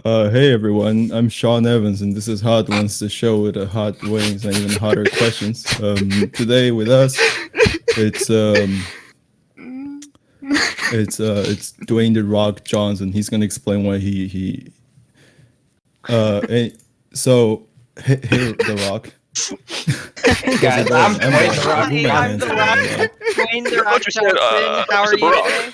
Hey everyone, I'm Sean Evans, and this is Hot Ones, the show with the hot wings and even hotter questions. Today with us, it's Dwayne the Rock Johnson. He's gonna explain why eh, so hey the Rock. Guys, How's it I'm going? Dwayne the Rock. Who am I I'm the Rock. answering? Dwayne the Rock you said, Johnson. How are Mr. you Brock. today?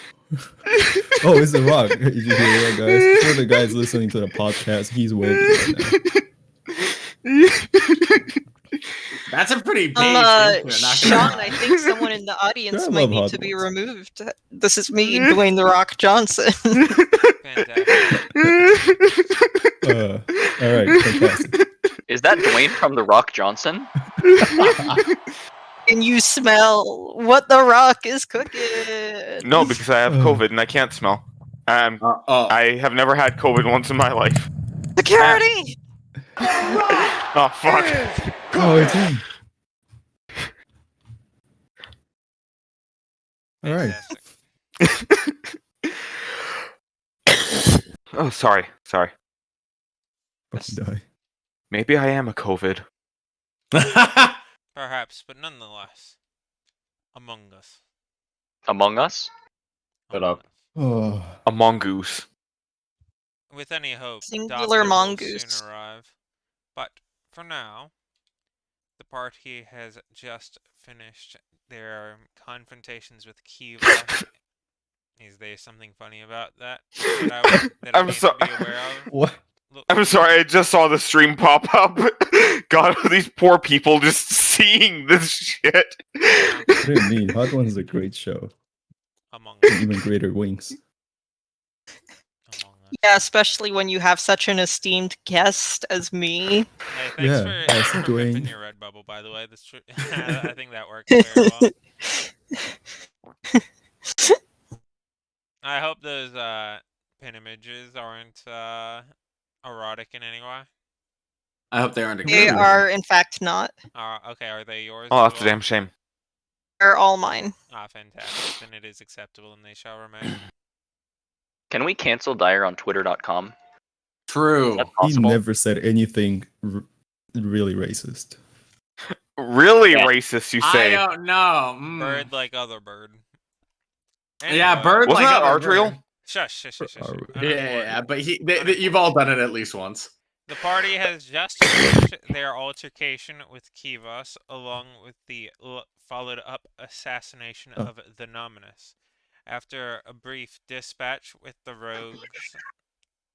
Oh, it's the Rock. Did you hear that, guys? For the guys listening to the podcast, he's waving right now. That's a pretty big Sean, I think someone in the audience I might love need Hot to be Ones. removed. This is me, Dwayne the Rock Johnson. Fantastic. All right, fantastic. Is that Dwayne from The Rock Johnson? Can you smell what the Rock is cooking? No, because I have COVID and I can't smell. I have never had COVID once in my life. Security! Oh, fuck. Oh, it's him. All right. Oh, sorry. Fucking die. Maybe I am a COVID. Perhaps, but nonetheless. Among Us. Among Us? Shut up. Oh, A mongoose. With any hope, Singular Doppler will mongoose. soon arrive. But for now, the party has just finished their confrontations with Kiva. Is there something funny about that? That I I'm need so- to be aware of? what? Look, I'm sorry, I just saw the stream pop up. God, these poor people just seeing this shit. What do you mean? Hot Ones is a great show. Among And Us. even greater wings. Among Us. Yeah, especially when you have such an esteemed guest as me. Hey, thanks Yeah, for, that's for pimping Dwayne. your red bubble, by the way. That's true. I think that works very well. I hope those pin images aren't erotic in any way. I hope they aren't. They are, in fact, not. Okay, are they yours? Oh, as that's a well? damn shame. They're all mine. Ah, fantastic. Then it is acceptable and they shall remain. Can we cancel Dyer on Twitter.com? True. Is that He possible? never said anything really racist. Really Yeah. racist, you I say? don't know. Bird like other bird. Yeah, Anyway. bird Wasn't like that other Artriel? bird. Shush. Are- Unimportant. Yeah, but you've all done it at least once. The party has just finished their altercation with Kivas, along with the followed-up assassination Oh. of the Nominus. After a brief dispatch with the rogues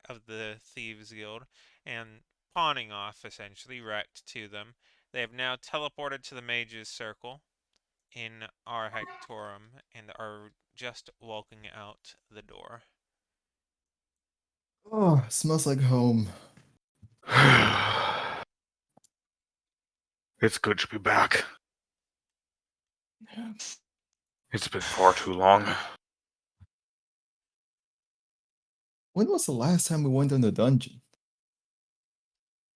of the Thieves Guild, and pawning off, essentially, wrecked to them, they have now teleported to the Mage's Circle in our Hectorum, and are just walking out the door. Oh, smells like home. It's good to be back. It's been far too long. When was the last time we went in the dungeon?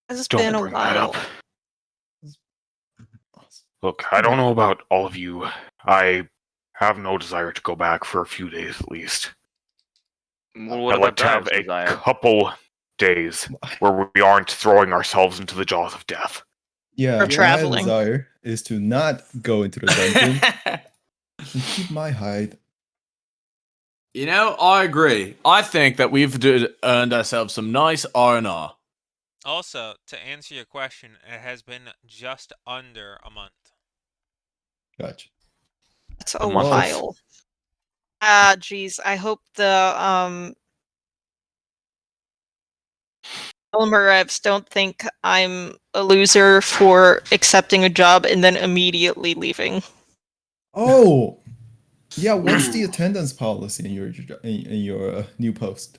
It's Don't been a bring that while. up. Look, I don't know about all of you. I have no desire to go back for a few days at least. Well, what I'd like about to have Dyer's a desire? couple days where we aren't throwing ourselves into the jaws of death. Yeah, Or traveling. my desire is to not go into the dungeon and keep my hide. You know, I agree. I think that we've earned ourselves some nice R&R. Also, to answer your question, it has been just under a month. Gotcha. It's a month. while. Ah, geez. I hope the Elmerevs don't think I'm a loser for accepting a job and then immediately leaving. Oh, yeah. What's the attendance policy in your new post?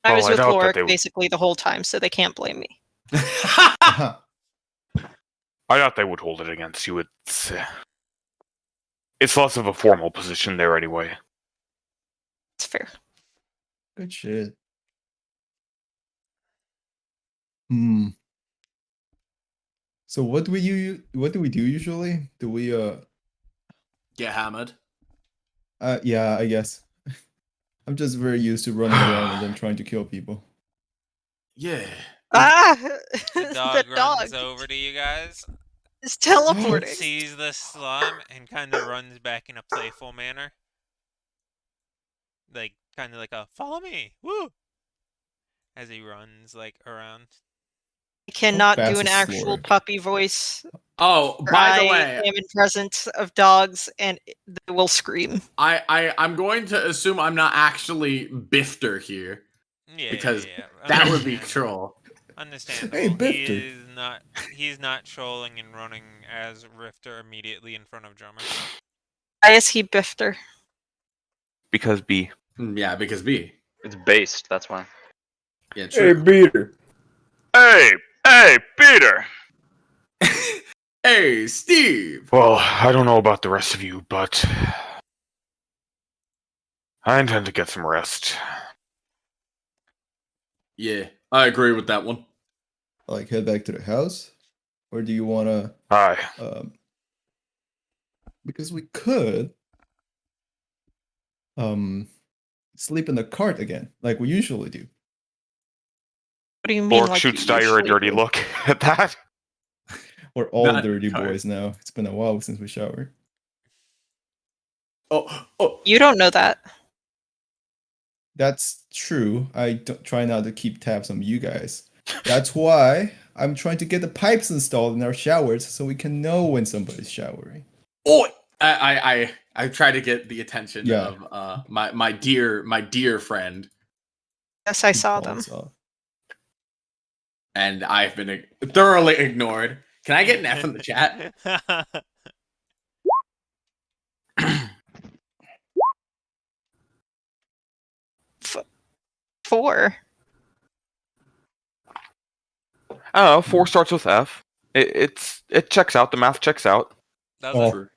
I was Oh, I with doubt that Lorik they would- basically the whole time, so they can't blame me. Aha. I thought they would hold it against you. It's less of a formal position there anyway. It's fair. Good shit. Hmm. So what do we do usually? Do we Get hammered. yeah, I guess. I I'm just very used to running around and then trying to kill people. Yeah. Ah! The The dog dog runs over to you guys, is teleporting. sees the slime, and kind of runs back in a playful manner. Like, kind of like a, follow me, woo! As he runs, like, around. I cannot fast do an is actual slower? puppy voice. Oh, by the I way, am in presence of dogs and they will scream. I'm going to assume I'm not actually Bifter here. Yeah, Because yeah. that would be Understandable. troll. Understandable. Hey, Bifter. He's not trolling and running as Rifter immediately in front of Drummer. Why is he Bifter? Because B. Yeah, because B. It's based, that's why. Yeah, true. Peter. Hey, Peter. Hey, Steve. Well, I don't know about the rest of you, but I intend to get some rest. Yeah, I agree with that one. Like head back to the house, or do you wanna? Hi. Because we could sleep in the cart again, like we usually do. What do you mean? Bork Like shoots you Dyer a usually dirty do? look at that. We're all Not dirty cart. boys now. It's been a while since we showered. Oh. You don't know that. That's true. I try not to keep tabs on you guys. That's why I'm trying to get the pipes installed in our showers so we can know when somebody's showering. Oh. I try to get the attention Yeah. of my dear friend, Yes, I He saw them. falls off. and I've been thoroughly ignored. Can I get an F in the chat? 4. I don't know. 4 starts with F. It checks out. The math checks out. That was Oh,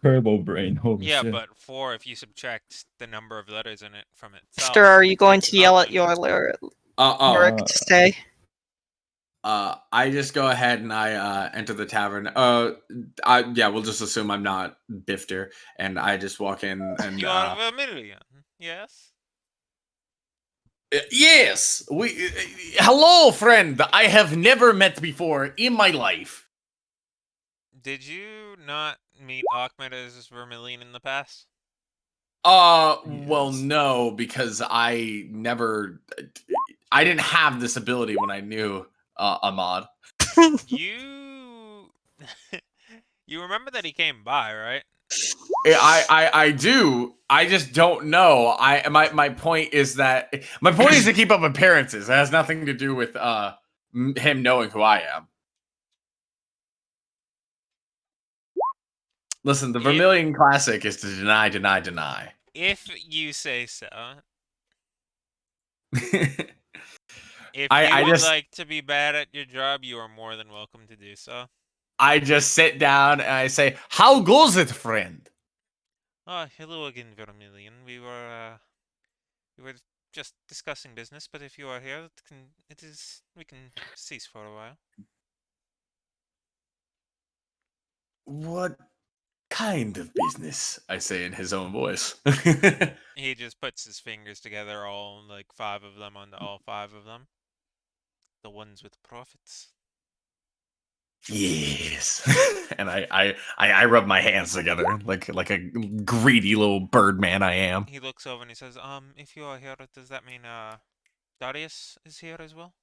terrible brain. Holy yeah, shit. but 4 if you subtract the number of letters in it from itself. After, are you going it's to yell at nothing. your Yorick Uh, to stay? I just go ahead and I enter the tavern. We'll just assume I'm not Bifter, and I just walk in and You are Vermilion, yes? yes, we hello friend I have never met before in my life. Did you not meet Ahmed as Vermilion in the past? Well, Yes. no, because I didn't have this ability when I knew Ahmad. You... you remember that he came by, right? I do. I just don't know. My point is to keep up appearances. It has nothing to do with him knowing who I am. Listen, the Vermilion Classic is to deny, deny, deny. If you say so. If I you would just- like to be bad at your job, you are more than welcome to do so. I just sit down and I say, "How goes it, friend?" Oh, hello again, Vermilion. We were just discussing business, but if you are here, we can cease for a while. What kind of business? I say in his own voice. He just puts his fingers together, all like 5 of them onto all 5 of them. The ones with profits. Yes. And I rub my hands together like a greedy little bird man I am. He looks over and he says, if you are here, does that mean Darius is here as well?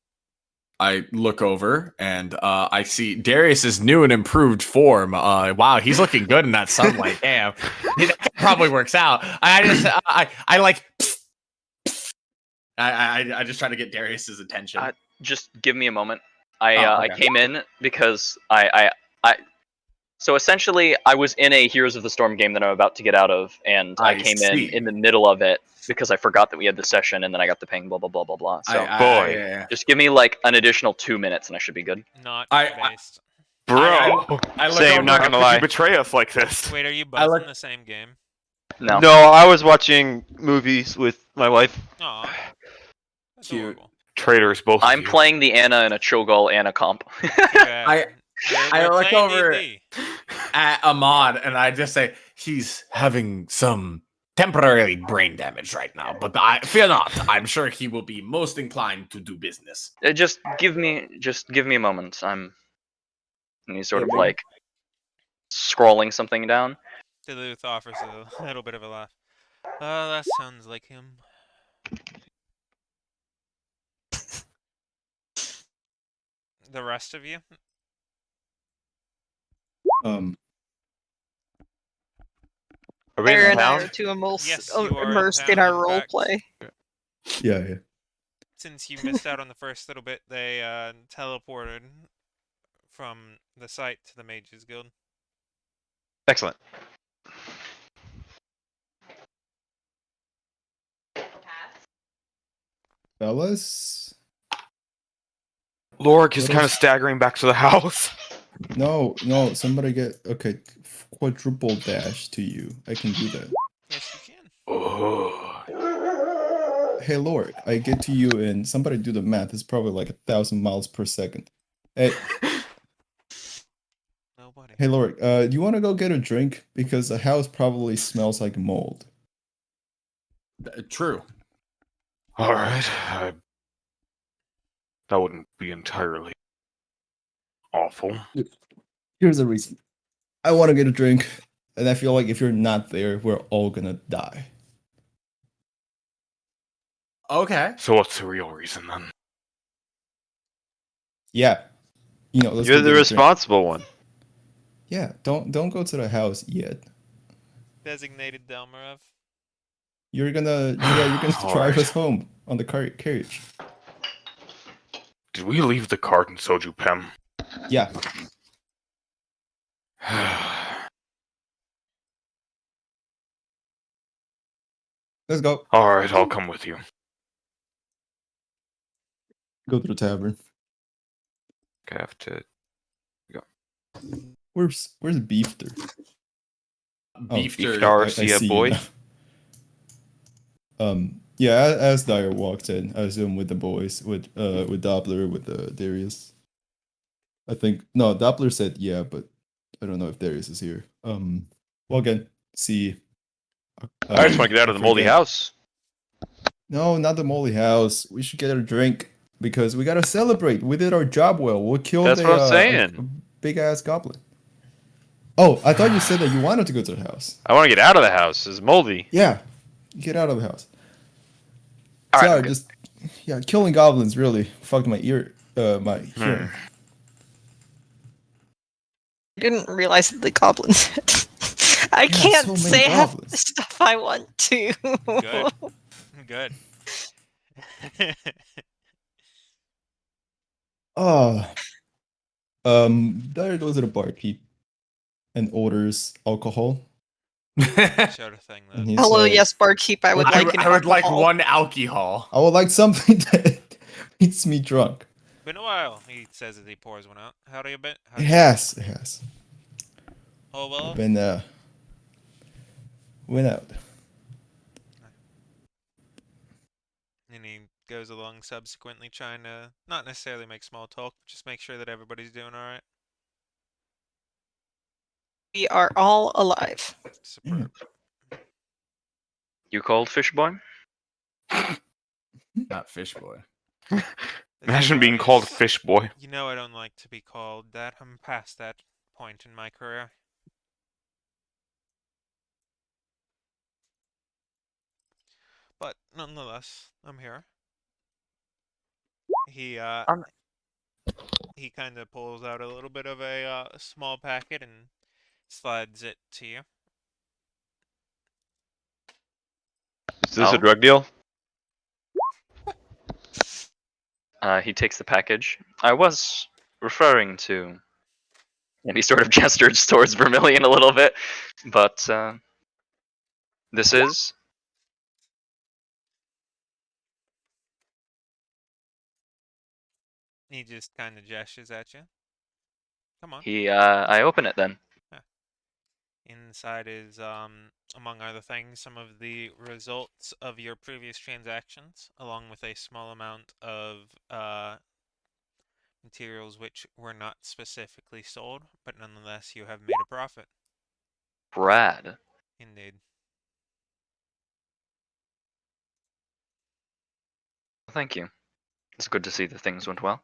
I look over and I see Darius's new and improved form. Wow, he's looking good in that sunlight. Damn, that probably works out. I just try to get Darius's attention. Just give me a moment. Okay. I came in because so essentially I was in a Heroes of the Storm game that I'm about to get out of, and I came in the middle of it because I forgot that we had the session, and then I got the ping, blah blah blah blah blah. So boy. just give me like an additional 2 minutes, and I should be good. Not I- based. Bro. I look Same, over, not How gonna could lie. you betray us like this? Wait, are you I both look- in the same game? No. No, I was watching movies with my wife. Aw. Cute. Adorable. Traitors, both of I'm you. playing the Anna in a Cho'Gall Anna comp. Too bad. I We're look playing over D&D. at Ahmad and I just say he's having some temporarily brain damaged right now, but I fear not. I'm sure he will be most inclined to do business. Just give me a moment. And he's sort Yeah, of maybe- like scrolling something down. Duluth offers a little bit of a laugh. That sounds like him. The rest of you? Um, Are we in Claire and I town? are too Yes, you are in immersed in town, our in role fact. play. yeah. Since you missed out on the first little bit, they teleported from the site to the Mages Guild. Excellent. Fellas? Lorik is What kind of is- staggering back to the house. No, somebody get okay. Quadruple dash to you. I can do that. Yes, you can. Oh. Hey, Lorik, I get to you and somebody do the math. It's probably like 1,000 miles per second. Hey, Nobody. hey, Lorik, do you want to go get a drink? Because the house probably smells like mold. True. All right. That wouldn't be entirely awful. Here's the reason. I want to get a drink, and I feel like if you're not there, we're all gonna die. Okay. So what's the real reason then? Yeah, let's You're go the get a drink. responsible one. Yeah, don't go to the house yet. Designated Delmarov. You're gonna drive Alright. us home on the carriage. Did we leave the card in Soju Pem? Yeah, let's go. Alright, I'll come with you. Go to the tavern. I have to. Where's Beefter? Beefter. Garcia see you boy. now. Yeah, as Dyer walked in, I assume with the boys, with Doppler, with Darius. I think no, Doppler said yeah, but I don't know if Darius is here. Well again, see. I just want to get out of the moldy forget- house. No, not the moldy house. We should get a drink because we gotta celebrate. We did our job well. We killed That's what I'm saying. a big ass goblin. Oh, I thought you said that you wanted to go to the house. I want to get out of the house. It's moldy. Yeah, get out of the house. All right, Sorry, I'm good. just killing goblins really fucked my my hearing. I didn't realize that the goblins. I Yeah, can't so many say half the goblins. stuff I want to. Good. Good. Oh, Dyer goes to the barkeep and orders alcohol, Sort of thing, and though. he's Hello, like, yes, barkeep. I would What- like an I would like alcohol. one alcohol. I would like something that makes me drunk. Been a while, he says as he pours one out. How do you been? It has. Oh, well. Been went out. And he goes along subsequently trying to not necessarily make small talk, but just make sure that everybody's doing alright. We are all alive. Superb. You called Fish Boy? Not fish boy. Imagine being called Fish Boy. You know I don't like to be called that. I'm past that point in my career. But nonetheless, I'm here. He he kind of pulls out a little bit of a small packet and slides it to you. Is this Oh. a drug deal? He takes the package. I was referring to, and he sort of gestures towards Vermilion a little bit, but this is. He just kind of gestures at you. Come on. I open it then. Inside is, among other things, some of the results of your previous transactions, along with a small amount of materials which were not specifically sold, but nonetheless you have made a profit. Brad. Indeed. Thank you. It's good to see that things went well.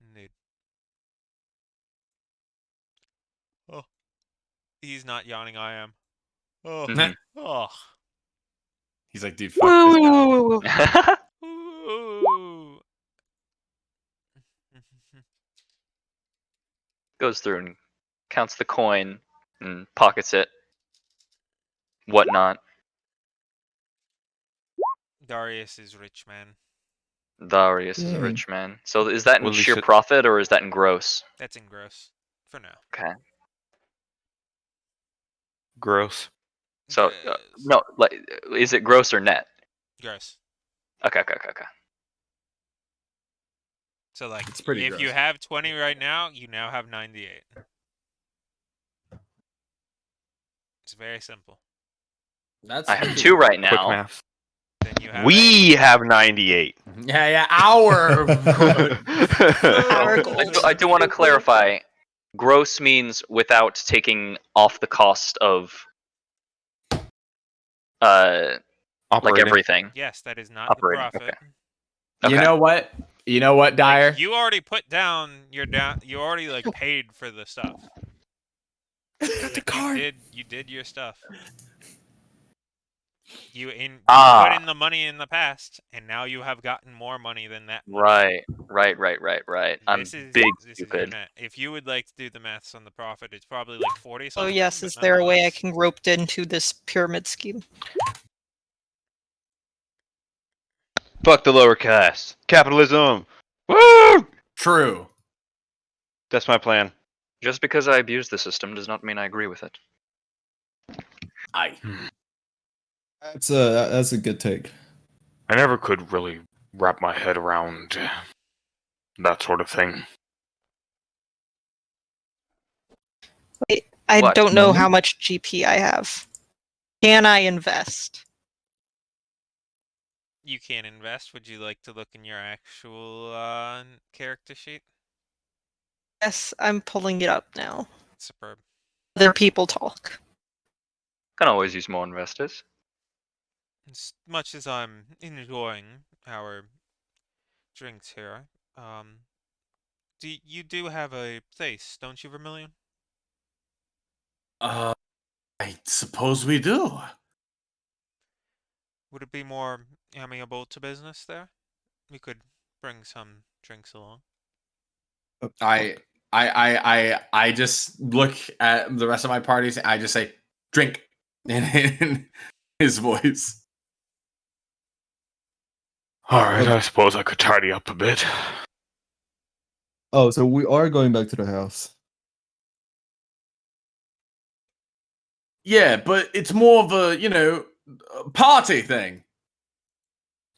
Indeed. Oh, he's not yawning. I am. Oh, Mhm. oh. He's like, dude, fuck this guy. Woo! Ooh. Goes through and counts the coin and pockets it. Whatnot. Darius is rich, man. Darius is a Dang. rich man. So is that in Well, he sheer should- profit or is that in gross? That's in gross for now. Okay. Gross. So Gross. no, like, is it gross or net? Gross. Okay. So like, It's pretty if you gross. have 20 right now, you now have 98. It's very simple. That's I have 2 right Quick now. math. Then you have We have 98. Yeah, our Our I gold. do want to clarify. Gross means without taking off the cost of like Operating. everything. Yes, that is not Operating, the profit. Okay. You know what? You know what, Dyer? Like, you already put down your down. You already like paid for the stuff. Got the card. You did your stuff. You Ah. put in the money in the past, and now you have gotten more money than that. Money. Right. I'm This is big this is your stupid. net. If you would like to do the maths on the profit, it's probably like 40 Oh something. yes, but is there a way I nonetheless. can roped into this pyramid scheme? Fuck the lower caste. Capitalism. Woo! True. That's my plan. Just because I abuse the system does not mean I agree with it. I. That's a good take. I never could really wrap my head around that sort of thing. Wait, I What? don't know Money? how much GP I have. Can I invest? You can invest. Would you like to look in your actual character sheet? Yes, I'm pulling it up now. Superb. Other people talk. Can always use more investors. As much as I'm enjoying our drinks here, you do have a place, don't you, Vermilion? I suppose we do. Would it be more amiable to business there? We could bring some drinks along. I just look at the rest of my parties. I just say, drink, in his voice. Alright, I suppose I could tidy up a bit. Oh, so we are going back to the house. Yeah, but it's more of a party thing.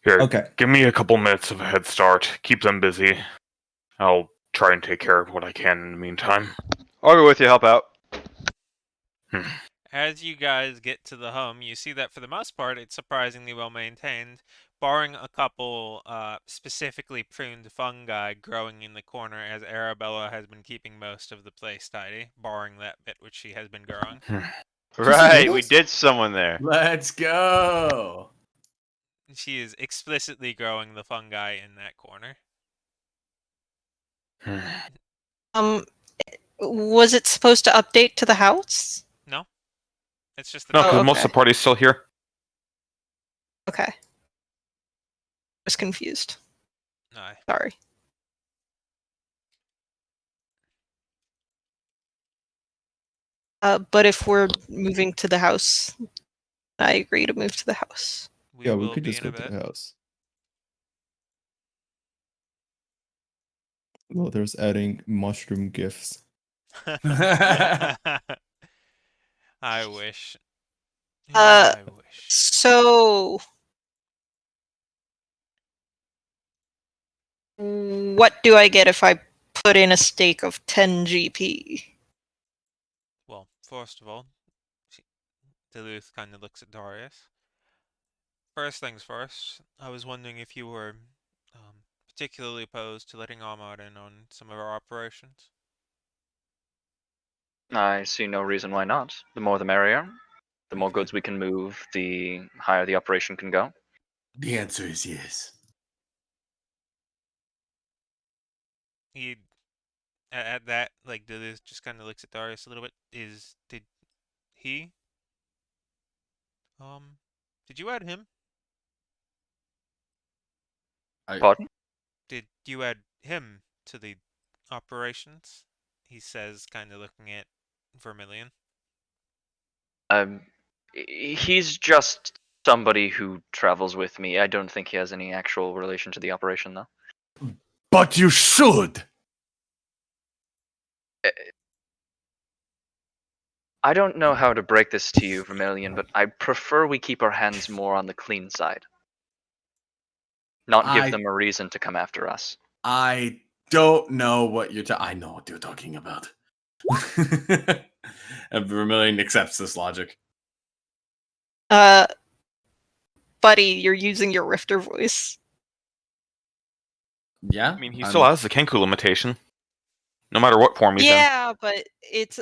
Here, Okay. give me a couple minutes of a head start. Keep them busy. I'll try and take care of what I can in the meantime. I'll go with you, help out. As you guys get to the home, you see that for the most part, it's surprisingly well maintained, barring a couple specifically pruned fungi growing in the corner, as Arabella has been keeping most of the place tidy, barring that bit which she has been growing. Right, we did someone there. Let's go. She is explicitly growing the fungi in that corner. Was it supposed to update to the house? No? It's just No, that because Oh, most of okay. the party's still here. Okay. I was confused. Aye. Sorry. But if we're moving to the house, I agree to move to the house. We Yeah, we will could be just in go a to bit. the house. Well, there's adding mushroom gifts. I wish. Uh, I wish. So, what do I get if I put in a stake of 10 GP? Well, first of all, Duluth kind of looks at Darius. First things first, I was wondering if you were particularly opposed to letting Ahmad in on some of our operations. I see no reason why not. The more the merrier. The more Okay. goods we can move, the higher the operation can go. The answer is yes. he at that like Delius just kind of looks at Darius a little bit. Did he did you add him? Pardon? Did you add him to the operations? He says, kind of looking at Vermilion. He's just somebody who travels with me. I don't think he has any actual relation to the operation, though. But you should. I don't know how to break this to you, Vermilion, but I prefer we keep our hands more on the clean side. Not give them a reason to come after us. I don't know what I know what you're talking about. And Vermilion accepts this logic. Buddy, you're using your Rifter voice. Yeah, I mean, he still has the Kenku limitation. No matter what form he's in. Yeah, but it's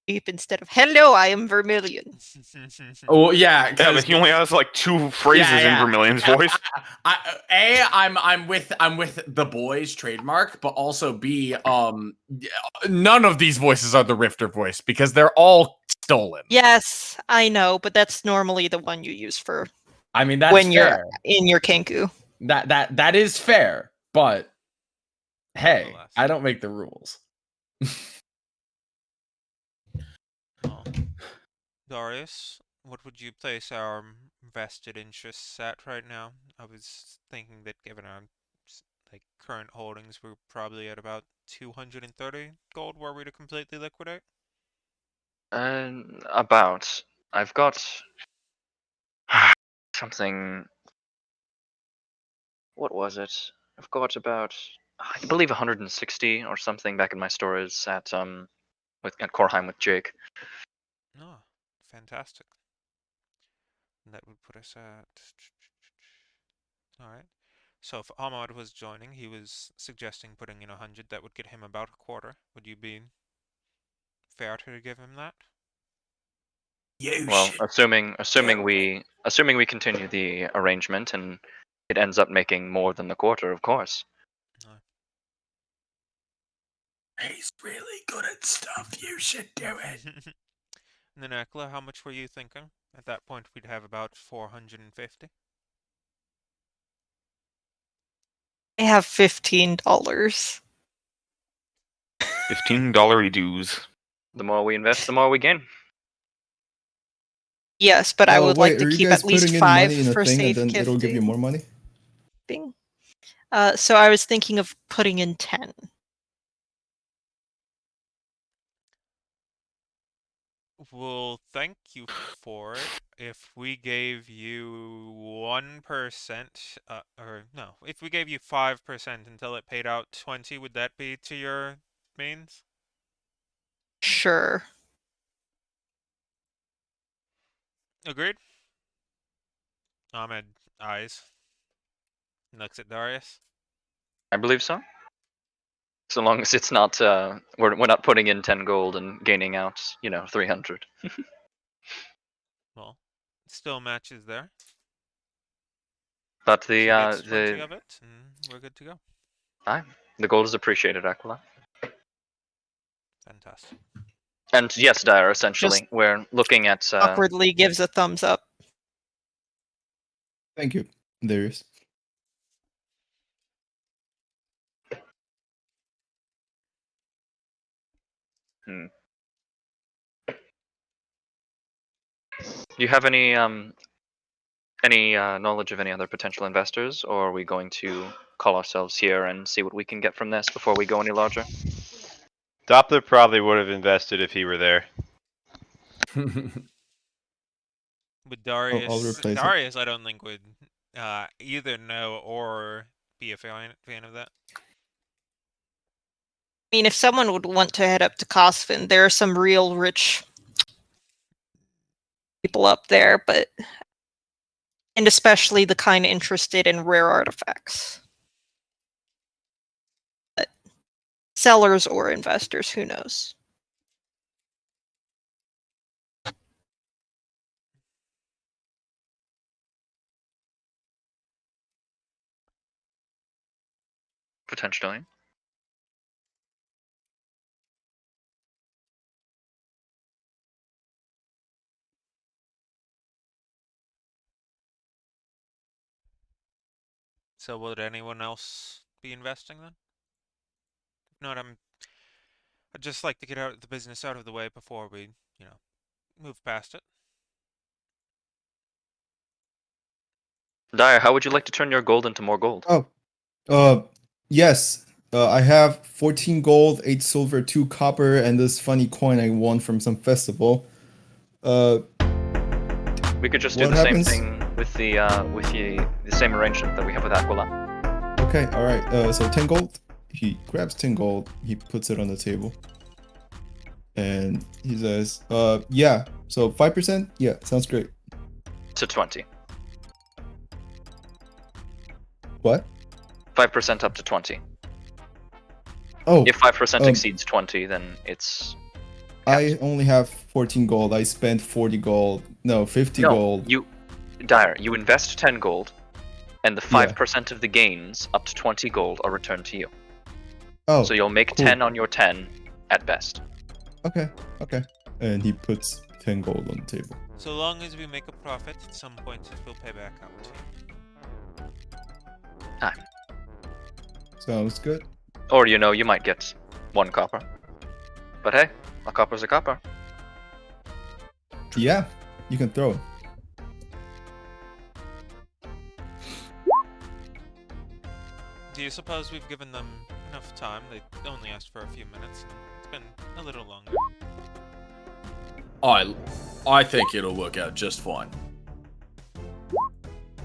deep instead of "Hello, I am Vermilion." Oh yeah, Yeah, but he only has like 2 phrases in Vermilion's voice. I'm with the boys trademark, but also B, none of these voices are the Rifter voice because they're all stolen. Yes, I know, but that's normally the one you use for I mean, that's when fair. you're in your Kenku. That is fair, but hey, Nonetheless. I don't make the rules. Well, Darius, what would you place our vested interests at right now? I was thinking that given our like current holdings, we're probably at about 230 gold were we to completely liquidate. About. I've got something. What was it? I've got about, I believe, 160 or something back in my stores at Korheim with Jake. Oh, fantastic. And that would put us at. Alright. So if Ahmad was joining, he was suggesting putting in 100. That would get him about a quarter. Would you be fair to give him that? Well, assuming we continue the arrangement and it ends up making more than the quarter, of course. He's really good at stuff. You should do it. And then Ekla, how much were you thinking? At that point, we'd have about 450. I have $15. $15 dues. The more we invest, the more we gain. Yes, but I would like to are you keep guys at least putting in 5 money in a for thing and then safekeeping. it'll give you more money? So I was thinking of putting in 10. We'll thank you for it if we gave you 1%, or no, if we gave you 5% until it paid out 20, would that be to your means? Sure. Agreed? Ahmed eyes. Looks at Darius. I believe so. So long as it's not, we're not putting in 10 gold and gaining out, 300. Well, it still matches there. But He gets 20 of it, and we're good to go. the gold is appreciated, Aquila. Fantastic. And yes, Dyer, essentially, we're looking at. Awkwardly gives a thumbs up. Thank you, Darius. Do you have any knowledge of any other potential investors, or are we going to call ourselves here and see what we can get from this before we go any larger? Doppler probably would have invested if he were there. But I'll replace it. Darius, I don't think would either know or be a fan of that. I mean, if someone would want to head up to Cosfin, there are some real rich people up there, and especially the kind interested in rare artifacts. But sellers or investors, who knows? Potentially. So would anyone else be investing then? If not, I'd just like to get the business out of the way before we, move past it. Dyer, how would you like to turn your gold into more gold? Yes. I have 14 gold, 8 silver, 2 copper, and this funny coin I won from some festival. We could just do what the happens? same thing with the same arrangement that we have with Aquila. Okay, alright. So 10 gold. He grabs 10 gold, he puts it on the table. And he says, yeah, so 5%? Yeah, sounds great. To 20. What? 5% up to 20. Oh, If 5% exceeds 20, then it's... I only have 14 gold. I spent 40 gold. No, 50 gold. Dyer, you invest 10 gold, and the 5% of the gains up to 20 gold are returned to you. Oh, so you'll make cool. 10 on your 10 at best. Okay. And he puts 10 gold on the table. So long as we make a profit, at some point it will pay back out to you. Time. Sounds good. Or, you might get 1 copper. But hey, a copper's a copper. Yeah, you can throw it. Do you suppose we've given them enough time? They only asked for a few minutes, and it's been a little longer. I think it'll work out just fine.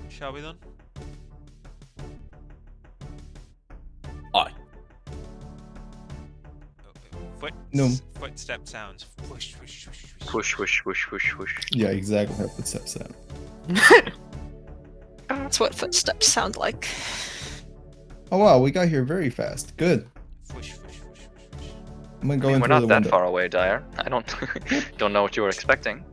Shall we then? Aye. Footstep sounds. Whoosh, whoosh, whoosh, whoosh. Whoosh, whoosh, whoosh, whoosh, whoosh. Yeah, exactly how footsteps sound. That's what footsteps sound like. Oh wow, we got here very fast. Good. Whoosh, whoosh, whoosh, whoosh, whoosh. I'm gonna go We're into not the that window. far away, Dyer. I don't know what you were expecting.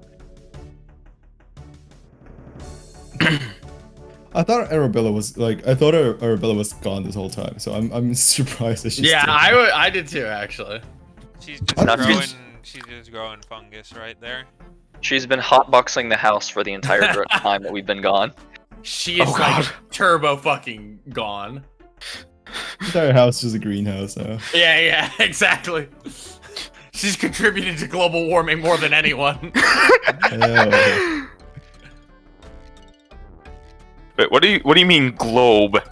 I thought Arabella was Arabella was gone this whole time, so I'm surprised that she's Yeah, still I did too, actually. She's just Not growing. just- She's just growing fungus right there. She's been hotboxing the house for the entire time that we've been gone. She is Oh, like God. turbo fucking gone. The entire house is a greenhouse now. Yeah, exactly. She's contributed to global warming more than anyone. Oh. Wait, what do you mean globe?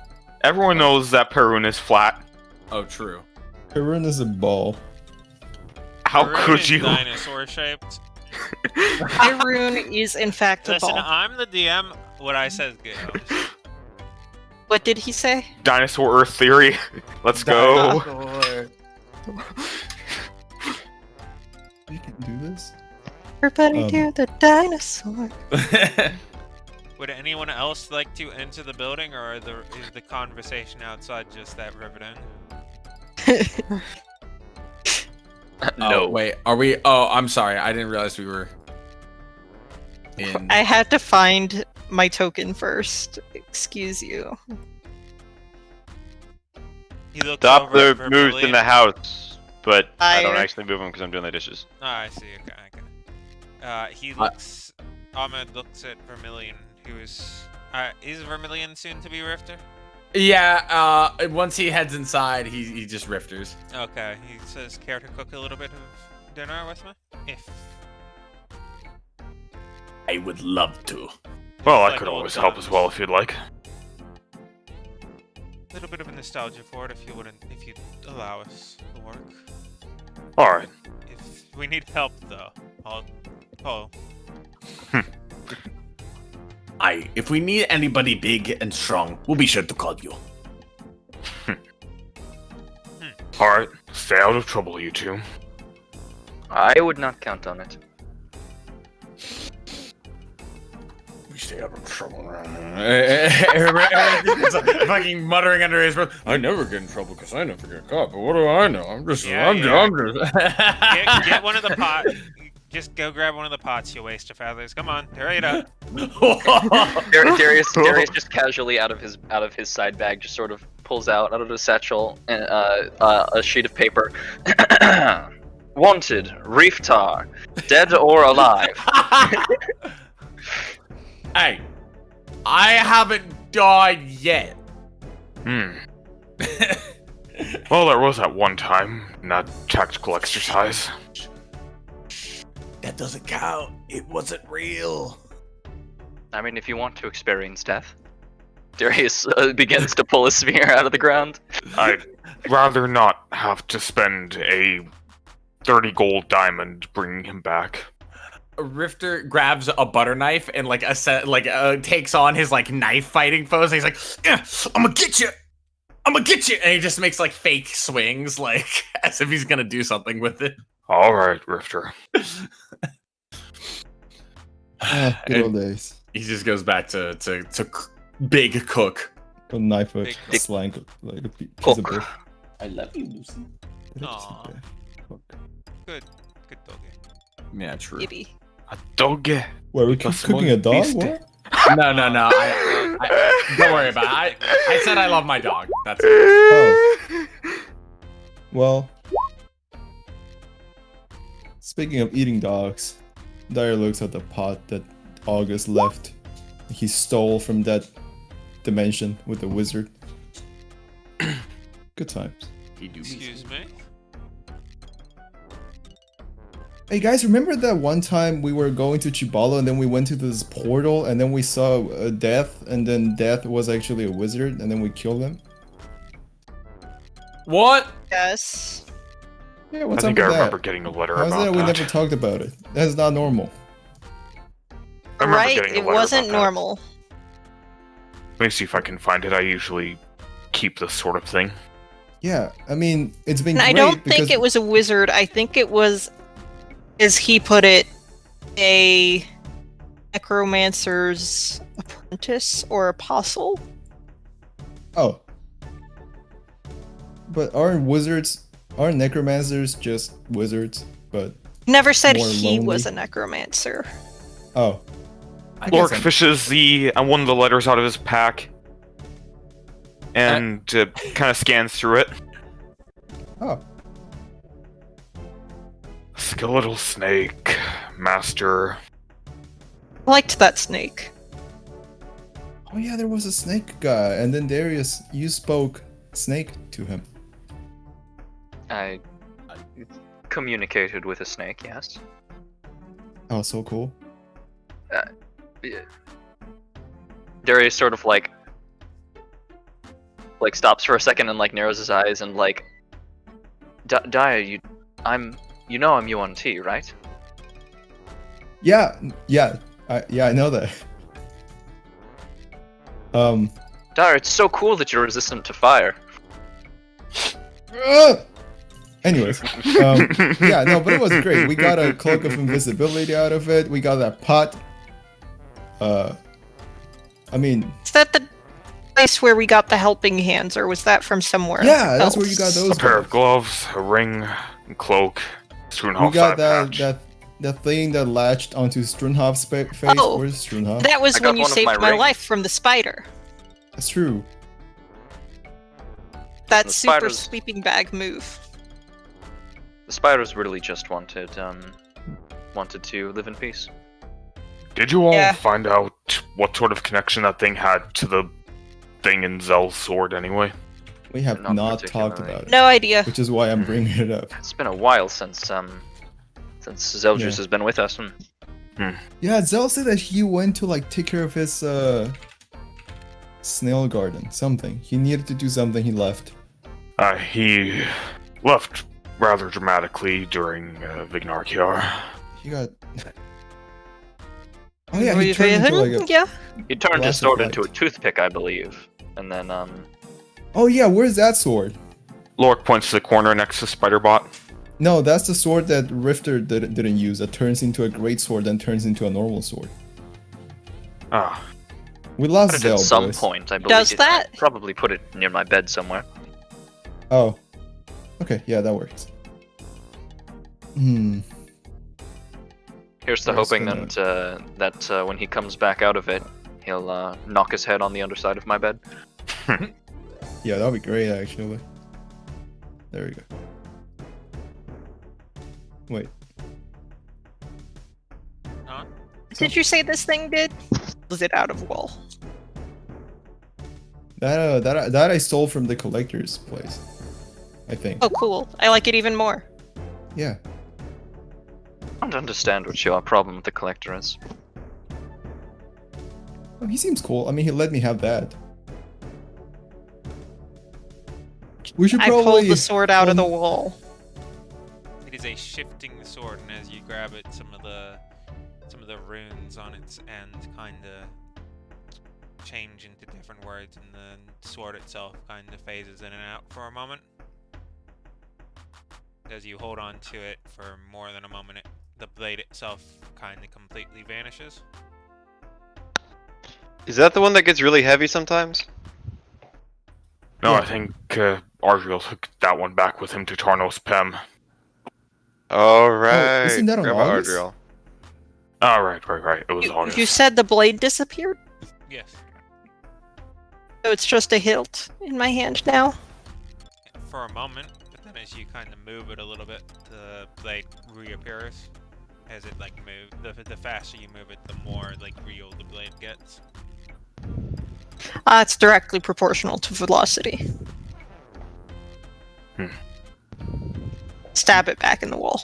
Everyone knows that Perun is flat. Oh, true. Perun is a ball. How Maroon could is you? Dinosaur shaped. Hectorum is in fact a Listen, ball. I'm the DM. What I said goes. What did he say? Dinosaur Earth theory. Let's go. We can do this. Everybody do the dinosaur. Would anyone else like to enter the building, or is the conversation outside just that riveting? No. Oh, wait, are we? Oh, I'm sorry. I didn't realize we were in. I had to find my token first. Excuse you. He looks over at Doppler moves in Vermilion. the house, but I don't Fire. actually move him because I'm doing the dishes. Oh, I see. Okay. He looks. Ahmed looks at Vermilion, who is. Is Vermilion soon to be Rifter? Yeah. Once he heads inside, he just rifters. Okay. He says, "Care to cook a little bit of dinner with me?" If I would love to. Well, I Like could old always help as times. well if you'd like. a little bit of a nostalgia for it, if you'd allow us the work. All right. If we need help, though, I'll call. If we need anybody big and strong, we'll be sure to call you. All right. Stay out of trouble, you two. I would not count on it. We stay out of trouble. Fucking muttering under his breath. I never get in trouble because I never get caught. But what do I know? I'm just. Get one of the pots. Just go grab one of the pots, you waste of feathers. Come on, hurry it up. Darius just casually out of his side bag just sort of pulls out of his satchel and a sheet of paper. Wanted, Reef Tar, dead or alive. Hey, I haven't died yet. Hmm. Well, there was that one time in that tactical exercise. That doesn't count. It wasn't real. I mean, if you want to experience death. Darius begins to pull a spear out of the ground. I'd rather not have to spend a 30 gold diamond bringing him back. Rifter grabs a butter knife and takes on his like knife fighting pose. And he's like, "I'm gonna get you. I'm gonna get you," and he just makes like fake swings, like as if he's gonna do something with it. All right, Rifter. Good old days. He just goes back to big cook. A knife, a Big slang, like a piece Cook. of beef. I love you, Lucy. Did I just say Aw. beef? Fuck. Good doggy. Yeah, true. Maybe. A dog. Wait, we're cooking a dog? What? No. I don't worry about it. I said I love my dog. That's it. Oh. Well, speaking of eating dogs, Dyer looks at the pot that August left. He stole from that dimension with the wizard. Good times. Excuse me? Hey guys, remember that one time we were going to Chibalo and then we went to this portal and then we saw Death and then Death was actually a wizard and then we killed him? What? Yes. Yeah, I what's up think with I that? remember getting a letter How's about that we that. never talked about it? That's not normal. I remember Right, getting a it letter wasn't about that. normal. Let me see if I can find it. I usually keep this sort of thing. Yeah, I mean, it's been And I great don't because think it was a wizard. I think it was, as he put it, a necromancer's apprentice or apostle. Oh. But aren't necromancers just wizards? But Never said More he was a lonely. necromancer. oh. I Lork guess I'm- fishes one of the letters out of his pack and kind of scans through it. Oh. Skeletal snake, master. I liked that snake. Oh yeah, there was a snake guy, and then Darius, you spoke snake to him. I communicated with a snake, yes. Oh, so cool. Yeah. Darius sort of like stops for a second and like narrows his eyes and like, Daya, I'm UNT, right? Yeah, I know that. Daya, it's so cool that you're resistant to fire. Anyways, yeah, no, but it was great. We got a cloak of invisibility out of it. We got that pot. I mean, Is that the place where we got the helping hands, or was that from somewhere? yeah, that's where else? you got A those. pair of guys. gloves, a ring, a cloak, We Strunhoff's got eye patch. that thing that latched onto Strunhoff's face. Oh, Where's Strunhoff? That was I got when you one of saved my my rings. life from the spider. That's true. That The super spiders- sleeping bag move. The spiders really just wanted to live in peace. Did you all Yeah. find out what sort of connection that thing had to the thing in Zell's sword anyway? We have Not not talked particularly. about it, No idea. which is why I'm bringing it up. It's been a while since Zeldris Yeah. has been with us. Yeah, Zell said that he went to like take care of his snail garden, something. He needed to do something. He left. He left rather dramatically during Vignarkiar. He got. Oh yeah, he turned into like a. Yeah. He turned his Glass of sword into a light. toothpick, I believe, and then Oh yeah, where's that sword? Lork points to the corner next to Spiderbot. No, that's the sword that Rifter didn't use. That turns into a great sword, then turns into a normal sword. Ah, We lost but Zell, at some boys. point, I believe. Does I that? probably put it near my bed somewhere. Oh. Okay, yeah, that works. Hmm. Here's to I was hoping gonna- that when he comes back out of it, he'll knock his head on the underside of my bed. Yeah, that'd be great, actually. There we go. Wait. Huh? Did you say this thing did? Was it out of wall? That I stole from the collector's place. I think. Oh, cool. I like it even more. Yeah. I don't understand what your problem with the collector is. Oh, he seems cool. I mean, he let me have that. We should I probably. pulled the sword out of the wall. It is a shifting sword, and as you grab it, some of the runes on its end kind of change into different words, and the sword itself kind of phases in and out for a moment. As you hold on to it for more than a moment, the blade itself kind of completely vanishes. Is that the one that gets really heavy sometimes? No, Yeah. I think Argyle took that one back with him to Tarnos Pem. Alright. isn't that on Grab August? Ardriel. Oh, right. It was August. You said the blade disappeared? Yes. So it's just a hilt in my hand now? For a moment, but then as you kind of move it a little bit, the blade reappears. As it like moves, the faster you move it, the more like real the blade gets. It's directly proportional to velocity. Stab it back in the wall.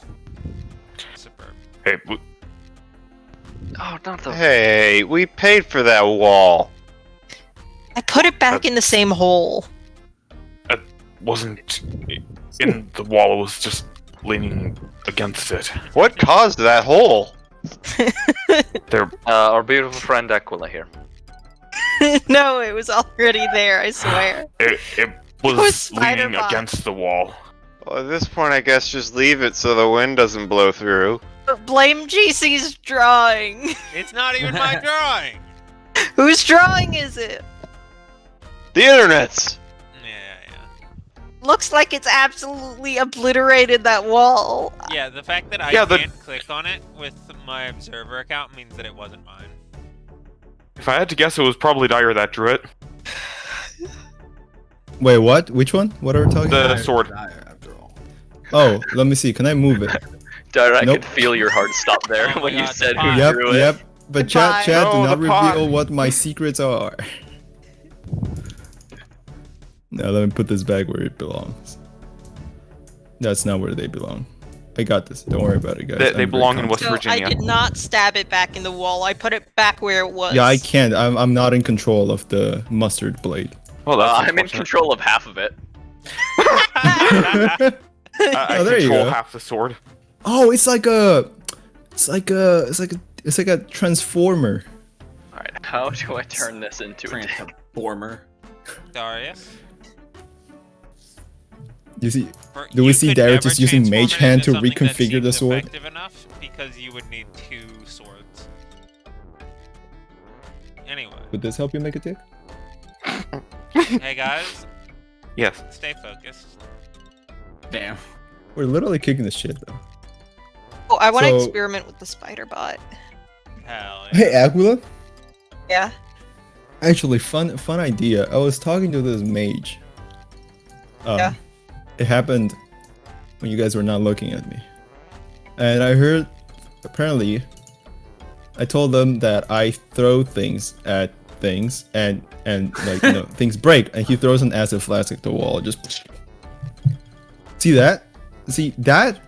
Superb. Hey, Oh, not the. Hey, we paid for that wall. I put it back in the same hole. wasn't in the wall. It was just leaning against it. What caused that hole? There, Our beautiful friend Aquila here. No, it was already there, I swear. it was was leaning Spider-Bot. against the wall. Well, at this point, I guess just leave it so the wind doesn't blow through. Blame GC's drawing. It's not even my drawing! Whose drawing is it? The internet's! Yeah. Looks like it's absolutely obliterated that wall. Yeah, the fact that I Yeah, the- can't click on it with my observer account means that it wasn't mine. If I had to guess, it was probably Dyer that drew it. Wait, what? Which one? What are we talking The about? sword. After all. Oh, let me see. Can I move it? Dyer, I Nope. could feel your heart stop there Oh my when you God, said the who pot. Yep, drew it. yep. But Goodbye. chat, do No, not the pot. reveal what my secrets are. Now let me put this back where it belongs. That's not where they belong. I got this. Don't worry about it, guys. They I'm very belong in confident. West So Virginia. I did not stab it back in the wall. I put it back where it was. Yeah, I can't. I'm not in control of the mustard blade. Well, that's I'm in unfortunate. control of half of it. I Oh, there you control go. half the sword. Oh, it's like a transformer. Alright, how do I turn this into a dick? Transformer. Darius? You see, For- Do we you see could Darius never just using transform Mage it Hand into to something that reconfigure the seems sword? effective enough because you would need 2 swords. Anyway, would this help you make a tick? hey guys, Yes. stay focused. Damn. We're literally kicking this shit though. Oh, I want to So- experiment with the spider bot. Hell yeah. Hey, Aquila. Yeah. Actually, fun idea. I was talking to this mage. Yeah. It happened when you guys were not looking at me, and I heard. Apparently, I told them that I throw things at things, and like things break, and he throws an acid flask at the wall. Just see that? See that?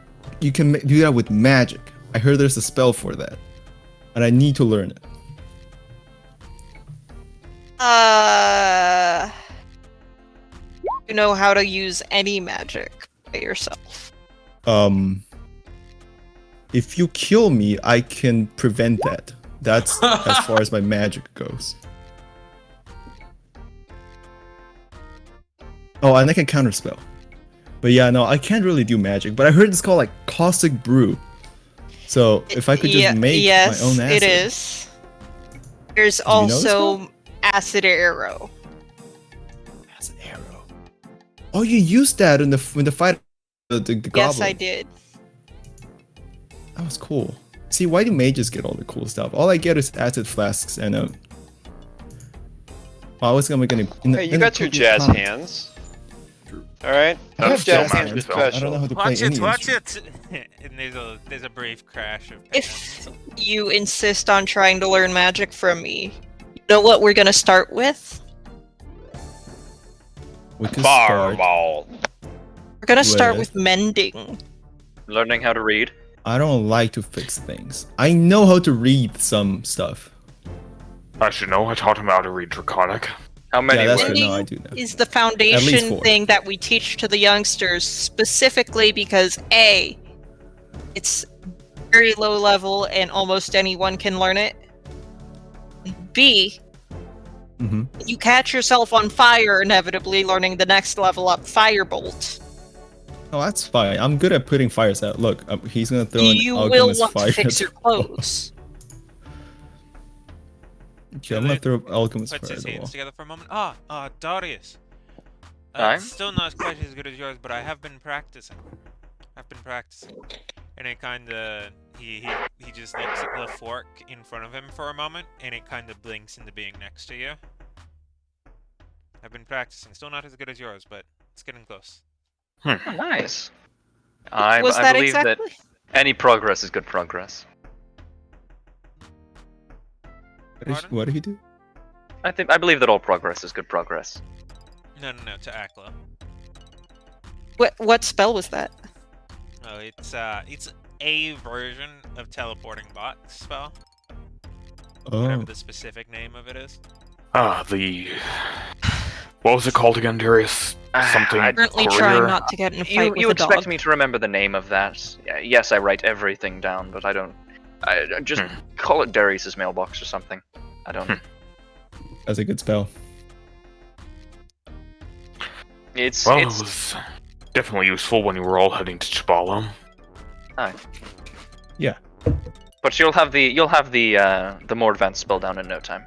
You can do that with magic. I heard there's a spell for that, and I need to learn it. You know how to use any magic by yourself. If you kill me, I can prevent that. That's as far as my magic goes. Oh, and I can counterspell. But yeah, no, I can't really do magic. But I heard it's called like caustic brew. So if I could just make yes, my own acid. it is. There's you know this also acid arrow. Acid arrow. Oh, you used that in the fight. The goblin. Yes, I did. That was cool. See, why do mages get all the cool stuff? All I get is acid flasks and oh, I was gonna make an. Hey, you got your jazz hands. Alright? I have That's still jazz magic hands, spell. but I don't know how to play Watch any it, watch instrument. it! And there's a brief crash of If pans. you insist on trying to learn magic from me, you know what we're gonna start with? We could start. Fireball. We're gonna start With- with mending. Learning how to read. I don't like to fix things. I know how to read some stuff. I should know. I taught him how to read Draconic. How many Yeah, that's words? good. No, I do know. Is the At least foundation 4. thing that we teach to the youngsters specifically because A, it's very low level and almost anyone can learn it. B, Mm-hmm. you catch yourself on fire inevitably learning the next level up Firebolt. Oh, that's fine. I'm good at putting fires out. Look, he's gonna throw an You will alchemist want fire. to fix at your the wall. clothes. Okay, I'm gonna throw alchemist Puts fire his at the wall. hands together for a moment. Darius. Aye? Still not quite as good as yours, but I have been practicing. And it kinda he just looks at the fork in front of him for a moment, and it kinda blinks into being next to you. I've been practicing. Still not as good as yours, but it's getting close. Oh, nice. I Was that believe exactly? that any progress is good progress. What did he do? I believe that all progress is good progress. No, to Akla. What spell was that? Oh, it's a version of teleporting box spell. Whatever Oh, the specific name of it is. What was it called again, Darius? Something. Currently courier? trying not to get in a fight with You a expect dog. me to remember the name of that? Yes, I write everything down, but I don't. I just call it Darius's mailbox or something. I don't. that's a good spell. It's Well, it it's. was definitely useful when you were all heading to Chibala. But you'll have the more advanced spell down in no time.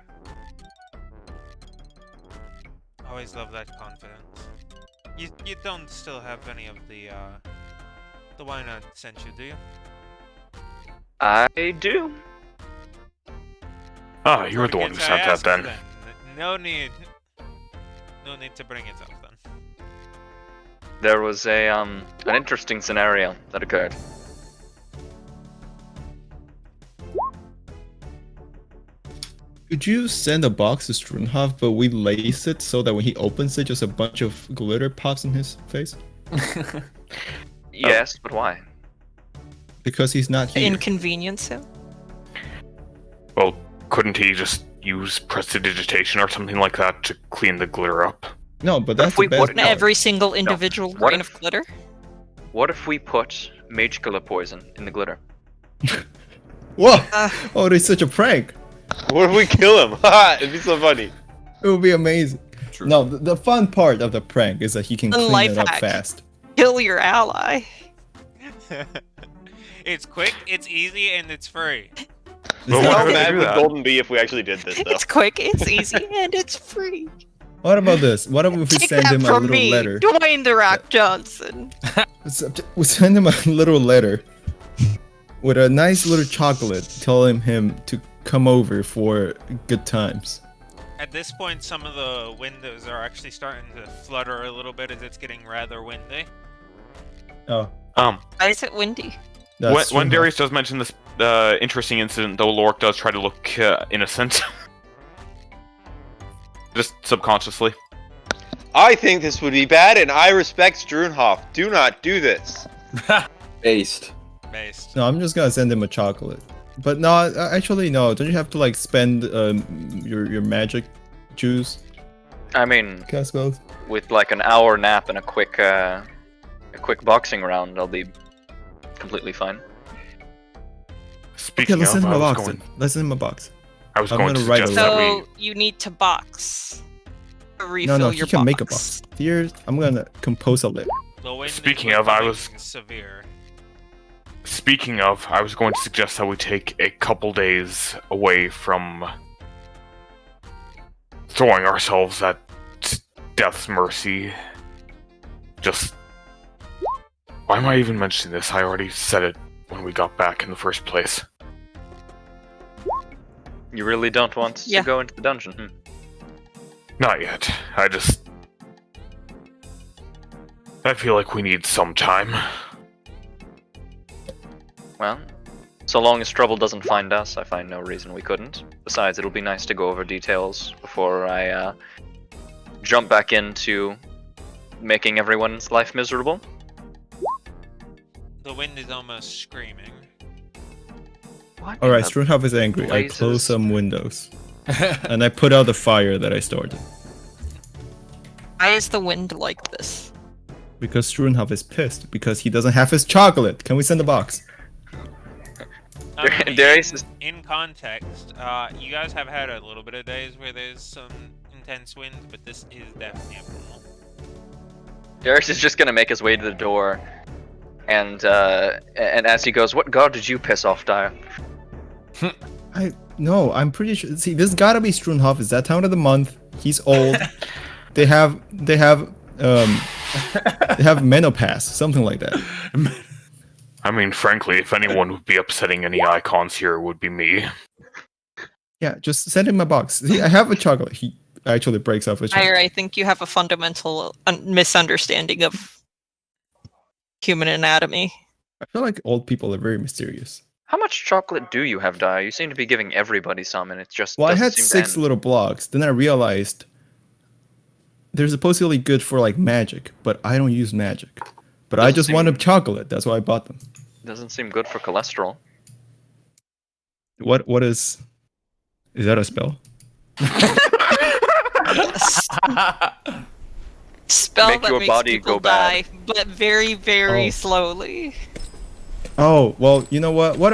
Always love that confidence. You don't still have any of the wine I sent you, do you? I do. Ah, you were the one who Forgets I sent that asked then. No need to bring it up then. There was an interesting scenario that occurred. Could you send a box to Strunhoff, but we lace it so that when he opens it, just a bunch of glitter pops in his face? Yes, but why? Because he's not here. Inconvenience him. Well, couldn't he just use prestidigitation or something like that to clean the glitter up? No, but that's we the best put- No. part. Every single individual What grain if- of glitter. What if we put mage killer poison in the glitter? Whoa! Oh, it's such a prank. What if we kill him? Haha, it'd be so funny. It would be amazing. True. No, the fun part of the prank is that he can The clean life it up hack. fast. Kill your ally. It's quick, it's easy, and it's free. Is Well, that why What would okay? I would do with that? Golden Bee if we actually did this, though? It's quick, it's easy, and it's free. What about this? What if we Take send that him a from little me, letter? Dwayne the Rock Johnson. We send him a little letter with a nice little chocolate telling him to come over for good times. At this point, some of the windows are actually starting to flutter a little bit as it's getting rather windy. Oh, Why is it windy? that's When true. Darius does mention this interesting incident, though, Lork does try to look innocent. Just subconsciously. I think this would be bad, and I respect Strunhoff. Do not do this. Based. Based. No, I'm just gonna send him a chocolate. But no, actually no. Don't you have to like spend your magic juice I mean, cast spells? with like an hour nap and a quick boxing round, I'll be completely fine. Okay, Speaking let's send of, him a I was box going, then. Let's send him a box. I was I'm going to gonna write a suggest that So we. you need to box. To refill No, your he can box. make a box. Here, I'm gonna compose a letter. The wind is Speaking of, I was- becoming severe. Speaking of, I was going to suggest that we take a couple days away from throwing ourselves at death's mercy. Just. Why am I even mentioning this? I already said it when we got back in the first place. You really don't want Yeah. to go into the dungeon? Not yet. I feel like we need some time. Well, so long as trouble doesn't find us, I find no reason we couldn't. Besides, it'll be nice to go over details before I jump back into making everyone's life miserable. The wind is almost screaming. What? All in right, the Strunhoff is angry. I blazes? close some windows, and I put out the fire that I started. Why is the wind like this? Because Strunhoff is pissed because he doesn't have his chocolate. Can we send a box? Darius is- In context, you guys have had a little bit of days where there's some intense winds, but this is definitely abnormal. Darius is just gonna make his way to the door, and as he goes, "What god did you piss off, Dyer?" No, I'm pretty sure. See, this gotta be Strunhoff. It's that time of the month. He's old. they have menopause, something like that. I mean, frankly, if anyone would be upsetting any icons here, it would be me. Yeah, just send him a box. See, I have a chocolate. He actually breaks off a chocolate. I think you have a fundamental misunderstanding of human anatomy. I feel like old people are very mysterious. How much chocolate do you have, Dyer? You seem to be giving everybody some, and it just Well, I doesn't had seem to 6 end. little blocks. Then I realized they're supposedly good for like magic, but I don't use magic. But I Doesn't just seem- wanted chocolate. That's why I bought them. Doesn't seem good for cholesterol. What is that a spell? Spell Make that your makes body people go bad. die, but very, very Oh. slowly. Oh, well, you know what? What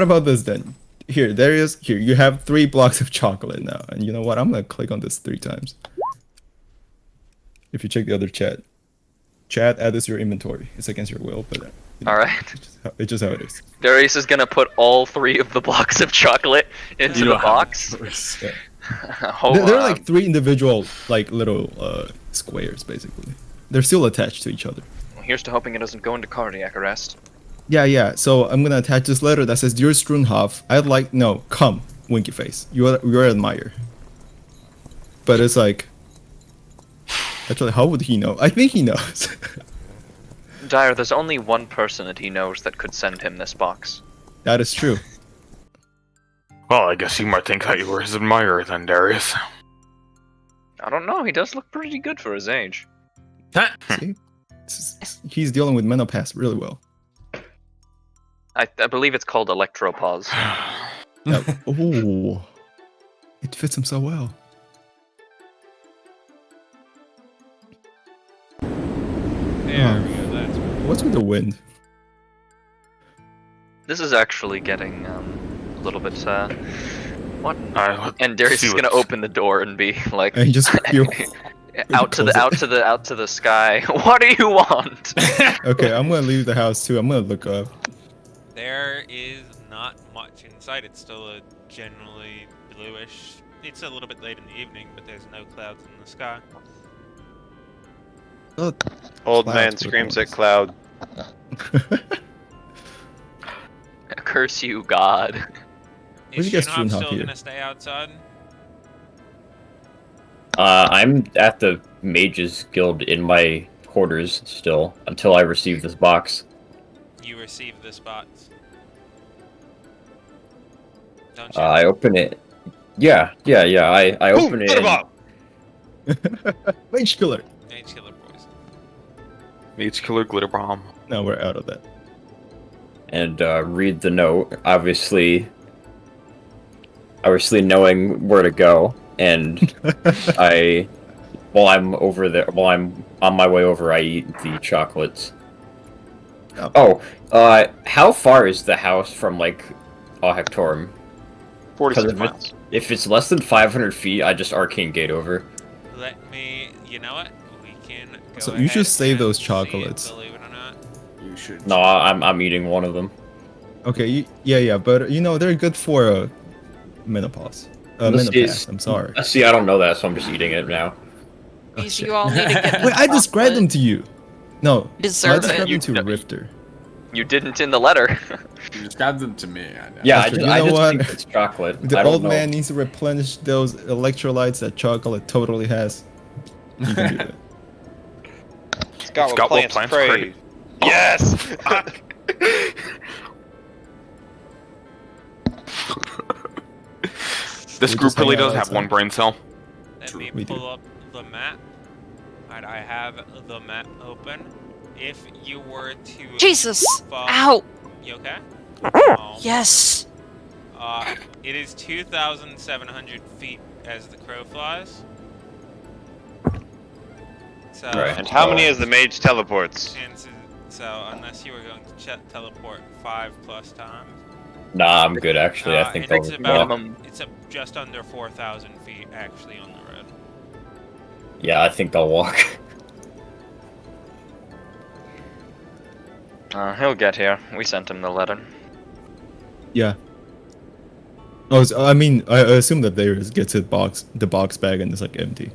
about this then? Here, there is. Here, you have 3 blocks of chocolate now. And you know what? I'm going to click on this 3 times. If you check the other chat. Chat, add this to your inventory. It's against your will, but All right. it's just how it is. Darius is gonna put all 3 of the blocks of chocolate into You the don't have box. Yeah. Hold They're on. like 3 individual, like, little squares, basically. They're still attached to each other. Here's to hoping it doesn't go into cardiac arrest. Yeah. So I'm gonna attach this letter that says, "Dear Strunhoff, I'd like come, winky face. You're admire." But it's like, actually, how would he know? I think he knows. Dyer, there's only one person that he knows that could send him this box. That is true. Well, I guess you might think that you were his admirer then, Darius. I don't know. He does look pretty good for his age. See, he's dealing with menopause really well. I believe it's called electropause. Ooh, it fits him so well. There we go, that's better. What's with the wind? This is actually getting a little bit. What? Let's And Darius see is gonna what's- open the door and be like, And he just out to the sky. What do you want? Okay, I'm gonna leave the house too. I'm gonna look up. There is not much inside. It's still a generally bluish. It's a little bit late in the evening, but there's no clouds in the sky. Oh, Old Clouds man with screams at horns. cloud. Curse you, God. Where'd Is you get Shunhop Strunhop still here? gonna stay outside? I'm at the Mages Guild in my quarters still until I receive this box. You receive this box. Don't you? I open it. Yeah. I Boom! open it. Put him and- up! Mage killer. Mage Killer Boys. Mage Killer Glitter Bomb. No, we're out of that. and read the note. Obviously knowing where to go, and while I'm on my way over, I eat the chocolates. How far is the house from Hectorum? 46 'Cause miles. If it's less than 500 feet, I just arcane gate over. Let me. You know what? We can go So you ahead should save and those see it, chocolates. believe it or not. You should. No, I'm eating one of them. Okay, yeah, but they're good for menopause. Menopause. I'm sorry. See, I don't know that, so I'm just eating it now. Oh, Please, shit. you all need to get Wait, I described them to you. No, I Deserve described it. them to Rifter. You didn't in the letter. You described them to me. I know. Yeah, That's true. I You know just what? think it's chocolate. The I don't old know. man needs to replenish those electrolytes that chocolate totally has. You can do that. It's got It's what got what plants plants crave. crave. Yes! This We group just hang really out does have outside. one brain cell. Let me We do. pull up the map. Alright, I have the map open. If you were to Jesus! follow... Ow! You okay? Oh. Yes! It is 2,700 feet as the crow flies. So, Right. And how many is the mage teleports? chances, so unless you were going to teleport 5+ times. Nah, I'm good actually. I think and it's I'll about walk. minimum. just under 4,000 feet actually on the road. Yeah, I think I'll walk. He'll get here. We sent him the letter. Yeah. Oh, I mean, I assume that Darius gets the box bag and it's like empty.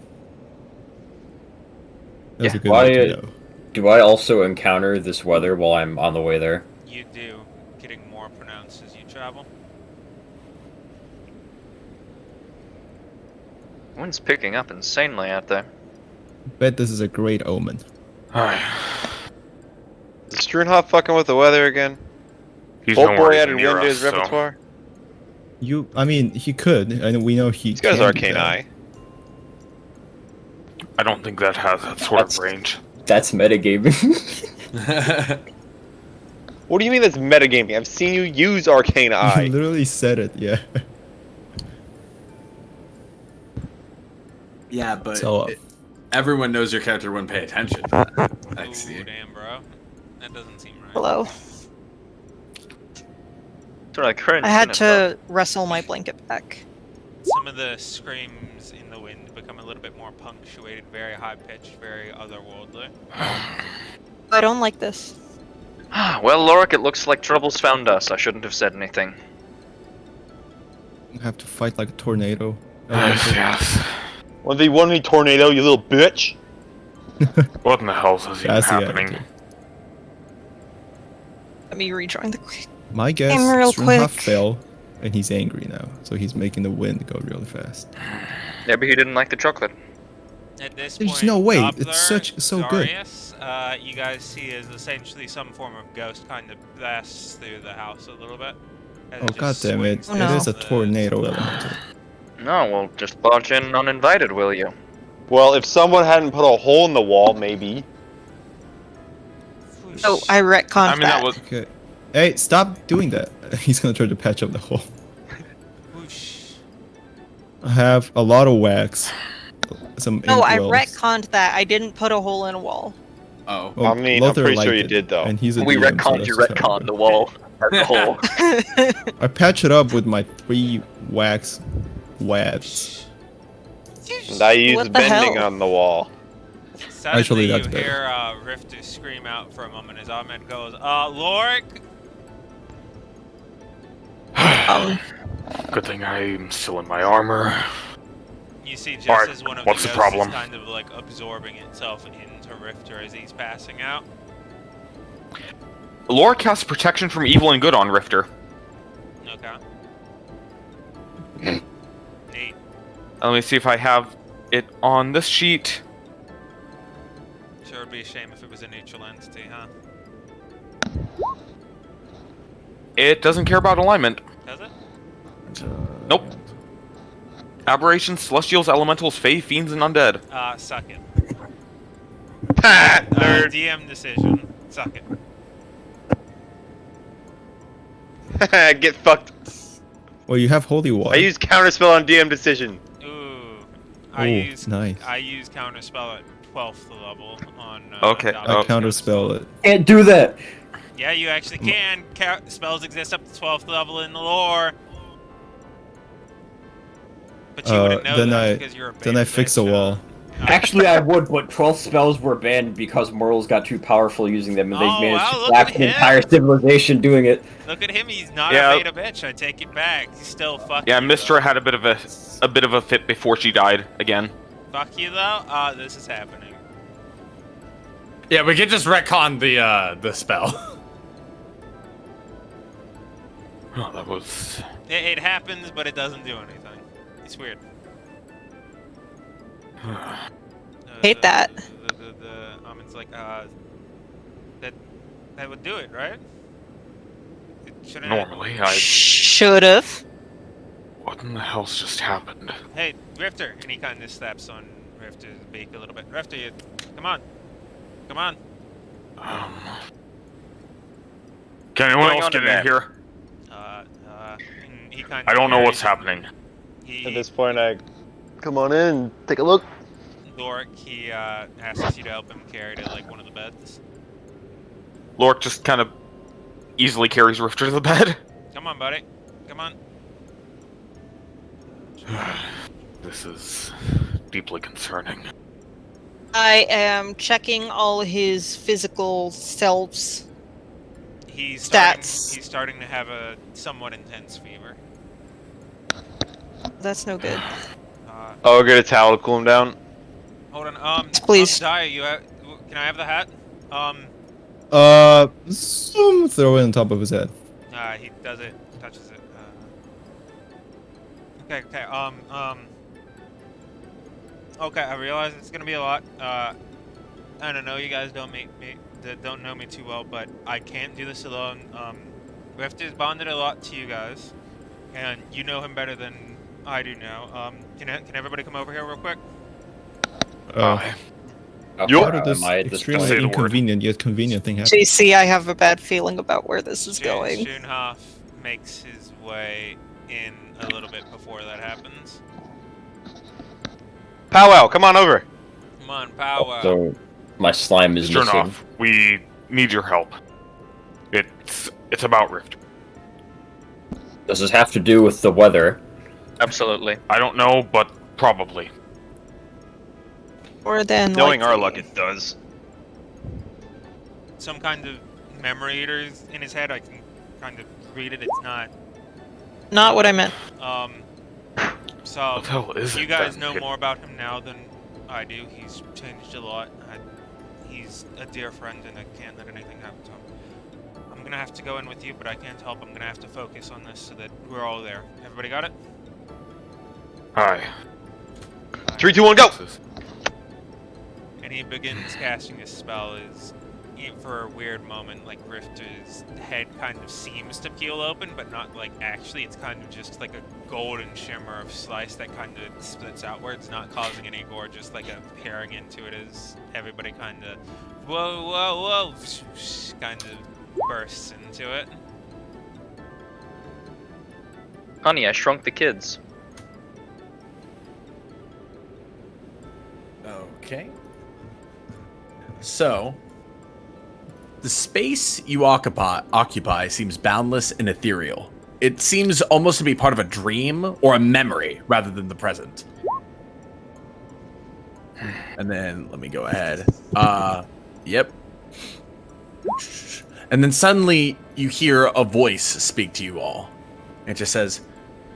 That's Yeah. a good way to Why- know. Do I also encounter this weather while I'm on the way there? You do, getting more pronounced as you travel. Wind's picking up insanely out there. Bet this is a great omen. Is Struenhoff fucking with the weather again? He's Bolt nowhere Boy even added near wind to us, his repertoire? I mean, he could, and we know he He's got his can do arcane that. eye. I don't think that has that sort of range. That's metagaming. What do you mean that's metagaming? I've seen you use arcane You eye. literally said it, yeah. Yeah, but So, everyone knows your character wouldn't pay attention. Thanks, Ooh, Steve. damn, bro. That doesn't seem right. Hello. Sort of cringe. I had isn't it, to wrestle my blanket back. Some of the screams in the wind become a little bit more punctuated, very high-pitched, very otherworldly. I don't like this. bro? Well, Lorik, it looks like trouble's found us. I shouldn't have said anything. you have to fight like a tornado. Yes. 1v1 tornado, you little bitch! What in the hell is even That's the happening? attitude. Let me rejoin the. My guess, Aim real Struenhoff quick. fell, and he's angry now, so he's making the wind go really fast. Maybe he didn't like the chocolate. At this There's point, no way, Doppler, it's so good. Darius, you guys see as essentially some form of ghost kind of blasts through the house a little bit. as Oh it god just damn it! swings Oh, It no. is a the- tornado elemental. No, well, just barge in uninvited, will you? Well, if someone hadn't put a hole in the wall, maybe. Whoosh. Oh, I retconned I mean, that was. Okay. Hey, stop doing that. He's gonna try to patch up the hole. Whoosh. I have a lot of wax. Some No, I inkwells. retconned that. I didn't put a hole in a wall. Oh. Well, I mean, I'm Lothar pretty liked sure you it, did, though. And he's a We DM, so retconned that's you just how it retconned goes. the wall. Or the hole. I patch it up with my 3 wax webs. And I used What the bending hell? on the wall. Suddenly Actually, you that's better. hear Rifter scream out for a moment as Ahmed goes, Lorik! Good thing I'm still in my armor. You see just Alright, as one of what's the the ghosts problem? is kind of like absorbing itself into Rifter as he's passing out. Lore casts protection from evil and good on Rifter. Okay. Neat. Let me see if I have it on this sheet. Sure would be a shame if it was a neutral entity, huh? It doesn't care about alignment. Does it? Nope. Aberrations, celestials, elementals, fae, fiends, and undead. Suck it. Ha! Nerd! DM decision. Suck it. Get fucked. Well, you have holy water. I used counterspell on DM decision. Ooh. Ooh, nice. I use counterspell at 12th level on Okay, Doppler's I oh. counterspell it. Can't do that. Yeah, you actually can. Spells exist up to 12th level in the lore. But you wouldn't know then that because you're a Then I beta fix a bitch, wall. Actually, I would, but 12 spells were banned because mortals got too powerful using them, and they Oh, managed wow, to look collapse at an him. entire civilization doing it. Look at him, he's not Yeah. a beta bitch. I take it back. He's still fuck Yeah, you, Mistra though. had a bit of a fit before she died again. Fuck you though? This is happening. Yeah, we could just retcon the spell. Oh, that was. It happens, but it doesn't do anything. It's weird. Hate that. It's like, that would do it, right? It shouldn't it? Normally, I. Should've. What in the hell's just happened? Hey, Rifter! And he kind of steps on Rifter's beak a little bit. Rifter, you, come on. Come on. Can anyone Going else on get in in there? here? And he kind I of don't know what's carries you. happening. At this point, I come on in, take a look. Lorik, he asks you to help him carry to like one of the beds. Lork just kind of easily carries Rifter to the bed. Come on, buddy. Come on. This is deeply concerning. I am checking all his physical selves. He's Stats. starting to have a somewhat intense fever. That's no good. Oh, get a towel to cool him down. Hold on. Please. Daya, can I have the hat? Throw it on top of his head. He does it, touches it. Okay. Okay, I realize it's gonna be a lot. And I know you guys don't know me too well, but I can't do this alone. Rifter's bonded a lot to you guys, and you know him better than I do now. Can everybody come over here real quick? How How far did this am I at this extremely Say point? the word. inconvenient yet convenient thing happen? JC, I have a bad feeling about where this is going. Schoonhoff makes his way in a little bit before that happens. Powwow, come on over. Come on, power. So my slime is Turn missing. off. We need your help. It's about Rifter. Does this have to do with the weather? Absolutely. I don't know, but probably. Or then Knowing our likely- luck, it does. Some kind of memory eaters in his head. I can kind of read it. It's not. Not what I meant. So What the hell is you it guys then? know more about him now than I do. He's changed a lot. He's a dear friend, and I can't let anything happen to him. I'm gonna have to go in with you, but I can't help. I'm gonna have to focus on this so that we're all there. Everybody got it? Hi. 3, 2, 1, go! And he begins casting his spell. For a weird moment, like Rifter's head kind of seems to peel open, but not like actually. It's kind of just like a golden shimmer of slice that kind of splits outwards, not causing any gore, just like a peering into it as everybody kind of whoa kind of bursts into it. Honey, I shrunk the kids. Okay. So, the space you occupy seems boundless and ethereal. It seems almost to be part of a dream or a memory rather than the present. And then, let me go ahead. Yep. And then suddenly, you hear a voice speak to you all. It just says,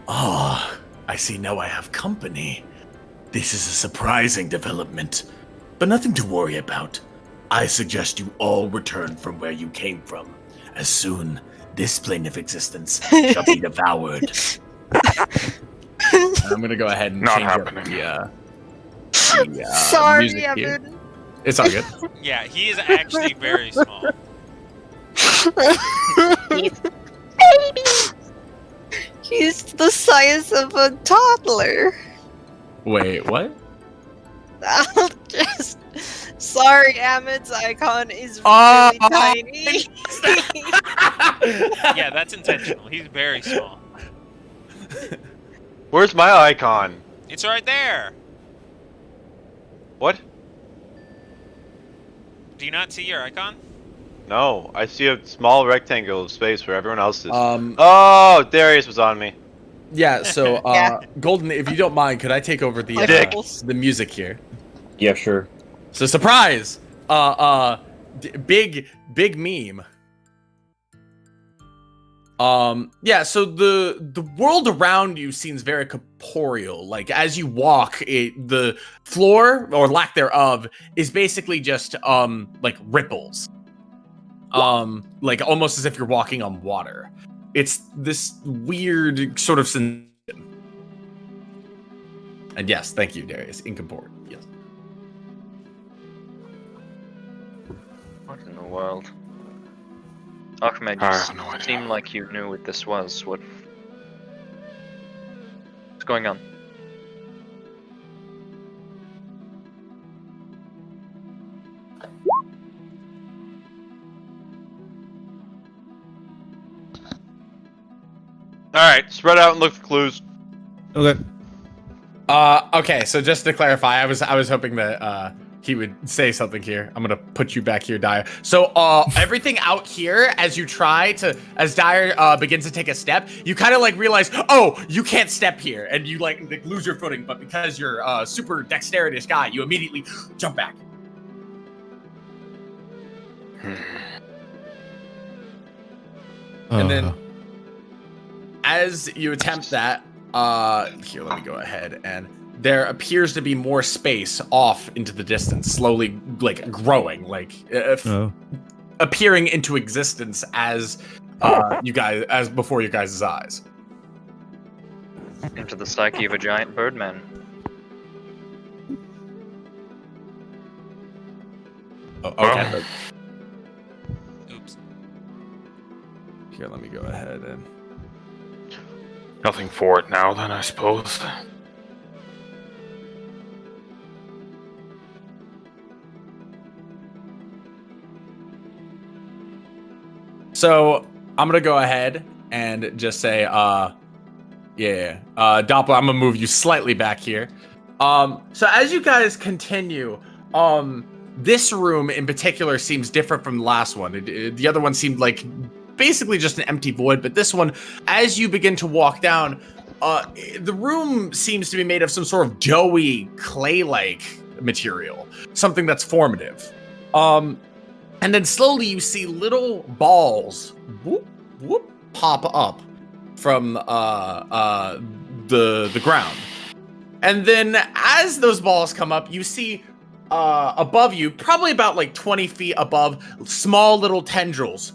"Ah, I see now I have company. This is a surprising development, but nothing to worry about. I suggest you all return from where you came from, as soon this plane of existence shall be devoured." I'm gonna go ahead and Not change up happening. the Sorry, music here. Evan. It's all good. Yeah, he is actually very small. He's the size of a toddler. Wait, what? I'll just. Sorry, Ahmed's icon is Oh, really tiny. Yeah, that's intentional. He's very small. Where's my icon? It's right there. What? Do you not see your icon? No, I see a small rectangle of space where everyone else is. Um, Oh, Darius was on me. yeah. So, Yeah. Golden, if you don't mind, could I take over the Dick. the music here? Yeah, sure. So, surprise! Big meme. Yeah, so the world around you seems very corporeal. Like as you walk, the floor or lack thereof is basically just like ripples. Like almost as if you're walking on water. It's this weird sort of sensation. And yes, thank you, Darius. Incorporeal. Yes. What in the world? Archimedes, I you have no idea. seemed like you knew what this was. What's going on? Alright, spread out and look for clues. Okay. Okay, so just to clarify, I was hoping that he would say something here. I'm gonna put you back here, Dyer. So everything out here, as Dyer begins to take a step, you kind of like realize, oh, you can't step here, and you like lose your footing. But because you're a super dexterous guy, you immediately jump back. And then, as you attempt that, here, let me go ahead, and there appears to be more space off into the distance, slowly, like, growing, like, appearing into existence as before you guys' eyes. Into the psyche of a giant birdman. Oh, okay. Oops. Here, let me go ahead and... Nothing for it now, then, I suppose. So, I'm gonna go ahead and just say, Doppler, I'm gonna move you slightly back here. So as you guys continue, this room in particular seems different from the last one. The other one seemed like basically just an empty void, but this one, as you begin to walk down, the room seems to be made of some sort of doughy, clay-like material, something that's formative. And then slowly you see little balls whoop, whoop, pop up from the ground. And then as those balls come up, you see above you, probably about like 20 feet above, small little tendrils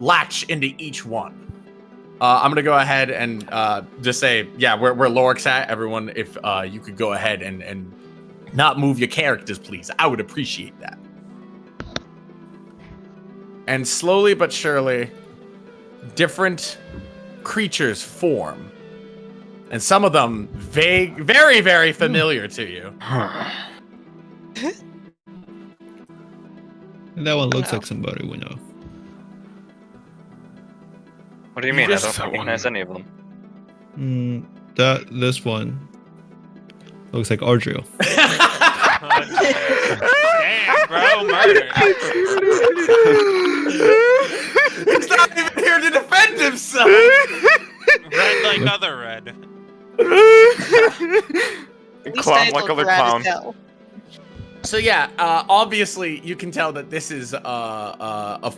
latch into each one. I'm gonna go ahead and just say, yeah, where Lorik's at, everyone, if you could go ahead and not move your characters, please. I would appreciate that. And slowly but surely, different creatures form. And some of them very, very familiar to you. That one looks like somebody we know. What do you mean? I Just don't that recognize one. any of them. This one looks like Ardriel. Damn, bro, murder. He's not even here to defend himself. Red like other red. Clown like other clown. So yeah, obviously you can tell that this is a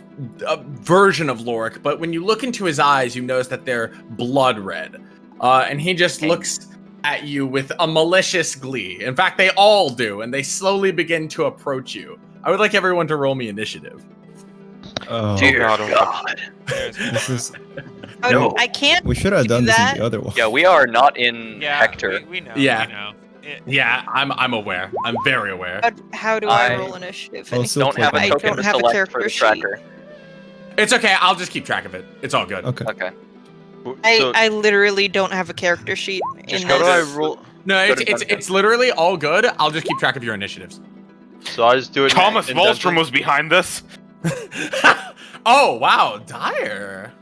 version of Lorik, but when you look into his eyes, you notice that they're blood red, and he just looks at you with a malicious glee. In fact, they all do, and they slowly begin to approach you. I would like everyone to roll me initiative. Oh, Dear God. God. this is. No. I can't. We should have done this that? in the other one. Yeah, we are not in Yeah, Hector. we know. Yeah. We know. Yeah, I'm aware. I'm very aware. How do I I roll initiative? Also Don't have a click on- I token don't to have a select character for the sheet. tracker. It's okay. I'll just keep track of it. It's all good. Okay. Okay. So, I literally don't have a character sheet Just in go how do to- I this. roll? No, Go it's to it's Dungeon. it's literally all good. I'll just keep track of your initiatives. So I just do it. Thomas in Wallstrom Dungeon? was behind this. Oh wow, Dyer.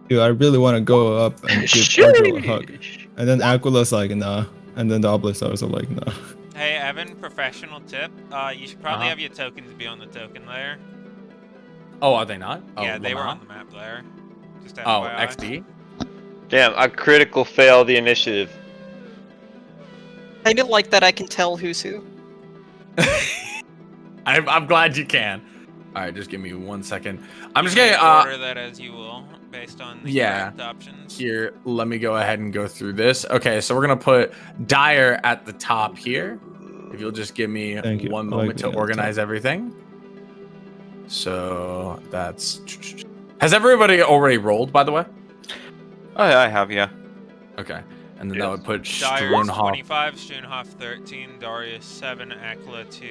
Dude, I really want to go up and give Ardriel a hug. And then Aquila's like, nah. And then the Obelisk are also like, nah. Hey, Evan, professional tip. You should probably Uh-huh. have your tokens be on the token layer. Oh, are they not? Oh, Yeah, they were Lamont? on the map layer. Just Oh, FYI. XD. Damn, I critical fail the initiative. I do like that I can tell who's who. I'm glad you can. All right, just give me 1 second. I'm just You gonna may order that as you will, based on the Yeah. correct options. here. Let me go ahead and go through this. Okay, so we're gonna put Dyer at the top here. If you'll just give me Thank you. one I like moment to being at the organize everything. So that's. Has everybody already rolled, by the way? Oh, yeah, I have, yeah. Okay, and then that would put Dyer is Strunhoff. 25, Strunhoff 13, Darius 7, Akla 2,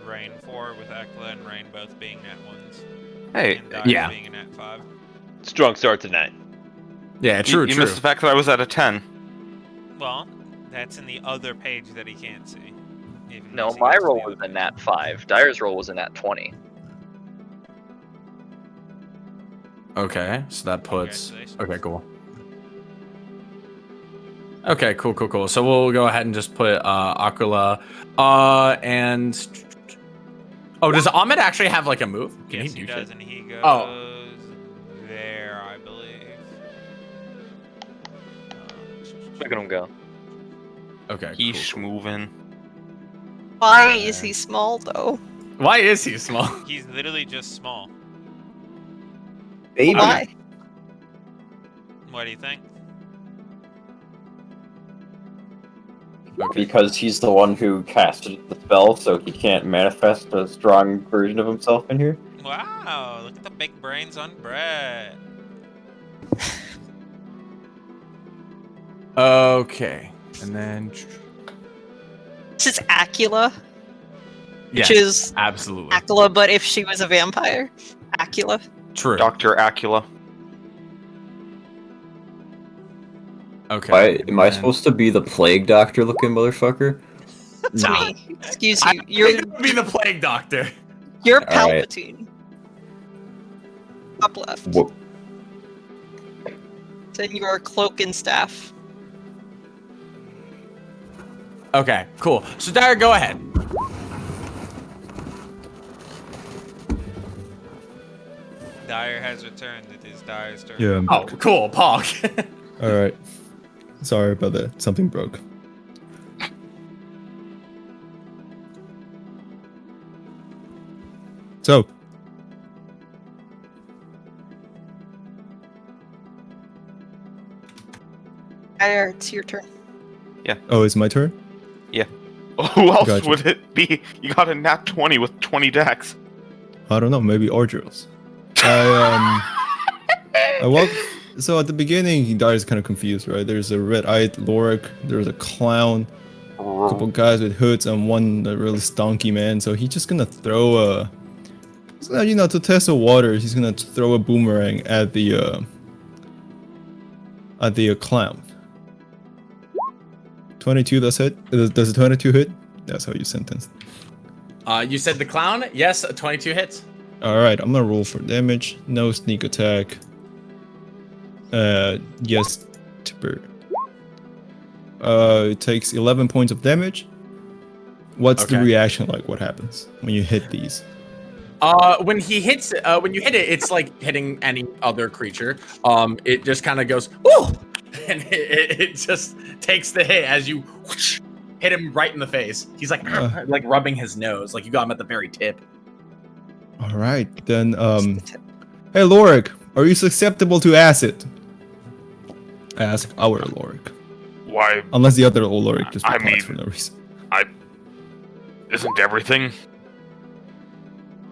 Rain 4, with Akla and Rain both being nat 1s. Hey, And Dyer yeah. being a nat 5. Strong start tonight. Yeah, true, you true. missed the fact that I was at a 10. Well, that's in the other page that he can't see. Even No, once he my gets to roll the was other a nat 5. Dyer's roll was a nat 20. Okay, so that puts. Congratulations. Okay, cool. Okay, cool. So we'll go ahead and just put Aquila. And. Oh, does Ahmed actually have like a move? Can Yes, he he do does, shit? and he goes Oh. there, I believe. Look at him go. Okay. He's cool. moving. Why is he small though? Why is he small? He's literally just small. Baby. Why? What do you think? Okay. Because he's the one who casted the spell, so he can't manifest a strong version of himself in here. Wow, look at the big brains on Brett. Okay, and then. This is Acula, Yes, which is absolutely Acula, but if she was a vampire, Acula. true. Dr. Acula. Okay. Am I and- supposed to be the plague doctor looking motherfucker? That's Nah. me. Excuse I you. You're think be the plague doctor. you're All right. Palpatine. Top left. Whoa. Then your cloak and staff. Okay, cool. So Dyer, go ahead. Dyer has returned. It is Dyer's turn. Yeah. Oh, cool, Pog. All right. Sorry about that. Something broke. So, Dyer, it's your turn. oh, it's my turn? Who else Gotcha. would it be? You got a nat 20 with 20 dex. I don't know. Maybe Ordrills. I walk. So at the beginning, he dies kind of confused, right? There's a red-eyed Lorik. There's a clown. A couple guys with hoods and one really stonky man. So he's just gonna throw a. So, to test the waters, he's gonna throw a boomerang at the clown. 22 does hit. Does a 22 hit? That's how you sentence. You said the clown? Yes, 22 hits. All right, I'm gonna roll for damage. No sneak attack. Yes, tipper. It takes 11 points of damage. What's the Okay. reaction like? What happens when you hit these? When he hits, when you hit it, it's like hitting any other creature. It just kind of goes, "Ooh!" and it just takes the hit as you whoosh, hit him right in the face. He's like rubbing his nose, like you got him at the very tip. All right, then. Hey, Lorik, are you susceptible to acid? Ask our Lorik. Why Unless the other Lorik just I replies mean- for no reason. isn't everything?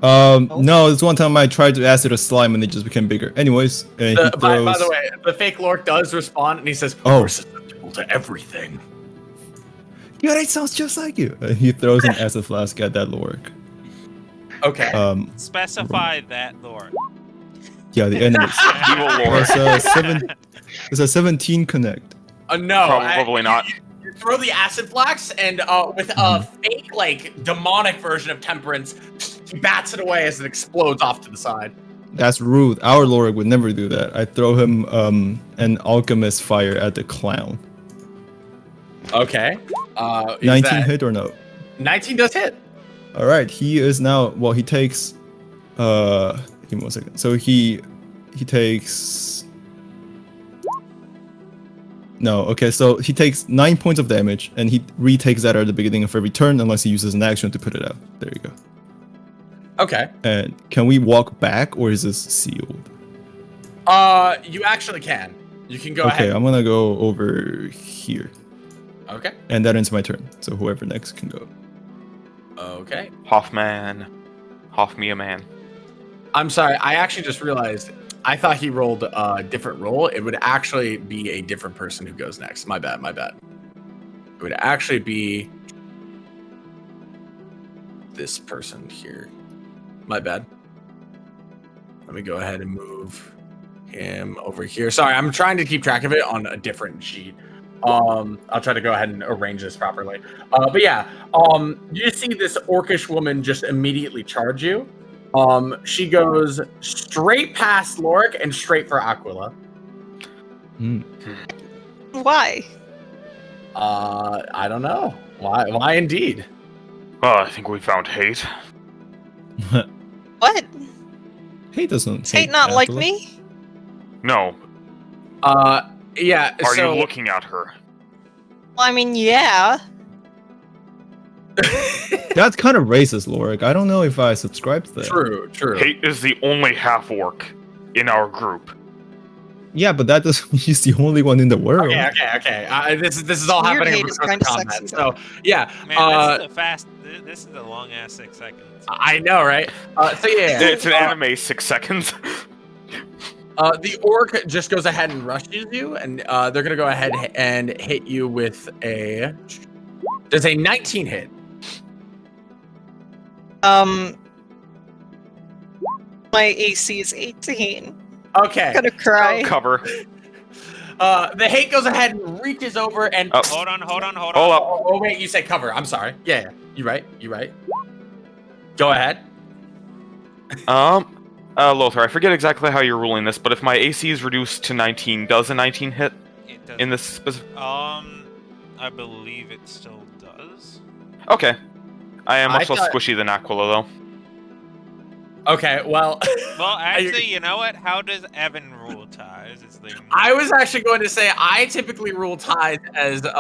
No, this one time I tried to acid a slime and it just became bigger. Anyways, he By throws. the way, the fake Lork does respond, and he says, Oh. "We're susceptible to everything." Yeah, that sounds just like you. He throws an acid flask at that Lorik. Okay. Specify that, Lord. Yeah, the enemies. Evil Lord. It's a 17 connect. No, Probably not. You throw the acid flax, and with a fake, like, demonic version of temperance, he bats it away as it explodes off to the side. That's rude. Our Lorik would never do that. I throw him an alchemist fire at the clown. Okay. 19 hit or no? 19 does hit. All right, he is now. Well, he takes. Give me 1 second. So he takes. No, okay. So he takes 9 points of damage, and he retakes that at the beginning of every turn, unless he uses an action to put it out. There you go. Okay. And can we walk back, or is this sealed? You actually can. You can go Okay, ahead. I'm gonna go over here, Okay. and that ends my turn. So whoever next can go. Okay. Hoffman. Hoffmia man. I'm sorry. I actually just realized. I thought he rolled a different roll. It would actually be a different person who goes next. My bad. It would actually be this person here. My bad. Let me go ahead and move him over here. Sorry, I'm trying to keep track of it on a different sheet. I'll try to go ahead and arrange this properly. But yeah, you see this orcish woman just immediately charge you. She goes straight past Lorik and straight for Aquila. Why? I don't know. Why indeed? I think we found hate. What? Hate doesn't. Does hate not like me? No. Yeah. Are so... you looking at her? Well, I mean, yeah. That's kind of racist, Lorik. I don't know if I subscribe to that. True. Hate is the only half-orc in our group. Yeah, but that doesn't mean he's the only one in the world. Okay. This is all Weird happening hate in is reverse kinda combat. sexy, So yeah, Man, this is a long ass 6 seconds. I know, right? So yeah, It's an anime 6 seconds. the orc just goes ahead and rushes you, and they're gonna go ahead and hit you with a. Does a 19 hit? My AC is 18. Okay. I'm gonna cry. Cover. The hate goes ahead and reaches over and. Oh. Hold on. Hold up. Oh, wait, you said cover. I'm sorry. Yeah. You right. Go ahead. Lothar, I forget exactly how you're ruling this, but if my AC is reduced to 19, does a 19 hit It does. in this specific? I believe it still does. Okay. I am I much less thought- squishy than Aquila, though. Okay. Well. Well, actually, you know what? How does Evan rule ties? Is the I was actually going to say I typically rule ties as tie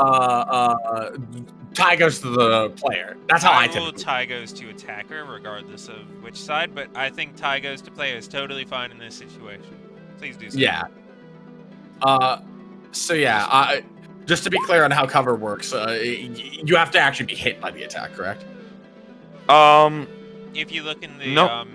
goes to the player. That's how I rule typically. tie goes to attacker, regardless of which side. But I think tie goes to player is totally fine in this situation. Please do so. Yeah. So yeah, just to be clear on how cover works, you have to actually be hit by the attack, correct? If you look in the No.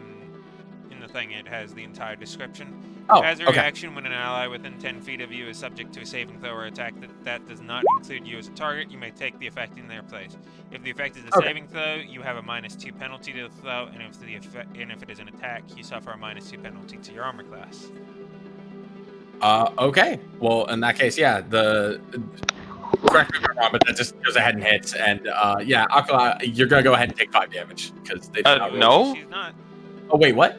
In the thing, it has the entire description. Oh, As a okay. reaction, when an ally within 10 feet of you is subject to a saving throw or attack that does not include you as a target, you may take the effect in their place. If the effect is a Okay. saving throw, you have a -2 penalty to the throw, and if it is an attack, you suffer a -2 penalty to your armor class. Okay. Well, in that case, yeah, correct me if I'm wrong, but that just goes ahead and hits, and yeah, Aquila, you're gonna go ahead and take 5 damage because they. Did not roll. No. She's not. Oh wait, what?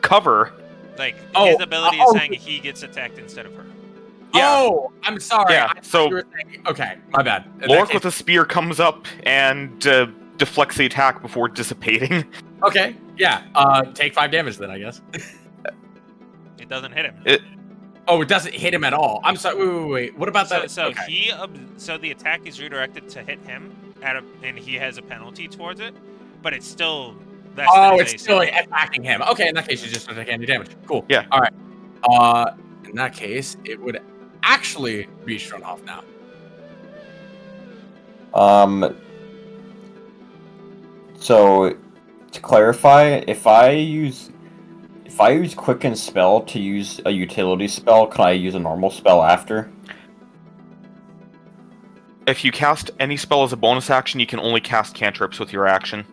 Cover. Like, Oh, his ability is saying he gets attacked instead of her. Yeah. Oh, I'm sorry. Yeah, I thought so- you were saying, okay, my bad. In that Lorik case- with a spear comes up and deflects the attack before dissipating. Okay, yeah. Take 5 damage then, I guess. It doesn't hit him. Oh, it doesn't hit him at all. I'm sorry. Wait. What about So, that? so okay. so the attack is redirected to hit him and he has a penalty towards it, but it's still less than Oh, his it's still AC. attacking him. Okay, in that case, you just don't take any damage. Cool. Yeah. All right. In that case, it would actually be Stronhoff now. So to clarify, if I use Quicken Spell to use a utility spell, can I use a normal spell after? If you cast any spell as a bonus action, you can only cast cantrips with your action.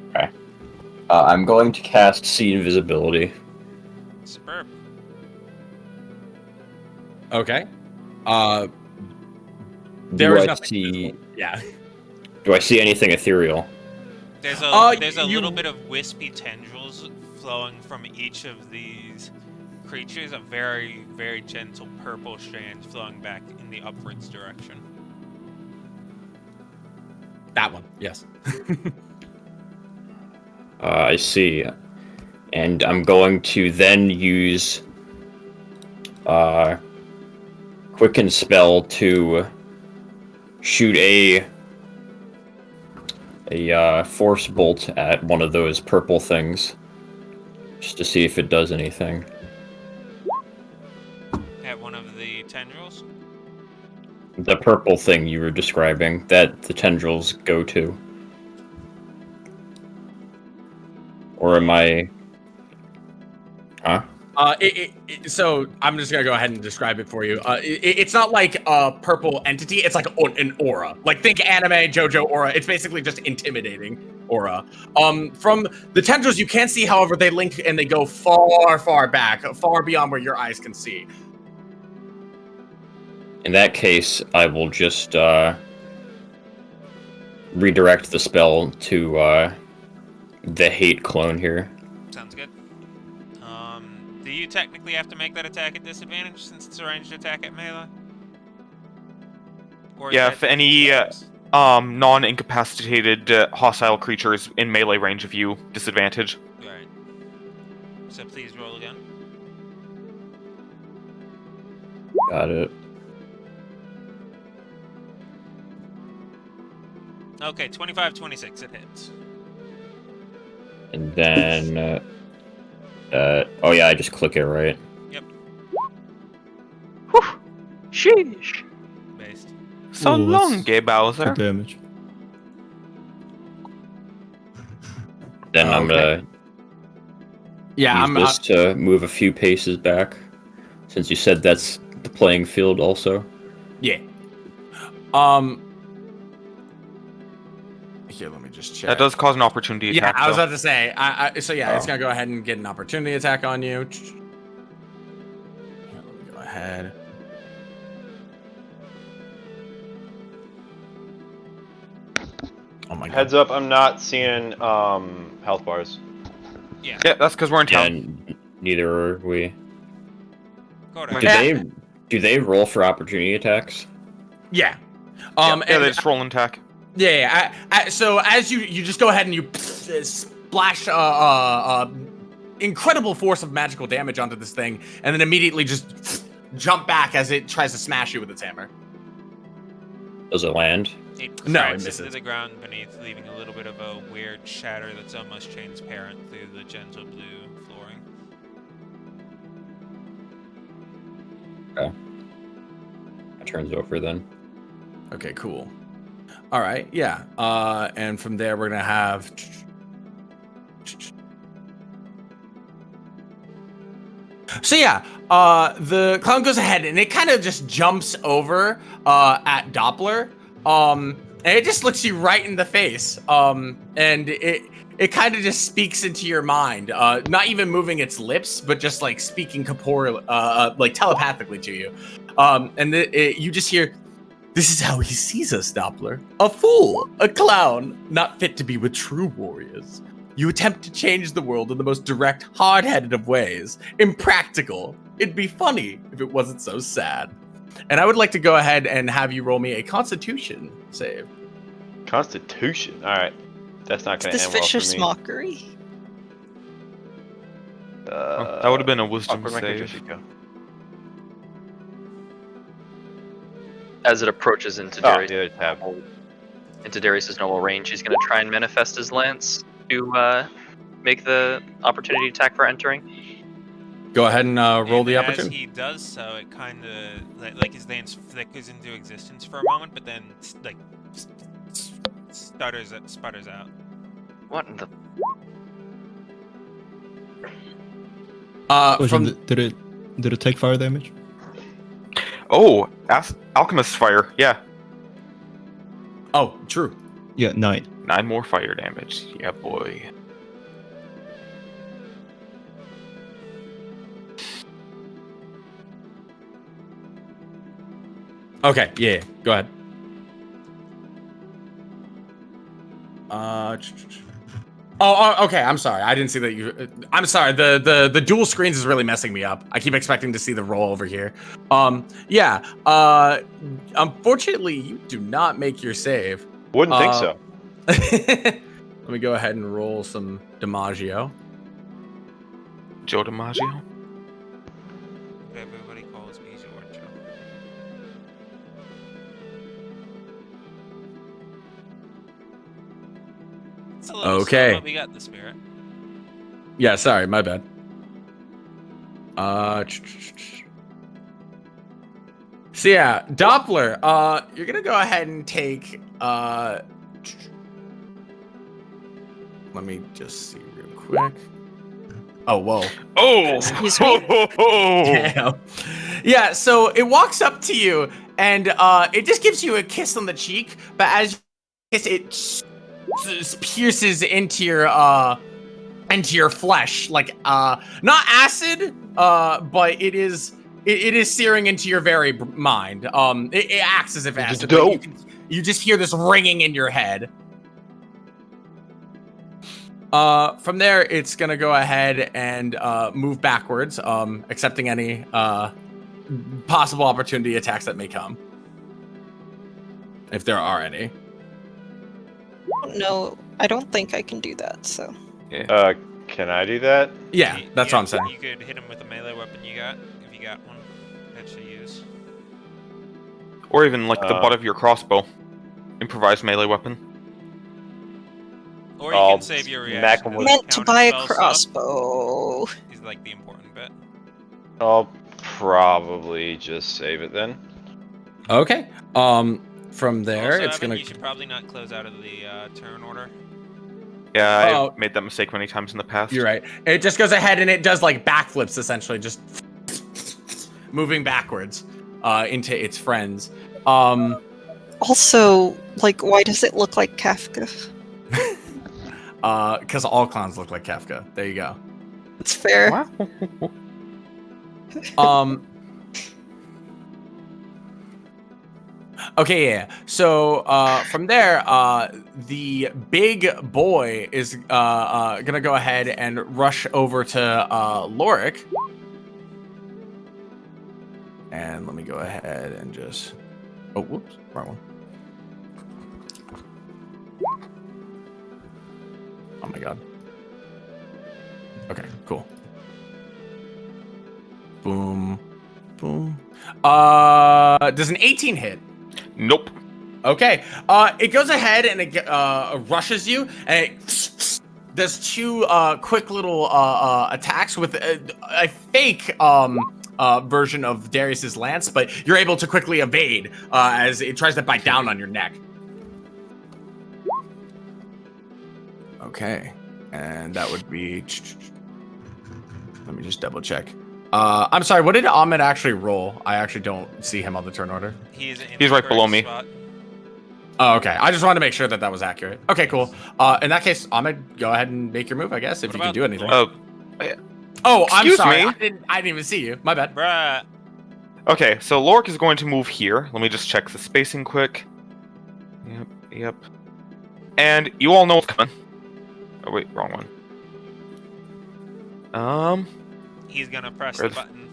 Okay. I'm going to cast See Invisibility. Superb. Okay. Do There is I nothing. see? Yeah. Do I see anything ethereal? There's a you- little bit of wispy tendrils flowing from each of these creatures, a very, very gentle purple strand flowing back in the upwards direction. That one. Yes. I see. And I'm going to then use Quicken Spell to shoot a Force Bolt at one of those purple things. Just to see if it does anything. At one of the tendrils. The purple thing you were describing, that the tendrils go to. Or am I... Huh? So I'm just gonna go ahead and describe it for you. It's not like a purple entity. It's like an aura. Like think anime JoJo aura. It's basically just intimidating aura. From the tendrils you can't see, however, they link and they go far, far back, far beyond where your eyes can see. In that case, I will just redirect the spell to the hate clone here. Sounds good. Do you technically have to make that attack at disadvantage since it's a ranged attack at melee? Or is Yeah, that if any defense? non-incapacitated hostile creatures in melee range of you, disadvantage. Right. So please roll again. Got it. Okay, 25-26, it hits. And then, oh yeah, I just click it, right? Yep, Whew. Sheesh. based. So Ooh, long, that's Gay Bowser. good damage. Then I'm Okay. gonna Yeah, use this to move a few paces back, since you said that's the playing field also. yeah. Here, let me just check. That does cause an opportunity Yeah, attack. I was though. about to say. So yeah, it's Oh. gonna go ahead and get an opportunity attack on you. Here, let me go ahead. Oh my god. Heads up, I'm not seeing health bars. Yeah, Yeah, that's because we're in Yeah, town. neither are we. go Do ahead. they roll for opportunity attacks? Yeah. Yeah, And they just roll an attack. yeah. So as you just go ahead and you splash incredible force of magical damage onto this thing, and then immediately just jump back as it tries to smash you with its hammer. Does it land? It No, it cracks misses. into the ground beneath, leaving a little bit of a weird shatter that's almost transparent through the gentle blue flooring. It turns over then. Okay, cool. All right, yeah. And from there we're gonna have. So yeah, the clown goes ahead and it kind of just jumps over at Doppler, and it just looks you right in the face, and it kind of just speaks into your mind, not even moving its lips, but just like speaking corporeal, like telepathically to you, and you just hear, "This is how he sees us, Doppler. A fool, a clown, not fit to be with true warriors. You attempt to change the world in the most direct, hard-headed of ways. Impractical. It'd be funny if it wasn't so sad." And I would like to go ahead and have you roll me a Constitution save. Constitution. All right, that's not It's going to this end well vicious for me. mockery. Oh, that would have been a wisdom where'd my save. constitution go? As it approaches into Oh, Darius' the other tab. into Darius's normal range, he's going to try and manifest his lance to make the opportunity attack for entering. Go ahead and roll And the as opportunity. he does so, it kind of like his lance flickers into existence for a moment, but then like sputters out. What in the? From Did it take fire damage? Oh, Alchemist Fire. Yeah, oh, true. Yeah, 9. 9 more fire damage. Yeah, boy. Okay, yeah. Go ahead. Oh, okay. I'm sorry. I didn't see that you. I'm sorry. The dual screens is really messing me up. I keep expecting to see the roll over here. Yeah. Unfortunately, you do not make your save. Wouldn't think so. Let me go ahead and roll some DiMaggio. Joe DiMaggio. Everybody calls me Giorgio. It's a little Okay. slow, but we got the spirit. Yeah. Sorry. My bad. So yeah, Doppler. You're gonna go ahead and take. Let me just see real quick. Oh, whoa. Oh! Excuse me? Damn. Yeah, so it walks up to you and it just gives you a kiss on the cheek, but as you kiss, it pierces into your flesh, like not acid, but it is it is searing into your very mind. It acts as if It's acid. dope. You just hear this ringing in your head. From there, it's gonna go ahead and move backwards, accepting any possible opportunity attacks that may come, if there are any. No, I don't think I can do that. So Can I do that? Yeah, that's what I'm saying. You could hit him with a melee weapon you got, if you got one that you use. Or even like the butt of your crossbow. Improvised melee weapon. Or you I'll can save your smack reaction. him to with- the meant to buy a counterspell stuff. crossbow. Is like the important bit. I'll probably just save it then. Okay. From there, Also, it's Evan, gonna. you should probably not close out of the turn order. Yeah, Oh. I've made that mistake many times in the past. You're right. It just goes ahead and it does like backflips, essentially, just moving backwards into its friends. Also, like, why does it look like Kafka? Because all clowns look like Kafka. There you go. It's fair. Okay, yeah. So from there, the big boy is gonna go ahead and rush over to Lorik. And let me go ahead and just. Oh, whoops, wrong one. Oh my god. Okay, cool. Boom, boom. Does an 18 hit? Nope. Okay. It goes ahead and it rushes you, and it does two quick little attacks with a fake version of Darius's lance, but you're able to quickly evade as it tries to bite down on your neck. Okay, and that would be. Let me just double check. I'm sorry. What did Ahmed actually roll? I actually don't see him on the turn order. He's He's right below me. Spot. Oh, okay. I just wanted to make sure that that was accurate. Okay, cool. In that case, Ahmed, go ahead and make your move, I guess, if What you can about do anything. Oh, I'm excuse sorry. me. I didn't even see you. My bad. Bruh. Okay, so Lorik is going to move here. Let me just check the spacing quick. Yep. And you all know what's coming. Oh wait, wrong one. He's gonna press the Where's- button.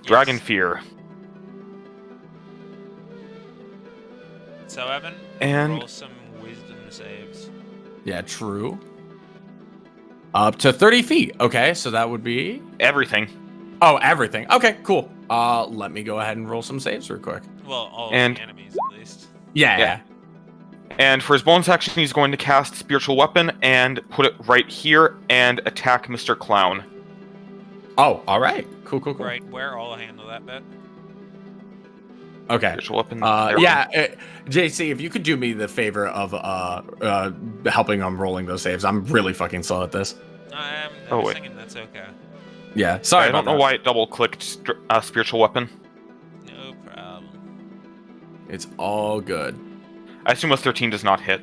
Dragon Yes. Fear. So Evan, And- roll some wisdom saves. Yeah, true. Up to 30 feet. Okay, so that would be. Everything. Oh, everything. Okay, cool. Let me go ahead and roll some saves real quick. Well, all And- of the enemies at least. Yeah. And for his bonus action, he's going to cast Spiritual Weapon and put it right here and attack Mr. Clown. Oh, all right. Cool. Right where I'll handle that bit. Okay. Spiritual Weapon. there we Yeah, JC, if you could do me the favor of helping on rolling those saves, I'm really fucking slow at this. I'm Oh, wait. thinking that's okay. Yeah, go. sorry I about don't know that. why it double-clicked Spiritual Weapon. No problem. It's all good. I assume a 13 does not hit.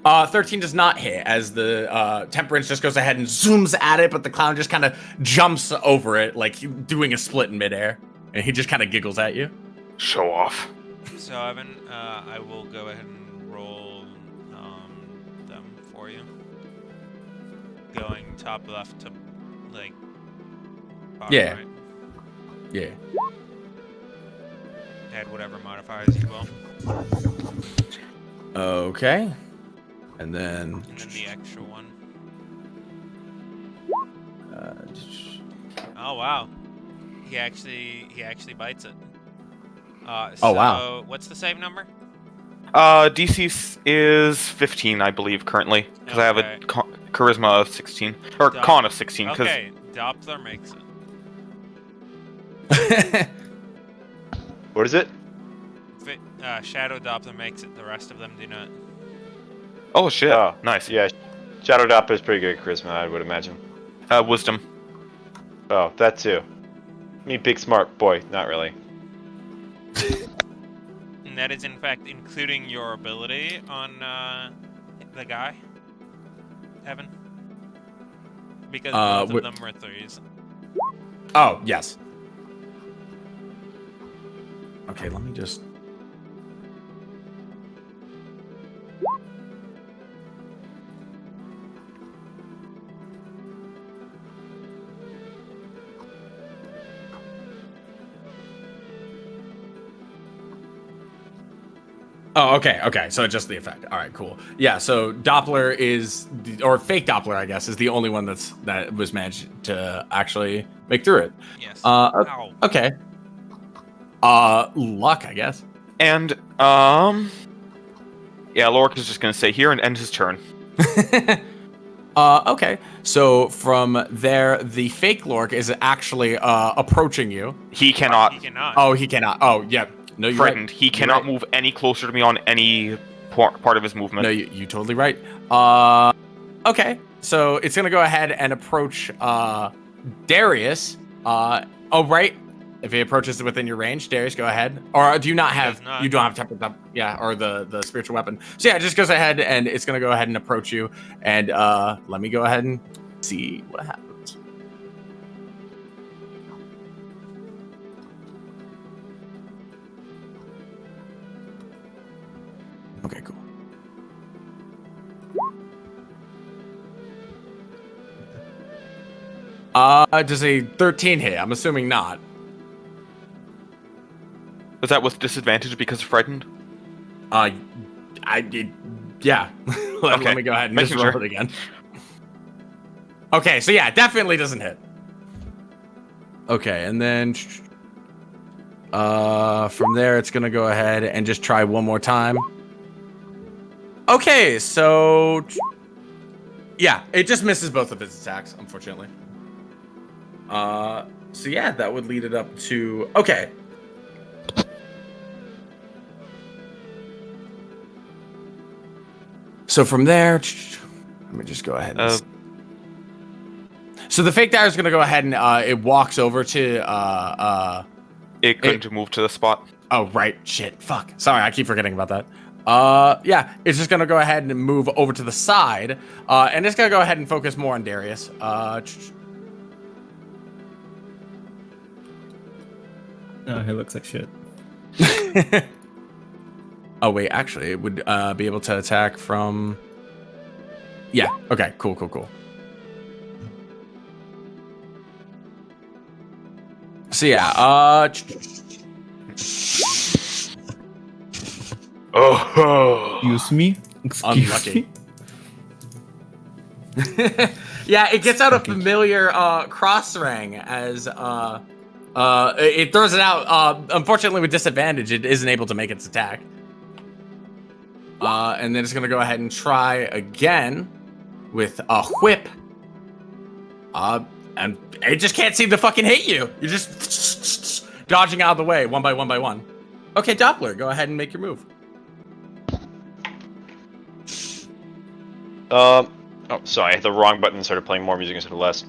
13 does not hit as the temperance just goes ahead and zooms at it, but the clown just kind of jumps over it, like doing a split in midair, and he just kind of giggles at you. Show off. So Evan, I will go ahead and roll them for you. Going top left to like bottom Yeah. right. Yeah. Add whatever modifiers you will. Okay. And then. And then the extra one. Oh wow. He actually bites it. Oh, wow. What's the save number? DC is 15, I believe, currently. Because I have a Okay. charisma of 16. Or Duh. con of 16. Cause Okay, Doppler makes it. What is it? Shadow Doppler makes it. The rest of them do not. Oh, shit. Oh, Nice. Yeah, Shadow Doppler is pretty good at charisma, I would imagine. Wisdom. Oh, that too. Me, big smart boy. Not really. And that is in fact including your ability on the guy, Evan. Because both wh- of them were 3s. Oh, yes. Okay, let me just... Oh, okay. So just the effect. All right, cool. Yeah, so Doppler is, or fake Doppler, I guess, is the only one that was managed to actually make through it. Yes. Ow. Okay. Luck, I guess. And, yeah, Lorik is just gonna stay here and end his turn. Okay. So from there, the fake Lork is actually approaching you. He cannot. He cannot. Oh, he cannot. Oh, yeah. No, you're Frightened. right. He cannot move any closer to me on any part of his movement. No, you're totally right. Okay. So it's gonna go ahead and approach Darius. Oh, right. If he approaches within your range, Darius, go ahead. Or do you not have? You don't have tempered up. Yeah, or the spiritual weapon. So yeah, it just goes ahead and it's gonna go ahead and approach you. And let me go ahead and see what happens. Okay, cool. Does a 13 hit? I'm assuming not. Was that with disadvantage because of frightened? Yeah. Let me go ahead and just roll it again. Okay, so yeah, definitely doesn't hit. Okay, and then from there it's gonna go ahead and just try one more time. Okay, so yeah, it just misses both of his attacks, unfortunately. So yeah, that would lead it up to okay. So from there, let me just go ahead and so the fake dagger is going to go ahead and it walks over to It couldn't move to the spot. Oh, right. Shit. Fuck. Sorry, I keep forgetting about that. Yeah, it's just going to go ahead and move over to the side. And it's going to go ahead and focus more on Darius. Oh, he looks like shit. Oh, wait. Actually, it would be able to attack from... Yeah. Okay. Cool. So, yeah. Excuse me? Unlucky. Yeah, it gets out a familiar cross ring as it throws it out. Unfortunately, with disadvantage, it isn't able to make its attack. And then it's gonna go ahead and try again with a whip. And it just can't seem to fucking hit you. You're just dodging out of the way one by one. Okay, Doppler, go ahead and make your move. Oh, sorry, I hit the wrong button and started playing more music instead of less.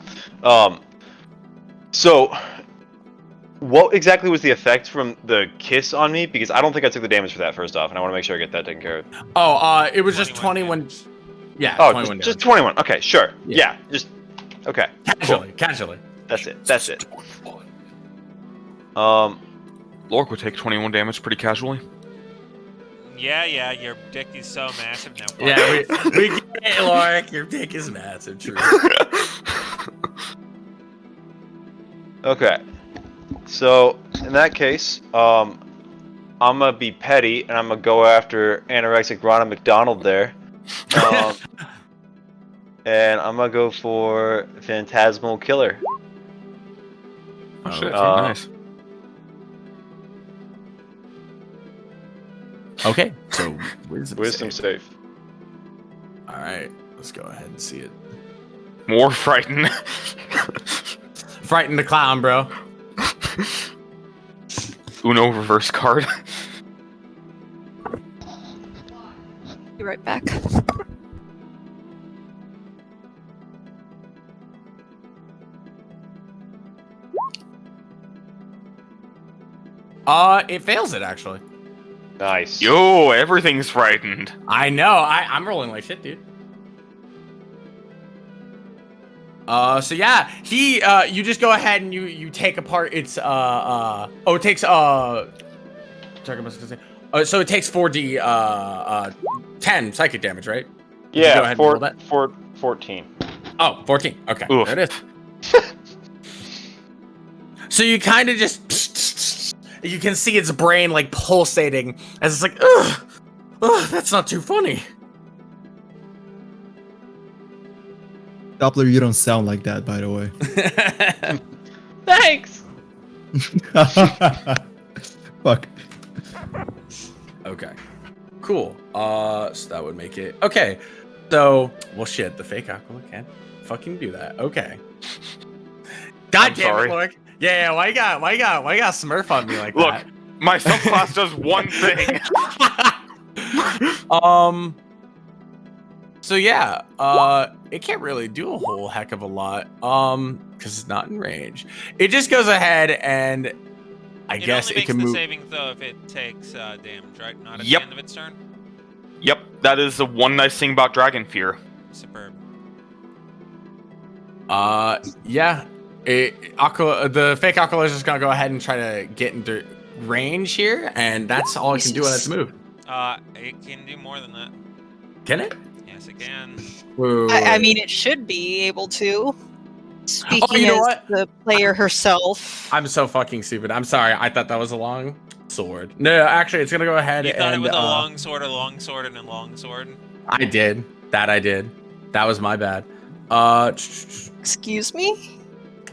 So, what exactly was the effect from the kiss on me? Because I don't think I took the damage for that, first off, and I want to make sure I get that taken care of. Oh, it was just 21. Yeah, oh, 21 just 21. Okay, sure. Yeah, just... Okay. Casually. That's it. Lork would take 21 damage pretty casually. Yeah, your dick is so massive now. Yeah, we get it, Lork. Your dick is massive, true. Okay. So, in that case, I'm gonna be petty, and I'm gonna go after anorexic Ronald McDonald there. And I'm gonna go for Phantasmal Killer. Oh shit, nice. Okay, so wisdom save. All right, let's go ahead and see it. More frightened. Frighten the clown, bro. Uno reverse card. Be right back. It fails it actually. Nice. Yo, everything's frightened. I know. I'm rolling like shit, dude. So yeah, you just go ahead and you take apart its it takes so it takes 4d 10 psychic damage, right? Did you Yeah, go ahead and roll that? 14. Oh, 14. Okay, Oof. there it is. So you kind of just you can see its brain like pulsating as it's like, ugh, that's not too funny. Doppler, you don't sound like that, by the way. Thanks. Fuck. Okay. Cool. So that would make it okay. So, well, shit. The fake Aquila can't fucking do that. Okay. God I'm damn sorry. it, Lork. Yeah. Why you got Smurf on me like Look, that? my subclass does one thing. So yeah. It can't really do a whole heck of a lot. Because it's not in range. It just goes ahead and I guess only it can makes move. the saving throw if it takes damage, right? Not at Yep. the end of its turn. Yep, that is the one nice thing about Dragon Fear. Superb. Yeah. The fake Aquila is just gonna go ahead and try to get into range here, and that's all it can do on its move. It can do more than that. Can it? Yes, it can. I mean, it should be able to. Speaking you know as what? the player herself. I'm so fucking stupid. I'm sorry. I thought that was a long sword. No, actually, it's gonna go ahead You thought and it was a long sword, and a long sword? I did. I did. That was my bad. Excuse me?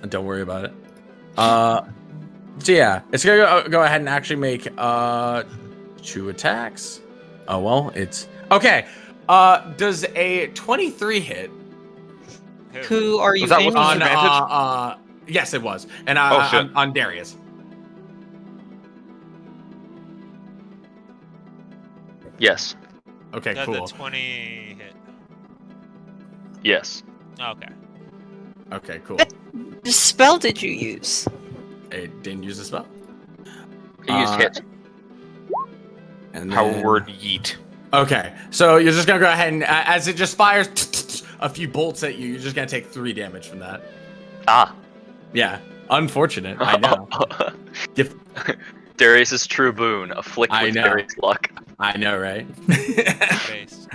Don't worry about it. So yeah, it's gonna go ahead and actually make 2 attacks. Oh well, it's okay. Does a 23 hit? Who are you Was that with aiming disadvantage? at? Yes, it was, and shit. on Darius. Yes. Okay, Does cool. a 20 hit? Yes. Okay. Okay, cool. What spell did you use? It didn't use a spell. I used hit. And Howard Yeet. Okay, so you're just gonna go ahead and as it just fires a few bolts at you, you're just gonna take 3 damage from that. Ah. Yeah, unfortunate. I know. Darius's true boon, afflict I with know. Darius' luck. I know, right? Based.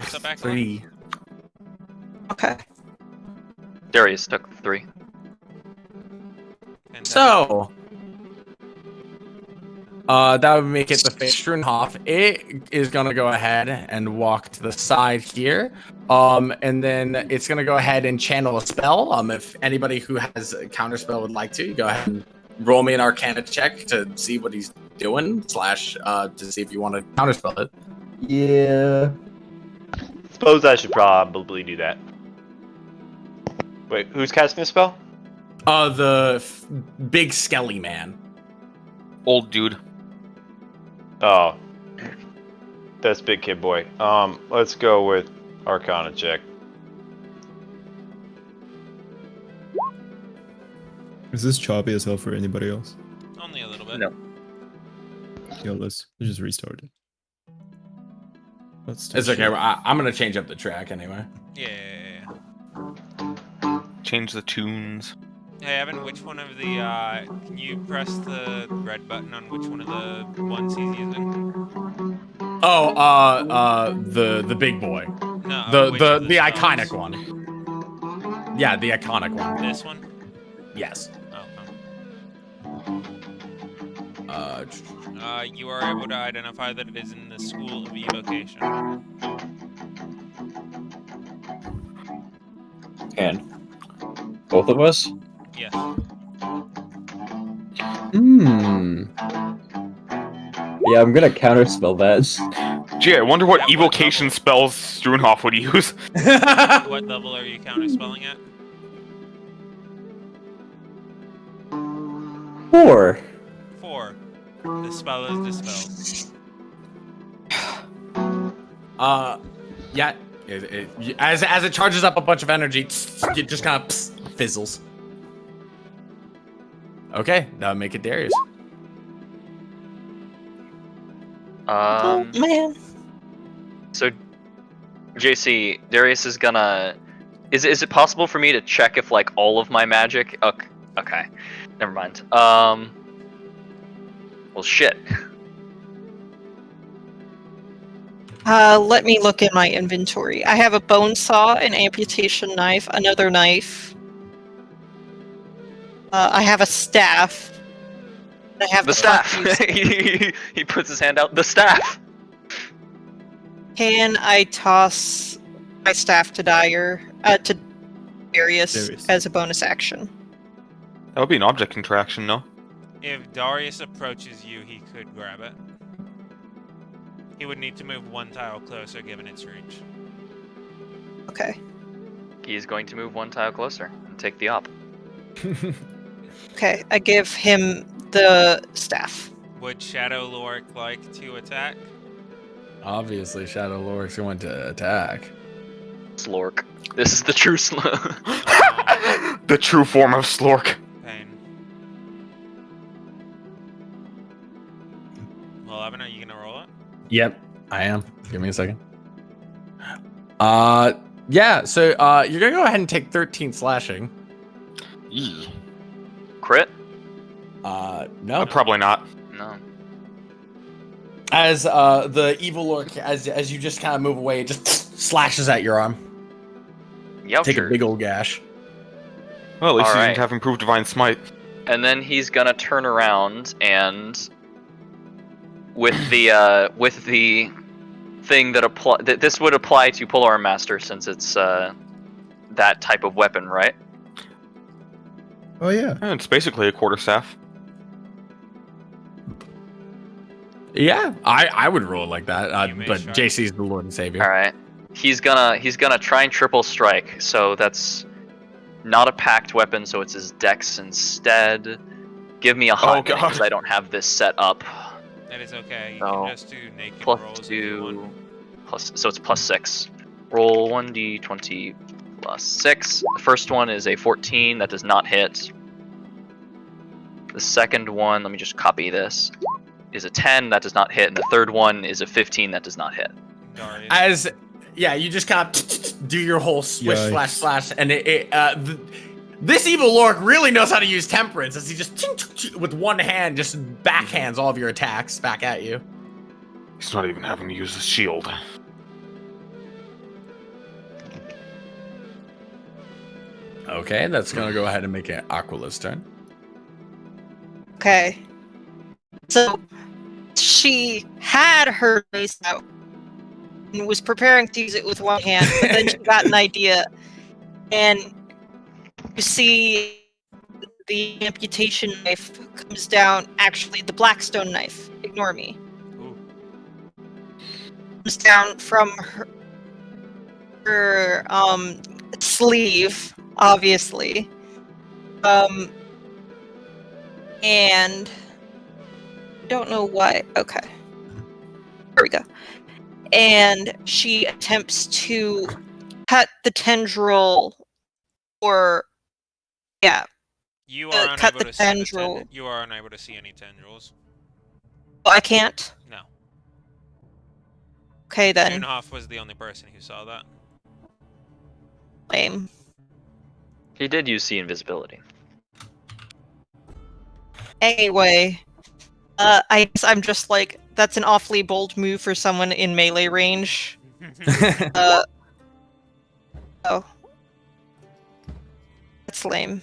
So back 3. Okay. Darius took 3. So, that would make it the Strunhoff. It is gonna go ahead and walk to the side here. And then it's gonna go ahead and channel a spell. If anybody who has a counter spell would like to, go ahead and roll me an Arcana check to see what he's doing, / to see if you want to counterspell it. Yeah. Suppose I should probably do that. Wait, who's casting the spell? The big skelly man. Old dude. Oh. That's Big Kid Boy. Let's go with Arcana check. Is this choppy as hell for anybody else? Only a little bit. No. Yeah, let's just restart it. Let's It's okay. I'm gonna change up the track anyway. Yeah. Change the tunes. Hey, Evan, which one of the, can you press the red button on which one of the ones he's using? Oh, the big boy. No, which of The spells? iconic one. Yeah, the iconic one. This one? Yes. You are able to identify that it is in the School of Evocation. And both of us? Yes. Yeah, I'm gonna counterspell that. Gee, I wonder what At what evocation level? spells Strunhoff would use. What level are you counterspelling at? 4. 4. The spell is dispelled. Yeah. As it charges up a bunch of energy, it just kind of fizzles. Okay, now make it Darius. Oh man. So JC, Darius is gonna. Is it possible for me to check if like all of my magic? Okay. Never mind. Well, shit. Let me look at my inventory. I have a bone saw, an amputation knife, another knife. I have a staff. I have The staff. He puts his hand out. The staff. Can I toss my staff to to Darius as a bonus action? That would be an object interaction, no? If Darius approaches you, he could grab it. He would need to move one tile closer given its reach. Okay. He's going to move one tile closer and take the op. Okay, I give him the staff. Would Shadow Lork like to attack? Obviously, Shadow Lork's going to attack. Slork. This is the true Slork. The true form of Slork. Pain. Well, Evan, are you gonna roll it? Yep, I am. Give me a second. Yeah, so you're gonna go ahead and take 13 slashing. Yee. Crit? No. Probably not. No. As the evil Lork, as you just kind of move away, it just slashes at your arm. Yep. Take a big old gash. Well, at least All he right. didn't have improved divine smite. And then he's gonna turn around and with the thing that this would apply to Polearm Master since it's that type of weapon, right? Oh yeah. Yeah, it's basically a quarterstaff. Yeah, I would roll it like that. You may But try. JC's the Lord and Savior. All right. He's gonna try and triple strike. So that's not a packed weapon. So it's his dex instead. Give me a hot minute God. because I don't have this set up. That is okay. You So, can just do naked Plus rolls if you want. 2 so it's +6. Roll 1d20 +6. The first one is a 14 that does not hit. The second one, let me just copy this, is a 10 that does not hit, and the third one is a 15 that does not hit. Darius. You just kind of do your whole swish, Yikes. slash, and this evil Lork really knows how to use temperance, as he just with one hand just backhands all of your attacks back at you. He's not even having to use his shield. Okay, that's gonna go ahead and make it Aquala's turn. Okay. So she had her mace out and was preparing to use it with one hand, but then she got an idea. And you see the amputation knife comes down, actually the Blackstone knife, ignore me. Ooh. Comes down from her sleeve, obviously. And I don't know why. Okay. There we go. And she attempts to cut the tendril, or You are cut unable the to see the tendril. You are unable to see any tendrils. I can't. No. Okay then. Moonhoff was the only person who saw that. Lame. He did use see invisibility. Anyway, I guess I'm just like, that's an awfully bold move for someone in melee range. Oh. That's lame.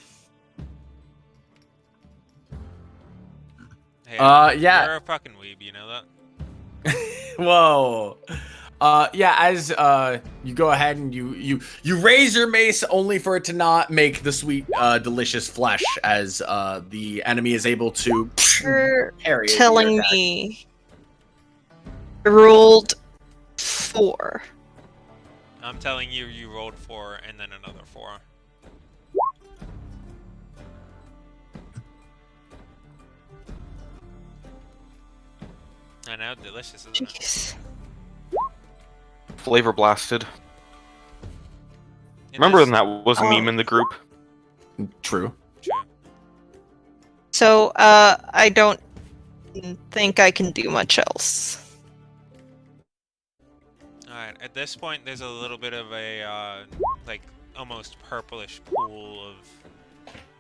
Hey, Yeah. You're a fucking weeb, you know that? Whoa. As you go ahead and you raise your mace only for it to not make the sweet, delicious flesh as the enemy is able to You're parry it. telling me I rolled 4. I'm telling you, you rolled 4 and then another 4. I know, delicious, isn't it? Jeez. Flavor blasted. It Remember is when that was a meme in the group? True. true. So, I don't think I can do much else. Alright, at this point, there's a little bit of a, like, almost purplish pool of,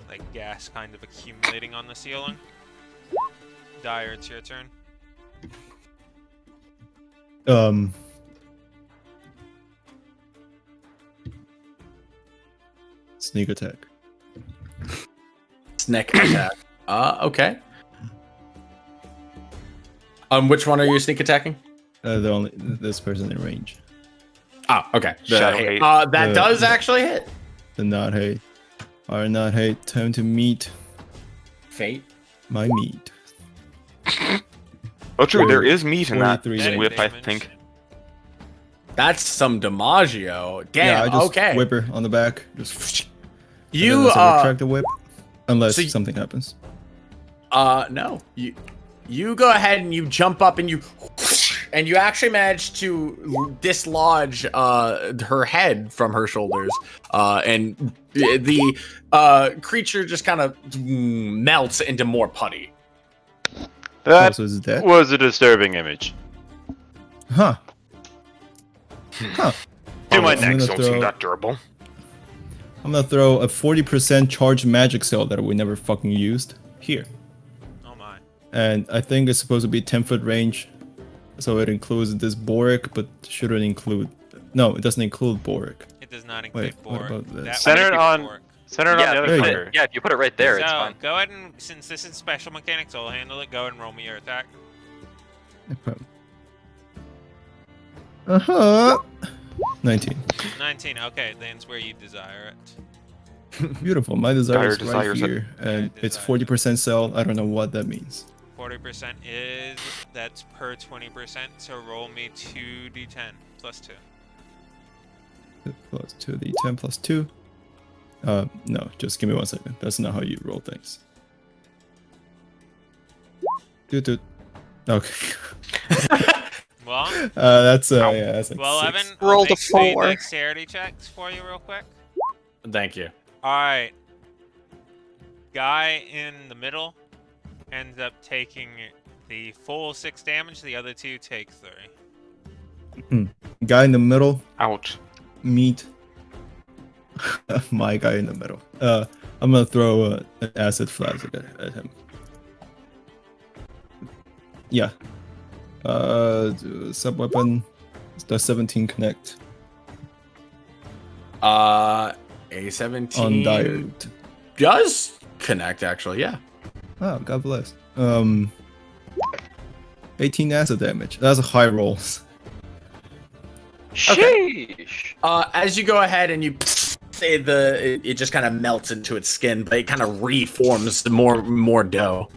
like, gas kind of accumulating on the ceiling. Dyer, it's your turn. Sneak attack. Sneak attack. Okay. Which one are you sneak attacking? This person in range. Oh, okay. Shadow hate. That does actually hit. The not hate. Alright, not hate. Time to meet Fate. my meat. Oh, true. There is meat in that 43 whip, I damage. think. That's some DiMaggio. Damn. Yeah, I just okay. whip her on the back. Just You retract the whip, unless so something happens. No. You go ahead and you jump up and you actually manage to dislodge her head from her shoulders, and the creature just kind of melts into more putty. That So is dead? was a disturbing image. Huh. Huh. Do my I'm Things gonna don't seem throw- that durable. I'm gonna throw a 40% charged magic cell that we never fucking used here. Oh my. And I think it's supposed to be 10-foot range. So it includes this Boric, but shouldn't include... No, it doesn't include Boric. It does not include Wait, what Bork. about this? That Center would be on- Bork. Center it Yeah, on the if other you put finger. it, yeah, if you put it right there, So, it's fine. go ahead and, since this is special mechanics, I'll handle it. Go ahead and roll me your attack. Uh-huh. 19. 19, okay, then it's where you desire it. Beautiful. My desire Dire is right desires it. here. And Dire it's desires 40% cell. I don't know what that means. 40% is, that's per 20%, so roll me 2d10 plus 2. Plus 2d10 plus 2. No, just give me 1 second. That's not how you roll things. Dude. Okay. Well, That's yeah, that's like well, 6. Evan, I'll Rolled a make 3 4. dexterity checks for you real quick. Thank you. Alright. Guy in the middle ends up taking the full 6 damage, the other 2 take 3. Guy in the middle, Ouch. meet my guy in the middle. I'm gonna throw an acid flask at him. Yeah. Sub weapon. Does 17 connect A17 on Dire? does connect actually, yeah. Oh, God bless. 18 acid damage. That's a high roll. Sheesh. As you go ahead and you say it just kind of melts into its skin, but it kind of reforms the more dough.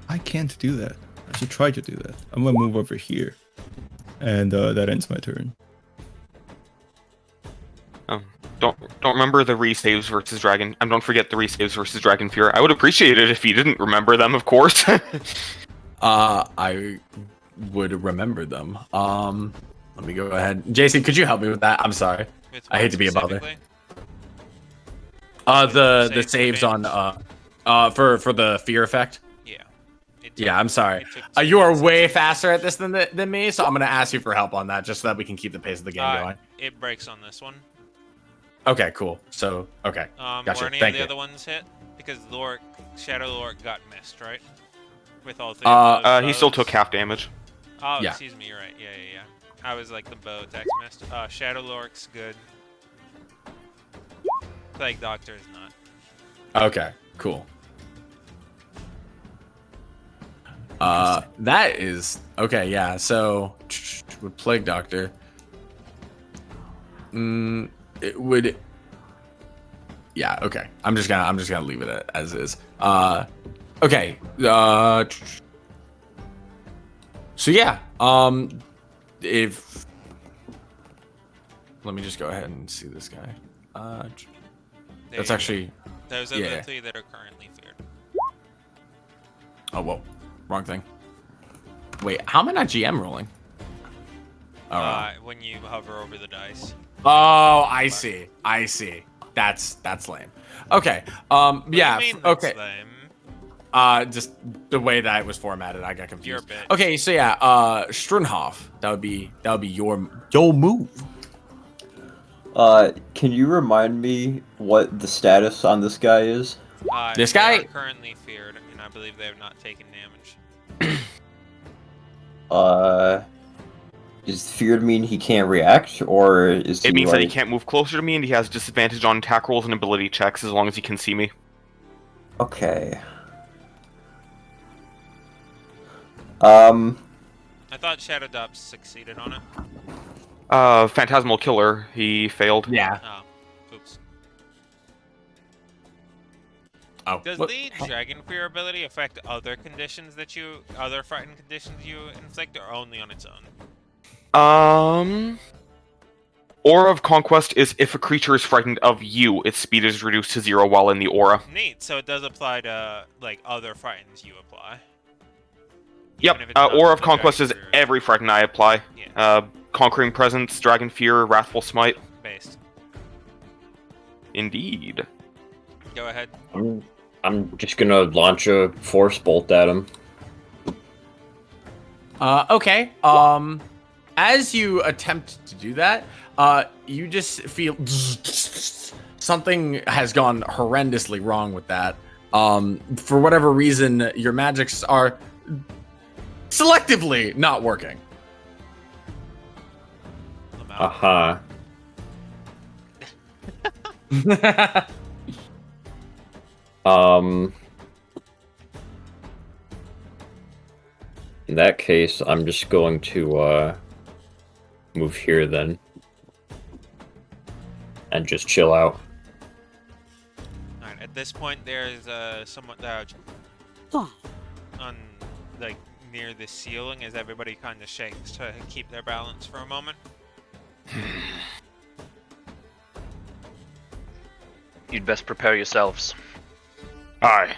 I can't do that. I should try to do that. I'm gonna move over here, and that ends my turn. Don't remember the resaves versus Dragon. Don't forget the resaves versus Dragon Fear. I would appreciate it if you didn't remember them, of course. I would remember them. Let me go ahead. Jason, could you help me with that? I'm sorry. With I what hate to be a bother. specifically? The Save saves on advantage? for the fear effect. Yeah. It took- Yeah, I'm sorry. it took You are 2 way seconds. faster at this than me, so I'm gonna ask you for help on that, just so that we can keep the pace of the game going. It breaks on this one. Okay, cool. So, okay. Gotcha, Were any thank of the you. other ones hit? Because Shadow Lork got missed, right? With all 3 He still took half damage. Oh, Yeah. excuse me, you're right. Yeah. I was like, the bow attacks missed. Shadow Lork's good. Plague Doctor is not. Okay, cool. That is okay. Yeah. So with Plague Doctor, it would. Yeah. Okay. I'm just gonna leave it as is. Okay. So yeah. If let me just go ahead and see this guy. There That's you actually. go. Those are yeah. the 3 that are currently feared. Oh whoa, wrong thing. Wait, how am I not GM rolling? Oh, When you hover over the dice. I see. That's lame. Okay. What do Yeah. you mean that's Okay. lame? Just the way that it was formatted, I got Your confused. bit. Okay, so yeah, Strunhoff, that would be your move. Can you remind me what the status on this guy is? This They guy- are currently feared, and I believe they have not taken damage. Does feared mean he can't react, or is It he means that he like... can't move closer to me, and he has disadvantage on attack rolls and ability checks as long as he can see me. Okay. I thought Shadow Dops succeeded on it. Phantasmal Killer, he failed. Yeah. Oh, oops. Oh. Does what- the Dragon Fear ability affect other conditions other frightened conditions you inflict, or only on its own? Aura of Conquest is if a creature is frightened of you, its speed is reduced to 0 while in the aura. Neat. So it does apply to like other frightens you apply. Yep, Even if it's not Aura of the Conquest Dragon is Fear every frighten I apply. Yeah. Conquering Presence, Dragon Fear, Wrathful Smite. based. Indeed. Go ahead. I'm just gonna launch a force bolt at him. Okay. As you attempt to do that, you just feel something has gone horrendously wrong with that. For whatever reason, your magics are selectively not working. Aha. In that case, I'm just going to move here then, and just chill out. Alright, at this point there's somewhat on like near the ceiling as everybody kind of shakes to keep their balance for a moment. You'd best prepare yourselves. Aye.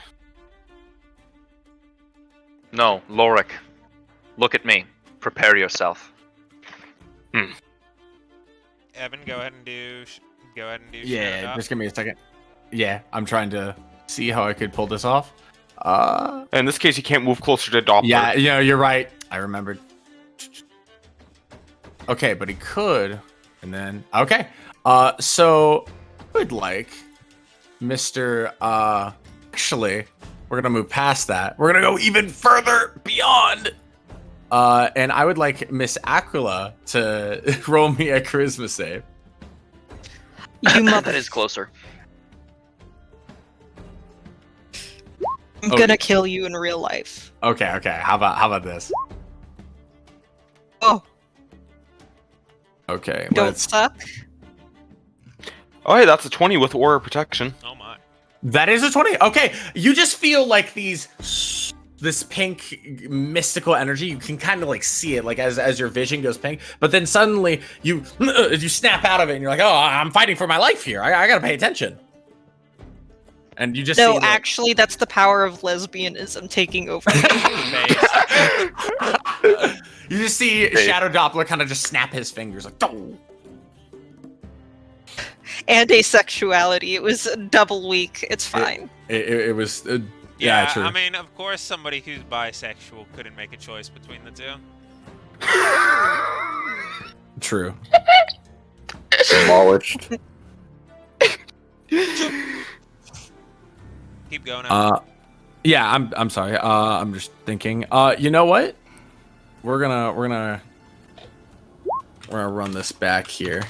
No, Lorik. Look at me. Prepare yourself. Evan, go ahead and do Shadow Yeah, Dop. just give me a second. Yeah, I'm trying to see how I could pull this off. In this case, you can't move closer to Doppler. Yeah, you're right. I remembered. Okay, but he could, and then okay. So I would like Mr. Actually, we're gonna move past that. We're gonna go even further beyond. And I would like Miss Aquila to roll me a charisma save. You mother. That is closer. I'm Oh. gonna kill you in real life. Okay. How about this? Oh, Okay, don't let's. suck. Oh, hey, that's a 20 with Aura Protection. Oh my. That is a 20. Okay, you just feel like this pink mystical energy. You can kind of like see it, like as your vision goes pink. But then suddenly you snap out of it, and you're like, "Oh, I'm fighting for my life here. I gotta pay attention." And you just No, see, like- actually, that's the power of lesbianism taking over. you just see Shadow Doppler kind of just snap his fingers like, "Oh." And asexuality. It was double weak. It's fine. It was. Yeah, true. I mean, of course, somebody who's bisexual couldn't make a choice between the two. True. Demolished. Keep going. Evan. Yeah, I'm sorry. I'm just thinking. You know what? We're gonna run this back here.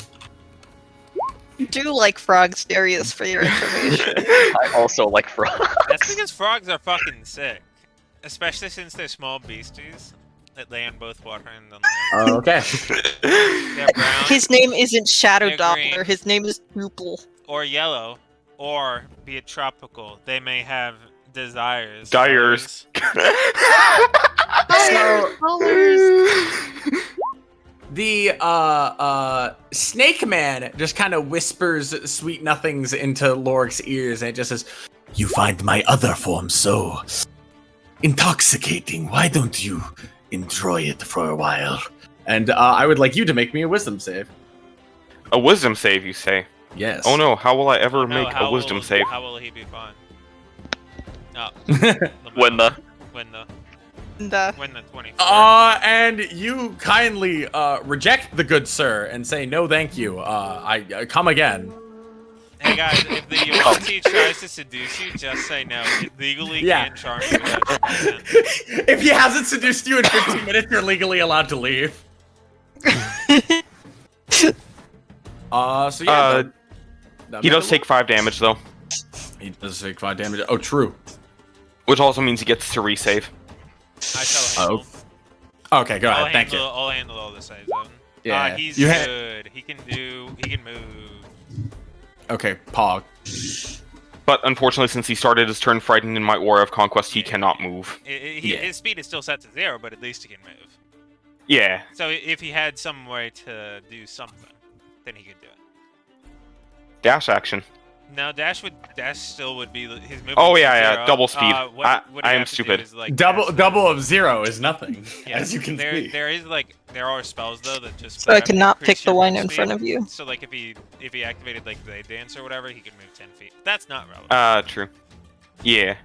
I do like frogs, Darius, for your information. I also like frogs. That's because frogs are fucking sick, especially since they're small beasties that lay on both water and on land. Okay. They're brown His name isn't Shadow They're Doppler. green. His name is Pupil. or yellow, or be it tropical. They may have desires. Dyers. The Snake Man just kind of whispers sweet nothings into Lorik's ears, and it just says, "You find my other form so intoxicating. Why don't you enjoy it for a while?" And I would like you to make me a wisdom save. A wisdom save, you say? Yes. Oh no, how will I ever No, make a wisdom save? How will he be fine? No. When the When the The 24. And you kindly reject the good sir and say no, thank you. I come again. Hey guys, if the Yuan-Ti tries to seduce you, just say no. It legally Yeah. can charm you without your consent. If he hasn't seduced you in 15 minutes, you're legally allowed to leave. So yeah. He does take 5 damage though, He does take 5 damage. Oh, true. which also means he gets to resave. I shall handle. Okay, go ahead. Thank you. I'll handle all the saves. Yeah. He's You ha- good. He can move. Okay, Pog. But unfortunately, since he started his turn frightened in my Aura of Conquest, he cannot move. His speed is still set to 0, but at least he can move. Yeah. So if he had some way to do something, then he could do it. Dash action. No, dash still would be his movement. Oh, is yeah, 0. double speed. What I he'd am have to do stupid. is, like, Double of 0 is nothing, Yeah, as you can see. There are spells though that just. So I cannot increase pick the your one move in speed. front of you. So like if he activated like the dance or whatever, he could move 10 feet. That's not relevant. True. Yeah.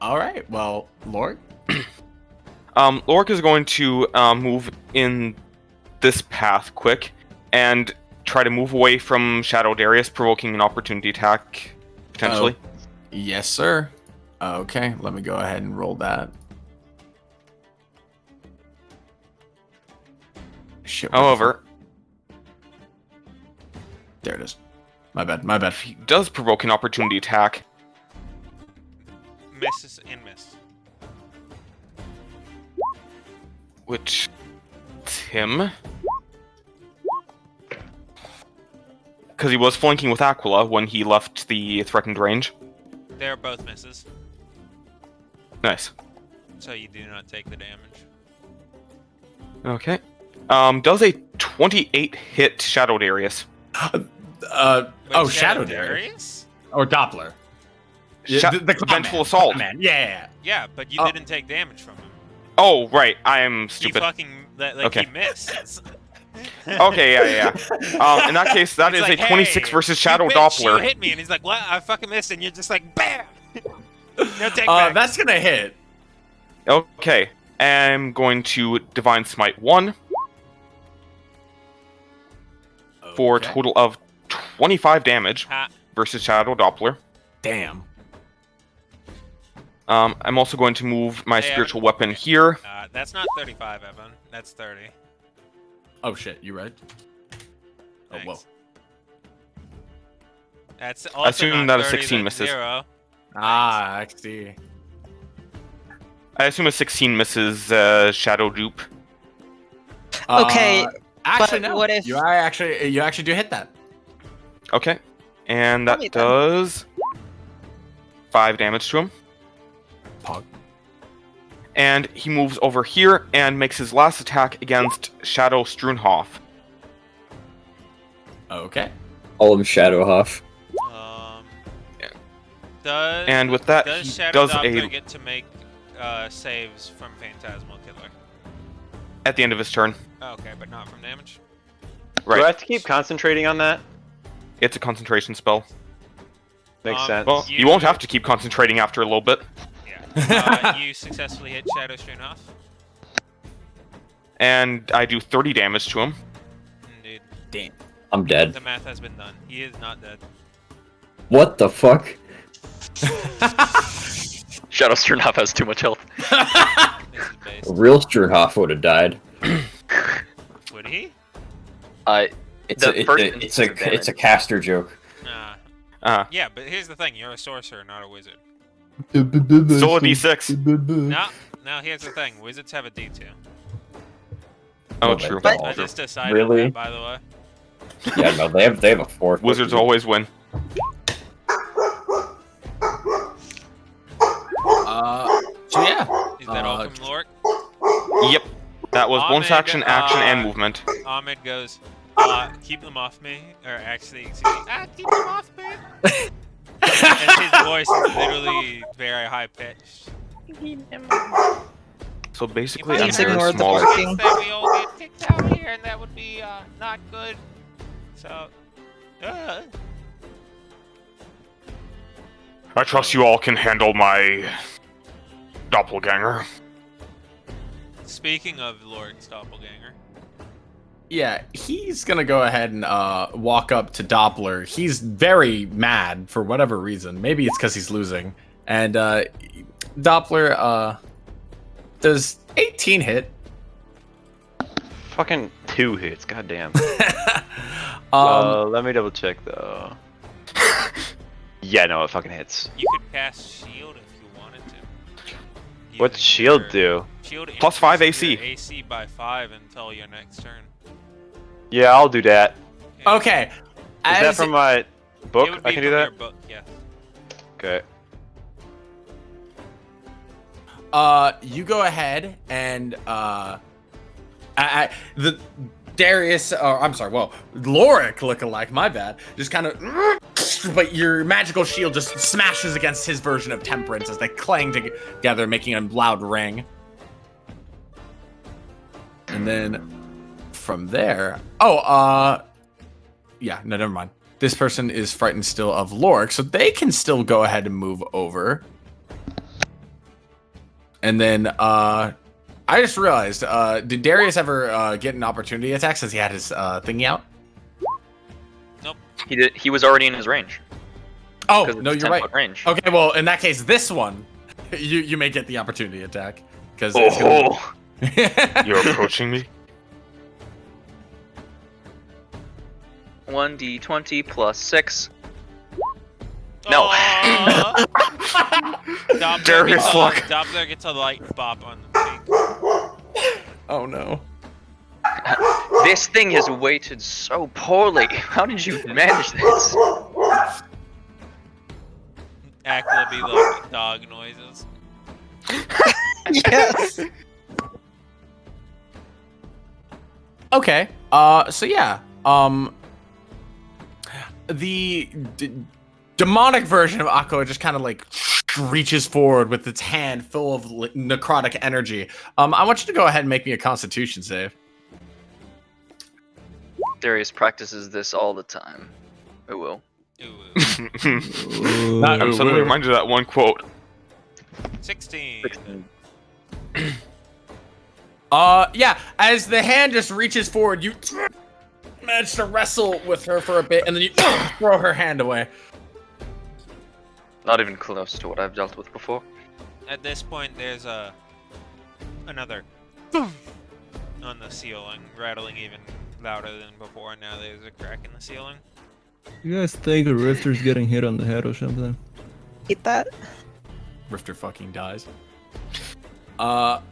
All right. Well, Lord. Lork is going to move in this path quick and try to move away from Shadow Darius, provoking an opportunity attack, potentially. Yes, sir. Okay, let me go ahead and roll that. Shit. However, there it is. My bad. if he does provoke an opportunity attack, Misses and miss. which hits him, because he was flanking with Aquila when he left the threatened range. They're both misses, Nice. so you do not take the damage. Okay. Does a 28 hit Shadow Darius? Wait, Shadow Darius Darius? or Doppler. The Vengeful Assault. Man, yeah. Yeah, but you Oh. didn't take damage from him. Oh, right. I am He stupid. fucking Okay. he missed. Okay, yeah. In that case, that It's is like, a 26 "Hey, versus Shadow you bitch, Doppler. You hit me, and he's like, "What? I fucking missed," and you're just like, "Bam!" No take That's gonna hit. Okay. I'm going to Divine Smite 1 for a Okay. total of 25 damage Ha. versus Shadow Doppler. Damn. I'm also going to move my Hey, spiritual weapon here. That's not 35, Evan. That's 30. Oh shit, you right? Oh whoa. Thanks. That's also Assuming not that a 30, 16 that's misses. 0. I see. I assume a 16 misses Shadow Dupe. Okay, Actually, but no. what if- you actually do hit that? Okay. And Tell me that then. does 5 damage to him. Pog. And he moves over here and makes his last attack against Shadow Struenhof. Okay. Call him Shadowhuff. And with that, does he Shadow does Doppler a get to make saves from Phantasmal Killer? at the end of his turn. Okay, but not from damage. Do I Right. have to keep concentrating on that? It's a concentration spell. Makes sense. Well, you won't have to keep concentrating after a little bit. Yeah. You successfully hit Shadow Struenhof. And I do 30 damage to him. Indeed. Damn. I'm dead. The math has been done. He is not dead. What the fuck? Shadow Struenhof has too much health. This is A based. real Struenhof would have died. Would he? It's The a, first it's instance of a it's a damage. caster joke. Nah. Yeah, but here's the thing. You're a sorcerer, not a wizard. Still a D6. No, here's the thing. Wizards have a D2. Oh, Well, true. But- I True. just decided Really? that, by the way. Yeah, no, they have a fourth. Wizards always win. So yeah. Is that all from Lork? Yep. That was bonus Ahmed, action, action, and movement. Ahmed goes, keep them off me. Or actually, excuse me, keep them off me. And his voice is literally very high pitched. So basically, If I'm Please very ignore the small. barking. That we all get kicked out here, and that would be not good. So, I trust you all can handle my doppelganger. Speaking of Lorik's doppelganger, Yeah, he's gonna go ahead and walk up to Doppler. He's very mad for whatever reason. Maybe it's because he's losing. And Doppler, does 18 hit? Fucking 2 hits, goddamn. Um, Let me double check though. Yeah, no, it fucking hits. you could cast shield if you wanted to. What's Using shield your- do? Shield Plus 5 increases AC. your AC by 5 until your next turn. Yeah, I'll do that. okay. Is that from my book? It would I be can do from that? your book, yeah. Okay. You go ahead and the Darius, or I'm sorry, well, Lorik lookalike, my bad, just kind of, but your magical shield just smashes against his version of Temperance as they clang together, making a loud ring. And then from there, yeah, no, never mind. This person is frightened still of Lorik, so they can still go ahead and move over. And then, I just realized, did Darius ever get an opportunity attack since he had his thingy out? Nope. He did. He was already in his range. Oh, 'Cause it's no, a you're 10 right. foot range. Okay, well, in that case, this one, you may get the opportunity attack. Because it's gonna... Oh, You're approaching me? 1d20 plus 6. No. Doppler gets a light bop on the cheek. Oh, no. This thing has weighted so poorly. How did you manage this? Akla be like dog noises. Yes. Okay, so yeah, the demonic version of Akko just kind of like reaches forward with its hand full of necrotic energy. I want you to go ahead and make me a Constitution save. Darius practices this all the time. I will. Ooh. I'm suddenly reminded of that one quote. 16. 16. Yeah, as the hand just reaches forward, you manage to wrestle with her for a bit, and then you throw her hand away. Not even close to what I've dealt with before. At this point, there's another on the ceiling, rattling even louder than before. Now there's a crack in the ceiling. You guys think a Rifter's getting hit on the head or something? Eat that. Rifter fucking dies. So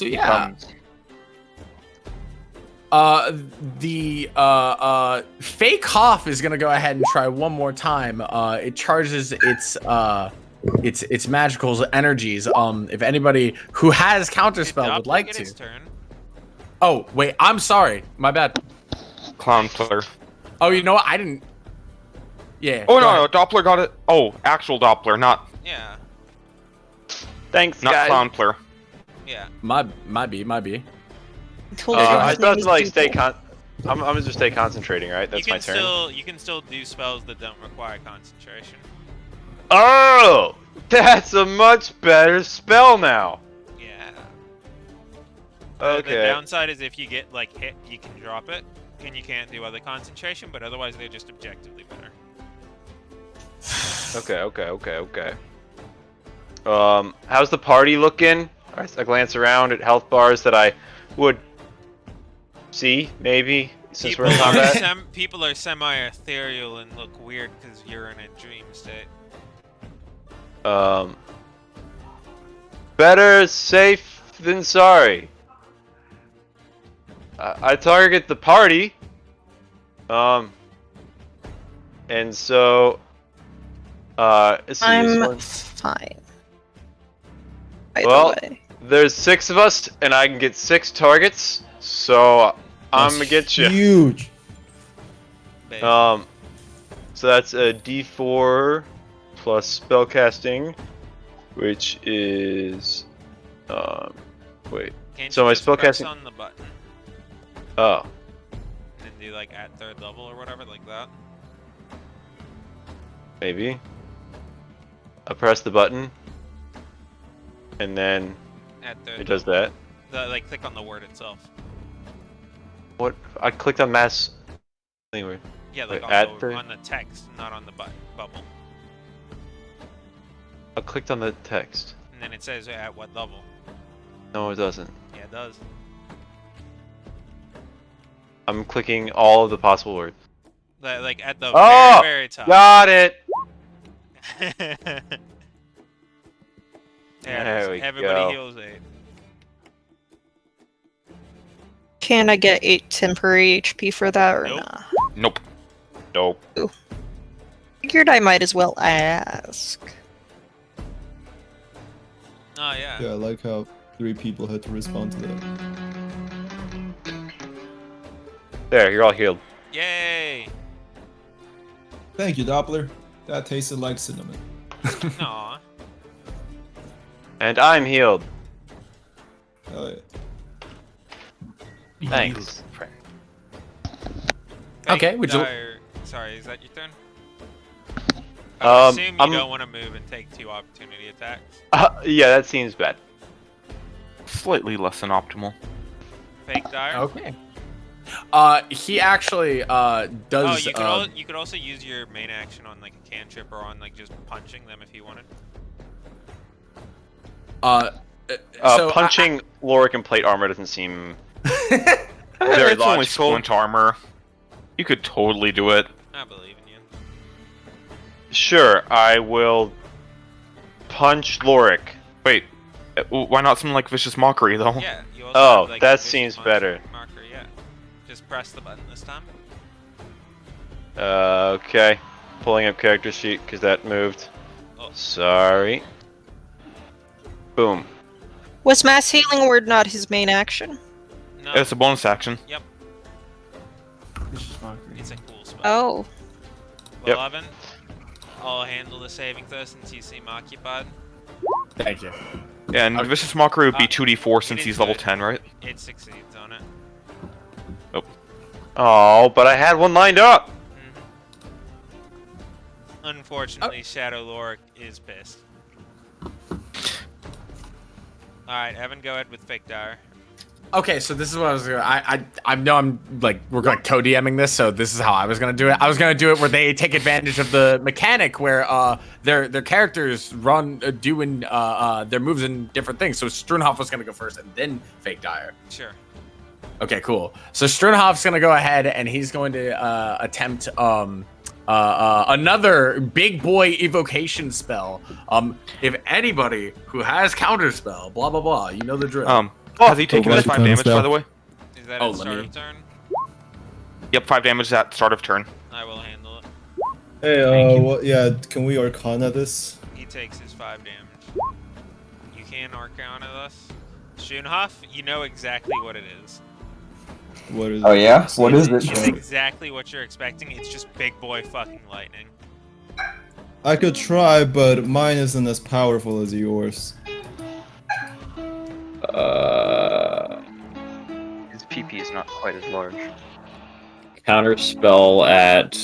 yeah. The fake Hoff is gonna go ahead and try one more time. It charges its magical energies. If anybody who has counterspell would like to. Turn. Oh wait, I'm sorry, my bad. Clown player. Oh, you know what? I didn't. Yeah. Oh go no, ahead. Doppler got it. Oh, actual Doppler, not Yeah. Thanks, not guys. clown player. Yeah. Might be. Told you I his still have name to like is stay Duplo. I'm gonna just stay concentrating, right? That's you my can turn. you can still do spells that don't require concentration. Oh, that's a much better spell now. Yeah. Okay. The downside is if you get like hit, you can drop it, and you can't do other concentration. But otherwise, they're just objectively better. Okay. How's the party looking? I glance around at health bars that I would see, maybe, since we're in combat. People are semi-ethereal and look weird because you're in a dream state. Better safe than sorry. I target the party. And so, let's see, I'm this one- fine. By Well, the way. there's 6 of us, and I can get 6 targets, so I'm gonna get you. Huge. Babe. So that's a D4 plus spellcasting, which is, wait. Can't so you my just press spellcasting- on the button Oh, and then do like at 3rd level or whatever like that? maybe. I press the button, and then At the it does that. like click on the word itself. What? I clicked on mass. Anyway, Yeah, like Wait, on the text, not on the bubble. I clicked on the text. And then it says at what level. No, it doesn't. Yeah, it does. I'm clicking all of the possible words. Like at the Oh! very, very top. Got it! Yeah, we everybody go. heals 8. Can I get 8 temporary HP for that or Nope. not? Nope. Nope. Figured I might as well ask. Oh yeah. Yeah, I like how 3 people had to respond to that. There, you're all healed. Yay! Thank you, Doppler. That tasted like cinnamon. Aw. And I'm healed. Oh, yeah. Thanks. Okay, would you- Sorry, is that your turn? Um, I assume you I'm- don't want to move and take 2 opportunity attacks. Yeah, that seems bad. Slightly less than optimal. Fake dire. Okay. He actually Oh, does. you could also use your main action on like a cantrip or on like just punching them if you wanted. So Punching Lorik and plate armor doesn't seem very It's only logical. splint armor. You could totally do it. I believe in you. Sure, I will punch Lorik. Wait, why not something like Vicious Mockery, though? Yeah. You also Oh, have, like, that vicious seems punch better. Marker, yeah. Just press the button this time. Okay. Pulling up character sheet because that moved. Oh. Sorry. Boom. Was mass healing word not his main action? No, It's a bonus action. it's a cool spell. Oh. Yep. 11. I'll handle the saving throw since you seem occupied. Thank you. Yeah, and Vicious Mockery would be 2d4 since is he's level good. 10, right? It succeeds on it. Oh, but I had one lined up. Unfortunately, Shadow Lorik is pissed. Alright, Evan, go ahead with Fake Dire. Okay, so this is what I was gonna. I know I'm like we're like co-DMing this, so this is how I was gonna do it. I was gonna do it where they take advantage of the mechanic where their characters run doing their moves and different things. So Strunhoff was gonna go first and then Fake Dire. Sure. Okay, cool. So Strunhoff's gonna go ahead and he's going to attempt another big boy evocation spell. If anybody who has counterspell, blah blah blah, you know the drill. Has he taken his Override 5 damage, by counterspell. the way? Is that Oh, at let start me- of turn? Yep, 5 damage at start of turn. I will handle it. Hey, well, yeah, can we Arcana this? He takes his 5 damage. You can Arcana this. Shunhoff, you know exactly what it is. What is Oh yeah? What is It's it? exactly what you're expecting. It's just big boy fucking lightning. I could try, but mine isn't as powerful as yours. His PP is not quite as large. Counter spell at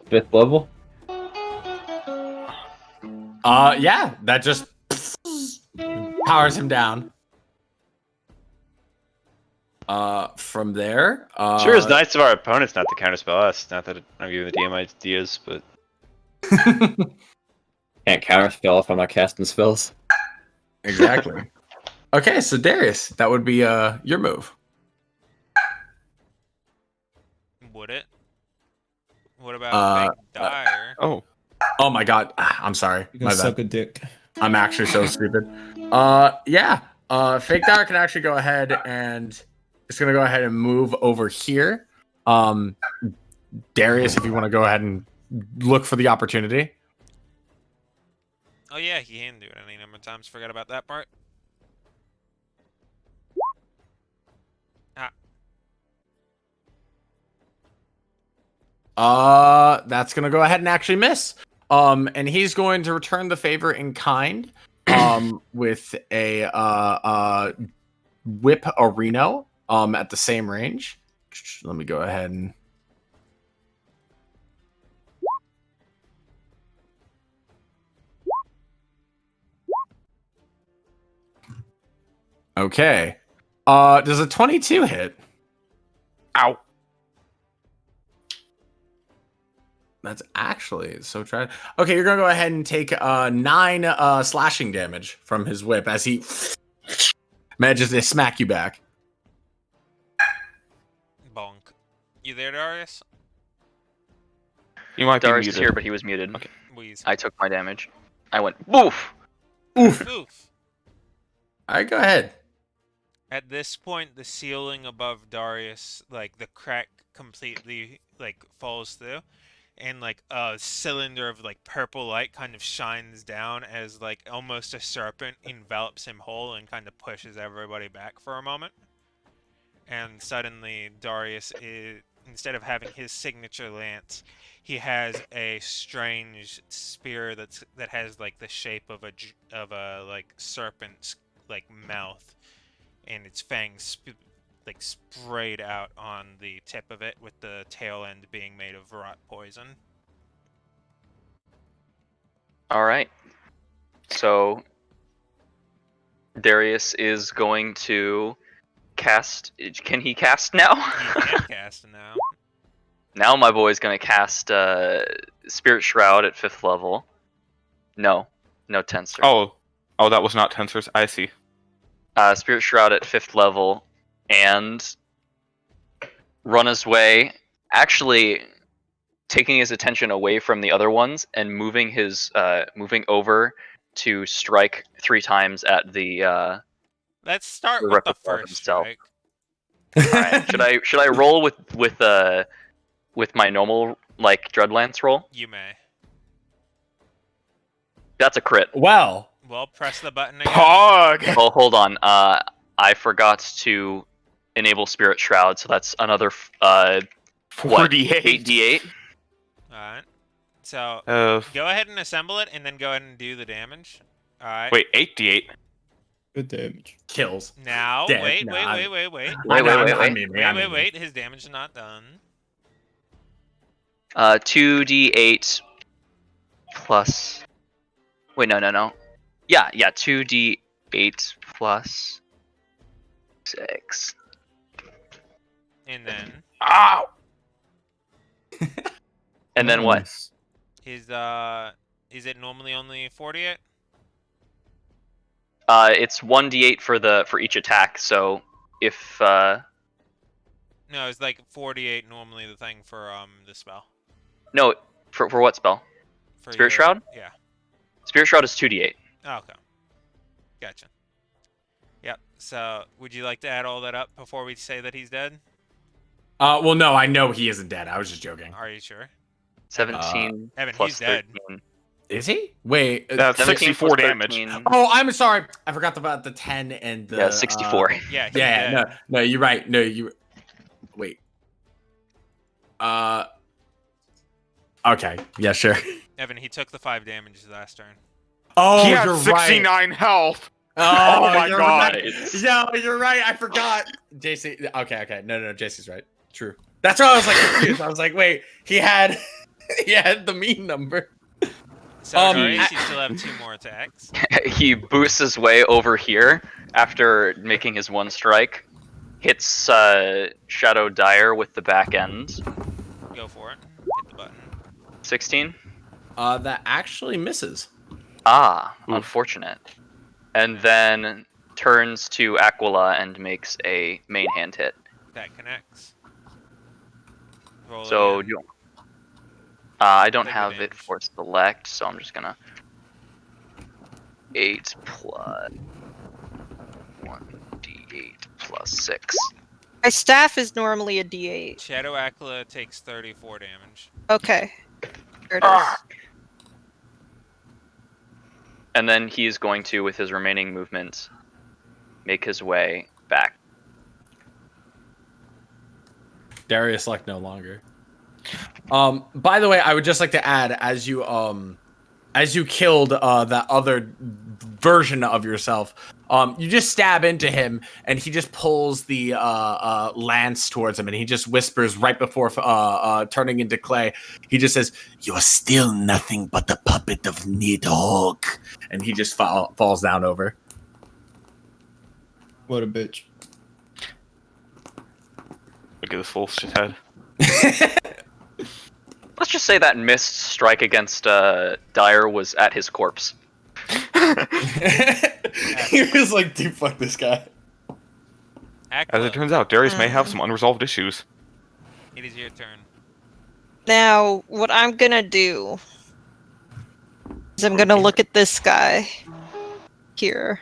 fifth level. Yeah, that just powers him down. From there, Sure, it's nice of our opponents not to counterspell us. Not that I'm giving the DM ideas, but Can't counter spell if I'm not casting spells. Exactly. Okay, so Darius, that would be your move. Would it? What about Fake Dire? Oh my god, I'm sorry. You My can bad. suck a dick. I'm actually so stupid. Yeah. Fake Dire can actually go ahead and it's gonna go ahead and move over here. Darius, if you want to go ahead and look for the opportunity. Oh yeah, he can do it any number of times. Forgot about that part. That's gonna go ahead and actually miss. And he's going to return the favor in kind. With a whip a Reno at the same range. Let me go ahead and Okay. Does a 22 hit? Ow. That's actually so try. Okay, you're gonna go ahead and take 9 slashing damage from his whip as he manages to smack you back. Bonk. You there, Darius? You might Darius be is muted. here, but he was muted. Okay. Wheeze. I took my damage. I went boof. Oof. Oof. All right, go ahead. At this point, the ceiling above Darius, like the crack completely like falls through, and like a cylinder of like purple light kind of shines down as like almost a serpent envelops him whole and kind of pushes everybody back for a moment. And suddenly Darius is, instead of having his signature lance, he has a strange spear that has like the shape of a like serpent's like mouth, and its fangs like sprayed out on the tip of it, with the tail end being made of rot poison. All right. So Darius is going to cast. Can he cast now? He can cast now. Now my boy's gonna cast Spirit Shroud at 5th level. No tensor. Oh, that was not tensors. I see. Spirit Shroud at 5th level, and run his way. Actually, taking his attention away from the other ones and moving over to strike 3 times at the. Let's start The with the repertoire first himself. strike. All right. Should I roll with my normal like Dreadlance roll? You may. That's a crit. Well, Well, press the button again. Pog! Oh, hold on. I forgot to enable Spirit Shroud, so that's another 48. 8d8. Alright. So, Uh, go ahead and assemble it, and then go ahead and do the damage. Alright. wait, 8d8. Good damage. kills. Now, Dead. wait. Nah, Wait. I'm- Wait. Wait. His damage is not done. 2d8 plus. Wait, no. Yeah, 2d8 plus 6. And then, Ow! And then what? Nice. is it normally only 48? It's 1d8 for each attack. So if No, it's like 48 normally the thing for the spell. no, for what spell? For Spirit Shroud? Yeah. Spirit Shroud is 2d8. Oh, okay. Gotcha. Yep. So, would you like to add all that up before we say that he's dead? Well, no, I know he isn't dead. I was just joking. Are you sure? 17 Evan, plus he's dead. 13. Is he? Wait. That's 17 64 plus damage. 13. Oh, I'm sorry. I forgot about the 10 and the. Yeah, 64. Yeah, he's Yeah, dead. no, you're right. No, you. Wait. Okay. Yeah, sure. Evan, he took the 5 damage last turn. Oh, He had you're 69 right. health. Oh, my you're God. Right. Yeah, you're right. I forgot. JC. Okay. No. JC's right. True. That's why I was like confused. I was like, wait, he had the mean number. So, Darius, you still have 2 more attacks. He boosts his way over here after making his 1 strike. Hits Shadow Dire with the back end. Go for it. Hit the button. 16. That actually misses. Unfortunate. And then turns to Aquila and makes a main hand hit. That connects. Roll So again. I don't Take the have it damage. for select, so I'm just gonna 8 plus 1d8 plus 6. My staff is normally a D8. Shadow Aquila takes 34 damage. Okay. There it is. And then he's going to, with his remaining movement, make his way back. Darius Luck no longer. By the way, I would just like to add, as you killed that other version of yourself, you just stab into him, and he just pulls the lance towards him, and he just whispers right before turning into clay. He just says, "You're still nothing but the puppet of Nidhogg," and he just falls down over. What a bitch. Look at this full shithead. Let's just say that missed strike against Dyer was at his corpse. He was like, dude, fuck this guy. As it turns out, Darius may have some unresolved issues. It is your turn. Now, what I'm gonna do is I'm gonna look at this guy here.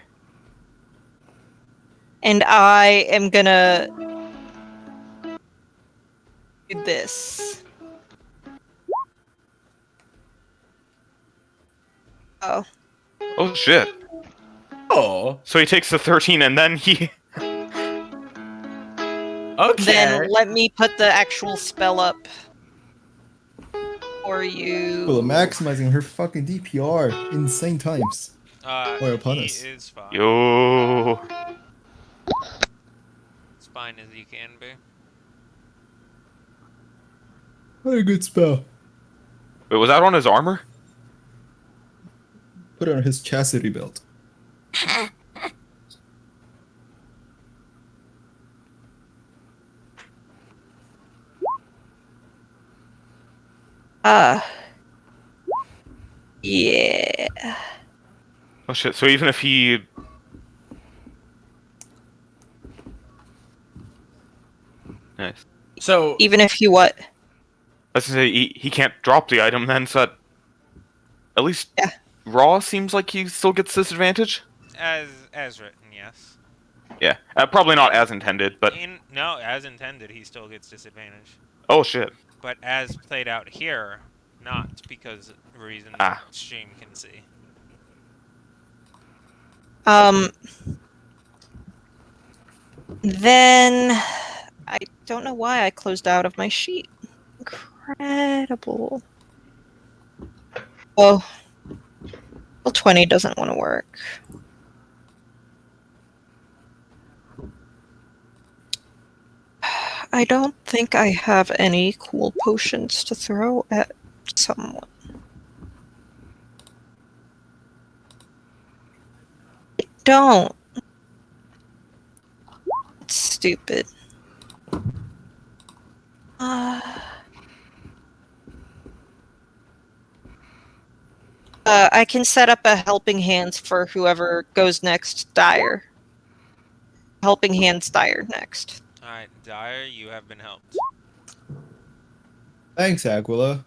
And I am gonna do this. Oh. Oh shit. Oh. So he takes the 13 and then he... Okay. Then let me put the actual spell up for you. Well, maximizing her fucking DPR. Insane times. Or upon He us. is fine. Yo. As fine as you can be. What a good spell. Wait, was that on his armor? Put it on his chastity belt. Yeah. Oh shit, so even if he... Nice. So Even if you what? I was gonna say, he can't drop the item then, so that... At least Yeah. Raw seems like he still gets disadvantage? As written, yes. Yeah, probably not as intended, but... No, as intended, he still gets disadvantage. Oh shit. But as played out here, not because of reasons stream can see. Then I don't know why I closed out of my sheet. Incredible. Well, 20 doesn't want to work. I don't think I have any cool potions to throw at someone. I don't. It's stupid. I can set up a helping hands for whoever goes next. Dyer. Helping hands Dyer next. Alright, Dyer, you have been helped. Thanks, Aquila.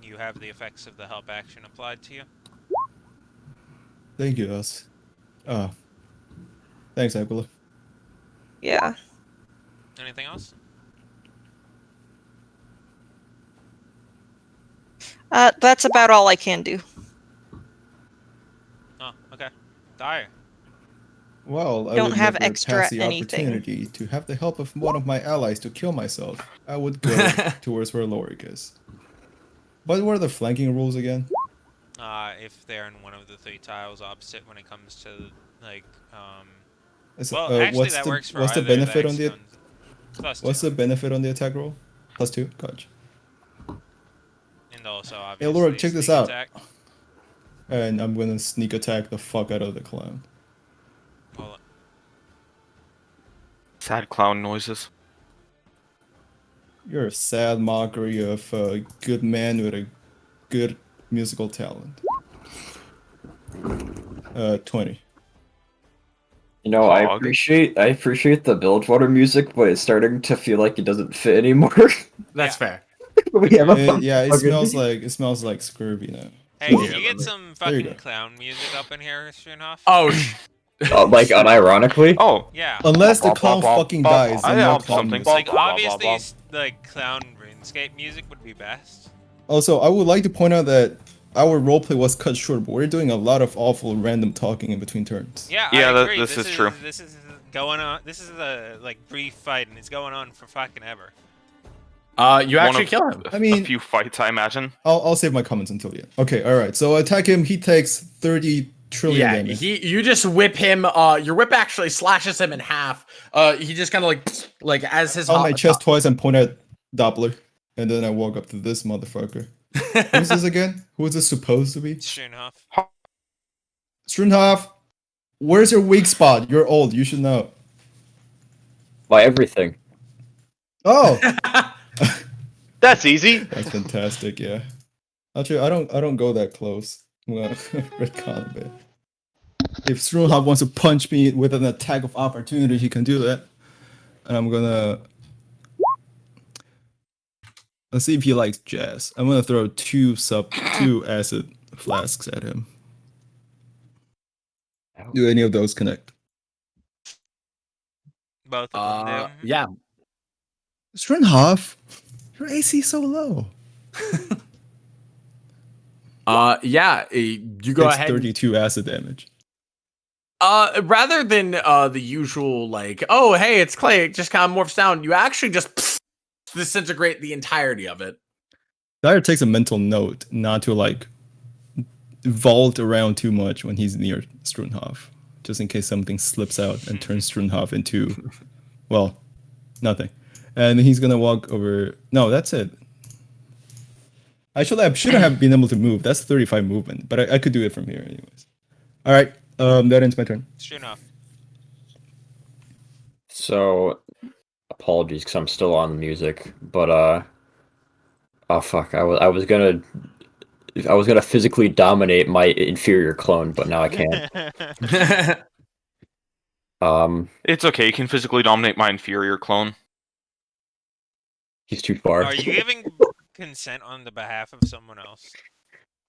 You have the effects of the help action applied to you. Thank you, us. Thanks, Aquila. Yeah. Anything else? That's about all I can do. Oh, okay. Dyer. Well, I Don't would have never extra pass the anything. opportunity to have the help of one of my allies to kill myself. I would go towards where Lorik is. What were the flanking rules again? If they're in one of the 3 tiles opposite when it comes to, like, Well, actually what's that the, works for what's the either benefit on the plus what's 2. the benefit on the attack roll? +2? Gotcha. And also, Hey, obviously, Lorik, check this sneak out. attack. And I'm gonna sneak attack the fuck out of the clown. Hold on. Sad clown noises. You're a sad mockery of a good man with a good musical talent. 20. You know, I Hog. appreciate the Bilgewater music, but it's starting to feel like it doesn't fit anymore. That's fair. We have a Yeah, it fucking- smells like scurvy now. Hey, So, can you get some there you fucking go. clown music up in here, Schönhoff? Oh, like unironically. Oh, Yeah. Unless the Bop, bop, clown bop, fucking bop, dies, I then no have clown something. music. Like, Bop, bop, obviously, bop. like, clown RuneScape music would be best. Also, I would like to point out that our roleplay was cut short, but we're doing a lot of awful random talking in between turns. Yeah, Yeah, I agree. this is true. This is going on. This is a, like, brief fight, and it's going on for fucking ever. you actually kill him. I mean- a few fights, I imagine. I'll save my comments until the end. Okay, alright. So attack him, he takes 30 trillion Yeah, damage. you just whip him. Your whip actually slashes him in half. He just kind of like as his On my chest twice and point at Doppler. And then I walk up to this motherfucker. Who's this again? Who is this supposed to be? Schönhoff. Strunhoff, where's your weak spot? You're old. You should know. By everything. Oh, That's easy. that's fantastic. Yeah. Actually, I don't go that close. I'm gonna retcon a bit. If Strunhoff wants to punch me with an attack of opportunity, he can do that. And I'm gonna. Let's see if he likes jazz. I'm gonna throw two acid flasks at him. Do any of those connect? Both of them do. Yeah. Strunhoff, your AC is so low. You go It's ahead. 32 acid damage. Rather than the usual like, oh hey, it's clay, it just kind of morphs down. You actually just disintegrate the entirety of it. Dyer takes a mental note not to like vault around too much when he's near Strunhoff, just in case something slips out and turns Strunhoff into, well, nothing. And he's gonna walk over. No, that's it. Actually, I shouldn't have been able to move. That's 35 movement, but I could do it from here anyways. All right, that ends my turn. Sure enough. So, apologies because I'm still on the music, but oh fuck, I was gonna physically dominate my inferior clone, but now I can't. It's okay. You can physically dominate my inferior clone. He's too far. Are you giving consent on the behalf of someone else?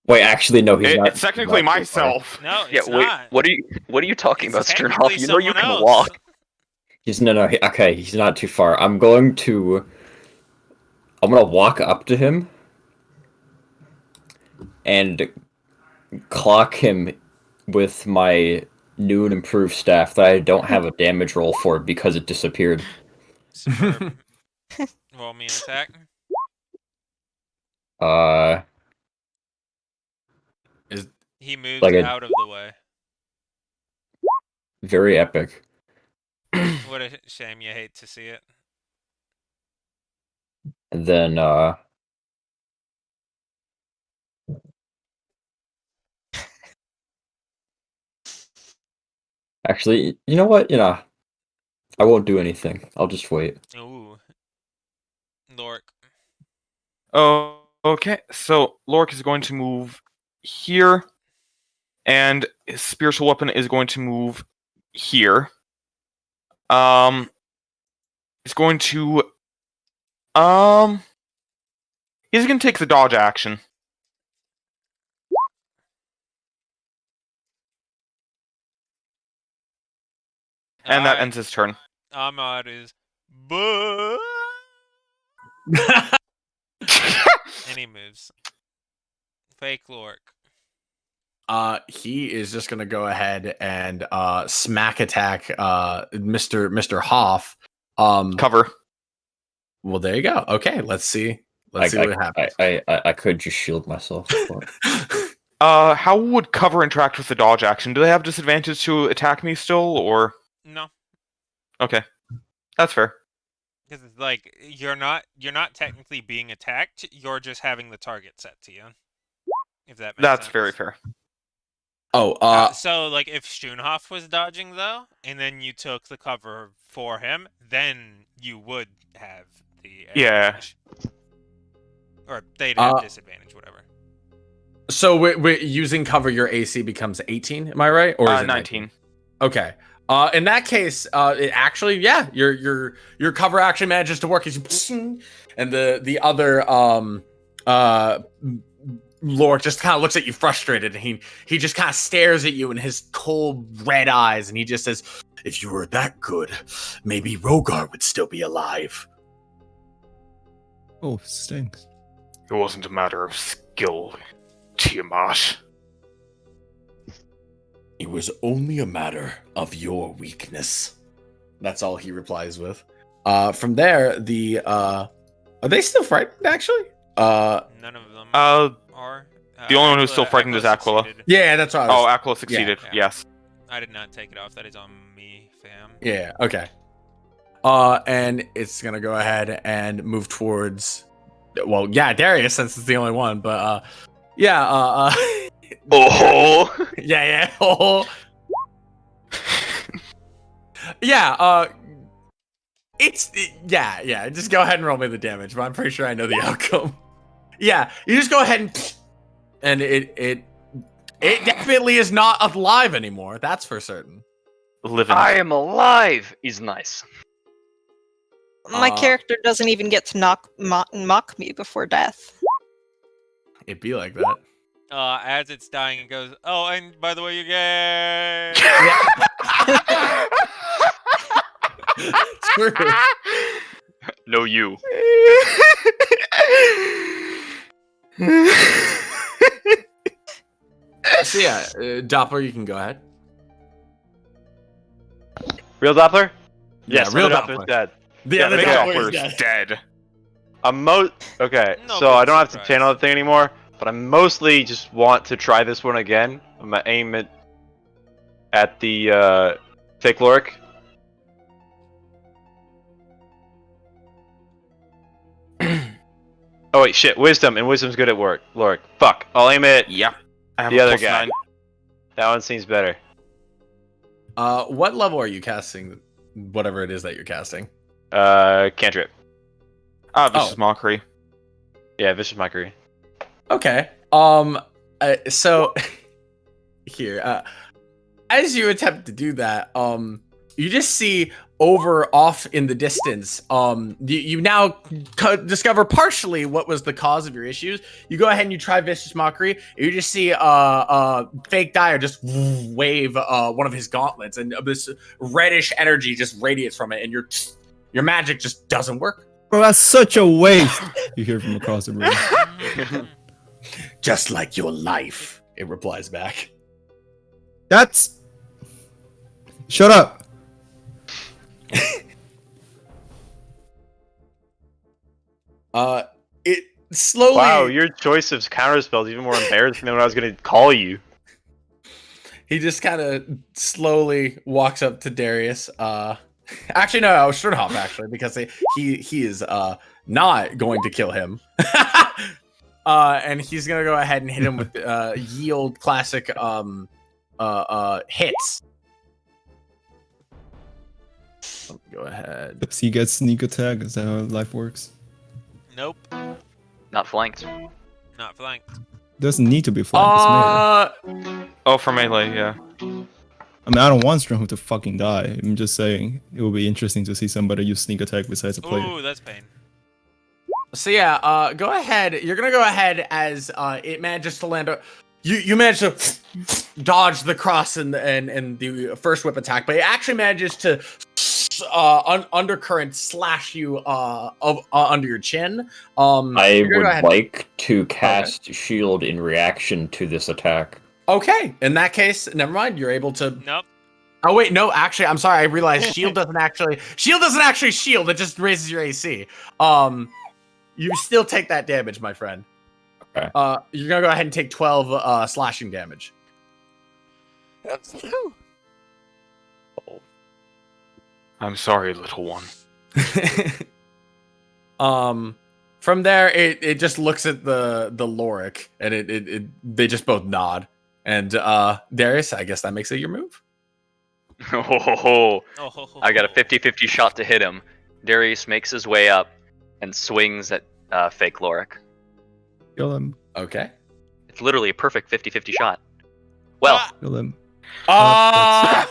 Wait, actually, no, he's not. It's technically not too far. myself. No, Yeah, it's wait. not. What are you talking It's about, Sternhoff? technically You know you someone can else. walk. Okay, he's not too far. I'm gonna walk up to him and clock him with my new and improved staff that I don't have a damage roll for because it disappeared. Superb. Roll me an attack. He moves like out of the way. very epic. What a shame. You hate to see it. And then actually, you know what? I won't do anything. I'll just wait. Ooh. Lork. Oh, okay. So Lork is going to move here, and his spiritual weapon is going to move here. He's going to he's going to take the dodge action. And that ends his turn. Ahmad is boo. And he moves. Fake Lork. He is just gonna go ahead and smack attack Mr. Hoff. Cover. Well, there you go. Okay, let's see. Let's see what happens. I could just shield myself. But... How would cover interact with the dodge action? Do they have disadvantage to attack me still, or No. okay, that's fair. Because it's like you're not technically being attacked. You're just having the target set to you. If that makes That's sense. very fair. Oh, so like if Schoenhoff was dodging though, and then you took the cover for him, then you would have the advantage. Or they'd have disadvantage, whatever. So we're using cover, your AC becomes 18. Am I right? Or is it 19? Okay. In that case, it actually, yeah, your cover actually manages to work. And the other Lork just kind of looks at you frustrated, and he just kind of stares at you in his cold red eyes, and he just says, "If you were that good, maybe Rogar would still be alive." Oh, stinks. It wasn't a matter of skill, Tiamat. It was only a matter of your weakness. That's all he replies with. From there, are they still frightened, actually? None of them are. The only one who's still frightened is Aquila. Succeeded. Yeah, that's what I was... Oh, Aquila succeeded. Yeah. Yes. I did not take it off. That is on me, fam. Yeah, okay. And it's gonna go ahead and move towards... Well, yeah, Darius, since it's the only one, but, Oh. Yeah. Oh. Yeah. Yeah. Just go ahead and roll me the damage, but I'm pretty sure I know the outcome. Yeah, you just go ahead and it definitely is not alive anymore. That's for certain. Living. I am alive. He's nice. My character doesn't even get to mock me before death. It'd be like that. As it's dying, it goes, "Oh, and by the way, you're gay." True. No, you. So yeah, Doppler, you can go ahead. Real Doppler? Yeah, Yes, real the Doppler. Doppler's dead. Yeah, the big Doppler is Doppler's dead. dead. Okay, No so I big don't have to surprise. channel the thing anymore, but I mostly just want to try this one again. I'm gonna aim it at the fake Lorik. Oh wait, shit, Wisdom, and Wisdom's good at work. Lorik. Fuck. I'll aim it. Yeah. I have The a other plus guy. 9. That one seems better. What level are you casting? Whatever it is that you're casting. Cantrip. Vicious Mockery. Yeah, Vicious Mockery. Okay. So here, as you attempt to do that, you just see over off in the distance, you now discover partially what was the cause of your issues. You go ahead and you try Vicious Mockery, and you just see fake Dyer just wave one of his gauntlets, and this reddish energy just radiates from it, and your magic just doesn't work. Bro, that's such a waste. You hear from across the room. Just like your life, it replies back. That's. Shut up. It slowly. Wow, your choice of counterspell is even more embarrassing than what I was gonna call you. He just kind of slowly walks up to Darius. Actually, no, Sternhoff, actually, because he is not going to kill him. And he's gonna go ahead and hit him with yield classic hits. Go ahead. Does he get sneak attack? Is that how life works? Nope, Not flanked. not flanked. Doesn't need to be flanked. It's melee. Oh, for melee, yeah. I mean, I don't want Stronghold to fucking die. I'm just saying it will be interesting to see somebody use sneak attack besides a player. Ooh, that's pain. So yeah, go ahead. You're gonna go ahead as it manages to land. You manage to dodge the cross and the first whip attack, but it actually manages to undercurrent slash you under your chin. I you're gonna go would ahead- like to cast shield in reaction to this attack. Okay, in that case, never mind. You're able to. Nope. Oh wait, no. Actually, I'm sorry. I realized shield doesn't actually shield. It just raises your AC. You still take that damage, my friend. Okay. You're gonna go ahead and take 12 slashing damage. I'm sorry, little one. From there, it just looks at the Lorik, and they just both nod. And Darius, I guess that makes it your move. Oh, Oh, I got a 50-50 shot to hit him. Darius makes his way up and swings at fake Lorik. Kill him. Okay. It's literally a perfect 50-50 shot. Well, Kill him. Ah!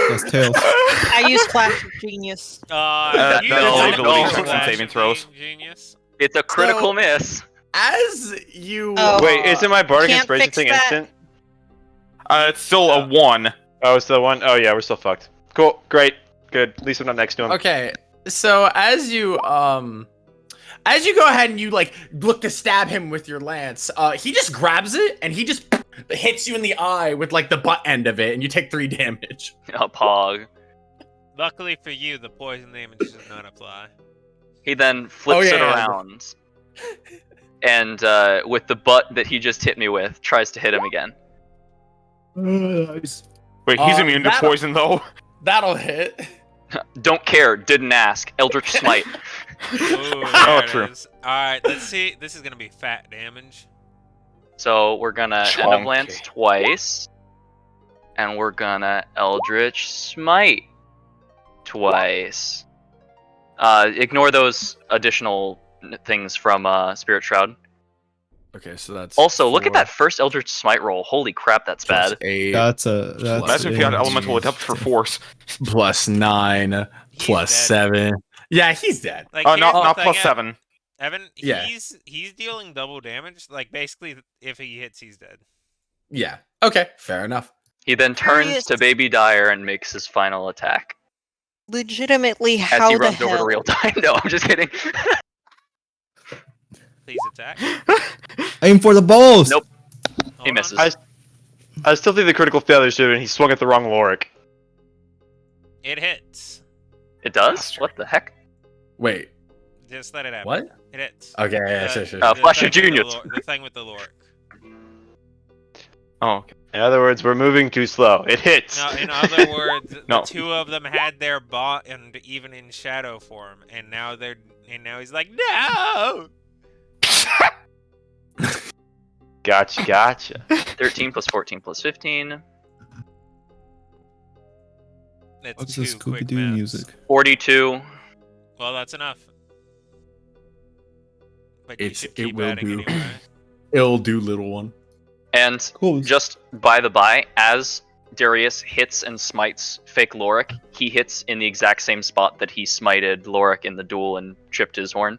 That's tails. I use Flash of Genius. You no, just no, don't no. flash Saving of throws. Genius. it's a critical So- miss. As you Oh. Wait, isn't my Bardic Can't Inspiration fix thing that. instant? It's still a 1. Oh, it's the one? Oh yeah, we're still fucked. Cool, great, good. At least I'm not next to him. Okay, so as you go ahead and you like look to stab him with your lance, he just grabs it and he just hits you in the eye with like the butt end of it, and you take 3 damage. A pog. Luckily for you, the poison damage does not apply. He then flips Oh, it yeah. around, and with the butt that he just hit me with, tries to hit him again. Nice. Wait, he's immune to that'll- poison, though. That'll hit. Don't care, didn't ask. Eldritch Smite. Ooh, Oh, there it true. is. Alright, let's see. This is gonna be fat damage. So we're gonna End of Lance Chonky. twice, and we're gonna Eldritch Smite twice. Ignore those additional things from Spirit Shroud. Okay, so that's Also, look at 4 that first Eldritch Smite roll. Holy crap, that's plus bad. 8 That's Imagine if you had Plus elemental adept for force. plus 9 He's plus dead. 7. Yeah, he's dead. Like, Oh, here's the not thing, plus 7. Evan, Yeah. he's dealing double damage. Like, basically, if he hits, he's dead. Yeah. Okay, fair enough. He then turns Curious. to Baby Dyer and makes his final attack. Legitimately, As how he the runs over to hell? real time. No, I'm just kidding. Please attack. Aim for the balls. Nope. Hold He on. misses. I still think the critical failure should have been he swung at the wrong Lorik. It hits. It does? What the heck? Wait, Just let it happen. what? It hits. Okay, yeah, The- sure, sure. Uh, the Flash thing of with the Genius. The thing with the Lorik. Oh, okay. In other words, we're moving too slow. It hits. No, in other words, No. the two of them had their bond even in shadow form, and now he's like, no. Gotcha. 13 plus 14 plus 15. That's What's two the quick Scooby-Doo maths. music? 42. Well, that's enough. But you It's- should it keep will adding do. anyway. It'll do, little one. And Cool. just by the by, as Darius hits and smites fake Lorik, he hits in the exact same spot that he smited Lorik in the duel and chipped his horn.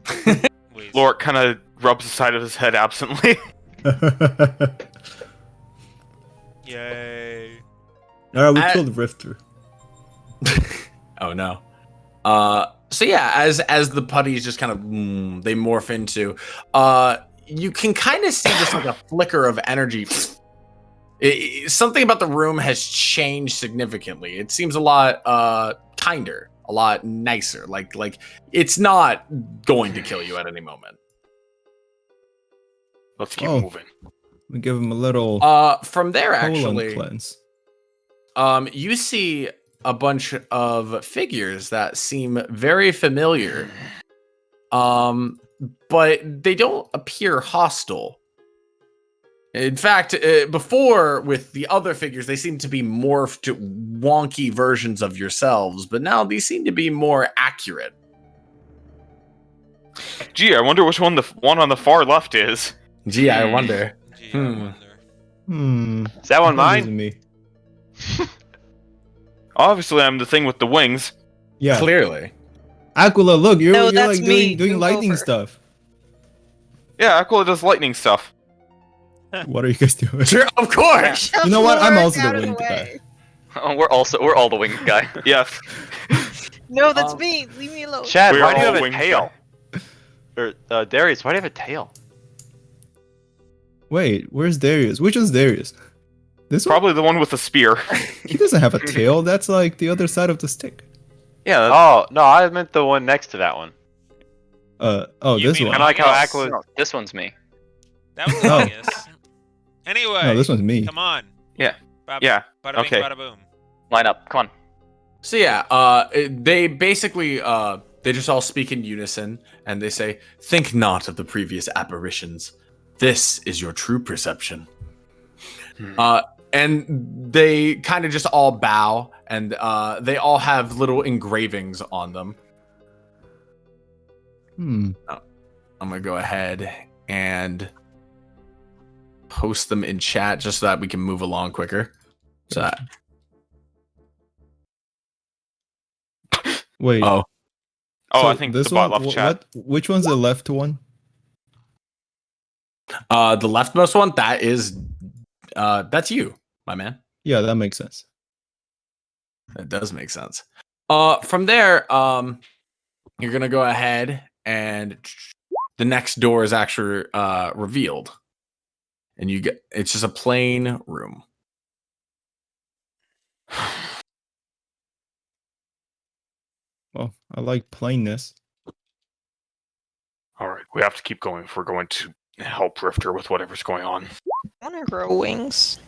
Please. Lorik kind of rubs the side of his head absently. Yay. Alright, we I- killed Rifter. Oh no. So yeah, as the putties just kind of they morph into, you can kind of see just like a flicker of energy. Something about the room has changed significantly. It seems a lot kinder, a lot nicer. Like it's not going to kill you at any moment. Let's keep Oh. moving. We give him a little From there, colon actually, cleanse. you see a bunch of figures that seem very familiar. But they don't appear hostile. In fact, before with the other figures, they seem to be morphed wonky versions of yourselves, but now these seem to be more accurate. Gee, I wonder which one the one on the far left is. Gee, I wonder. Gee, Hmm. I wonder. Is that one That mine? isn't me. Obviously, I'm the thing with the wings. Yeah. Clearly. Aquila, look, you're, No, you're that's like me. doing Move lightning over. stuff. Yeah, Aquila does lightning stuff. What are you guys doing? Sure, of course. Shove You know what? I'm Lorik also the out of winged guy. way. Oh, we're all the winged guy. Yes. No, that's Um, me. Leave me alone. Chad, We're why do you all have a winged tail? Or Darius, why do you have a tail? Wait, where's Darius? Which one's Darius? This one? Probably the one with the spear. He doesn't have a tail. That's like the other side of the stick. Yeah. Oh no, I meant the one next to that one. Oh, You this mean one. I like how August? Aquila. No, this one's me. That was Oh. August. Anyway, No, this one's me. come on. Yeah. Bada, Yeah. Bada bing, Okay. bada boom. Line up. Come on. So yeah, they basically they just all speak in unison and they say, "Think not of the previous apparitions. This is your true perception." And they kind of just all bow and they all have little engravings on them. I'm gonna go ahead and post them in chat just so that we can move along quicker. So that, Wait. oh, Oh, so I think this the bot one. left chat. Which one's the left one? the leftmost one, that is that's you, my man. Yeah, that makes sense. That does make sense. From there, you're gonna go ahead and the next door is actually revealed, and you get it's just a plain room. Well, I like plainness. All right, we have to keep going if we're going to help Rifter with whatever's going on. I want to grow wings.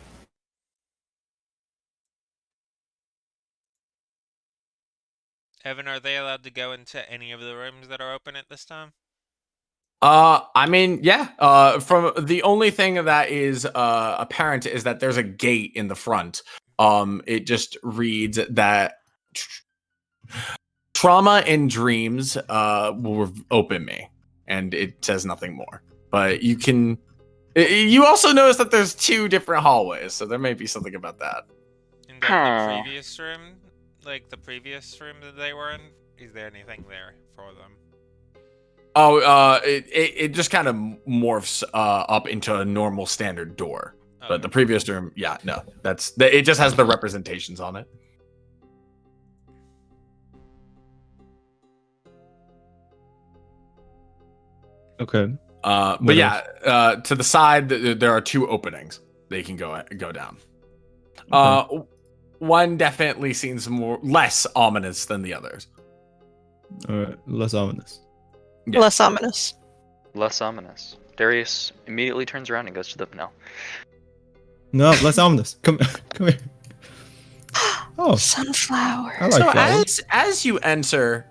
Evan, are they allowed to go into any of the rooms that are open at this time? I mean, yeah. From the only thing that is apparent is that there's a gate in the front. It just reads that trauma and dreams will open me, and it says nothing more. But you can. You also notice that there's 2 different hallways, so there may be something about that. In the previous room, like the previous room that they were in, is there anything there for them? Oh, it just kind of morphs up into a normal standard door. But the previous room, yeah, no, it just has the representations on it. Okay. But What yeah, to the side there are 2 openings they can go down. Okay. One definitely seems less ominous than the others. All right. Less ominous. Yeah. Less ominous. Less ominous. Darius immediately turns around and goes to them. No. No, less ominous. Come here. Oh, Sunflower. I like So flowers. as you enter,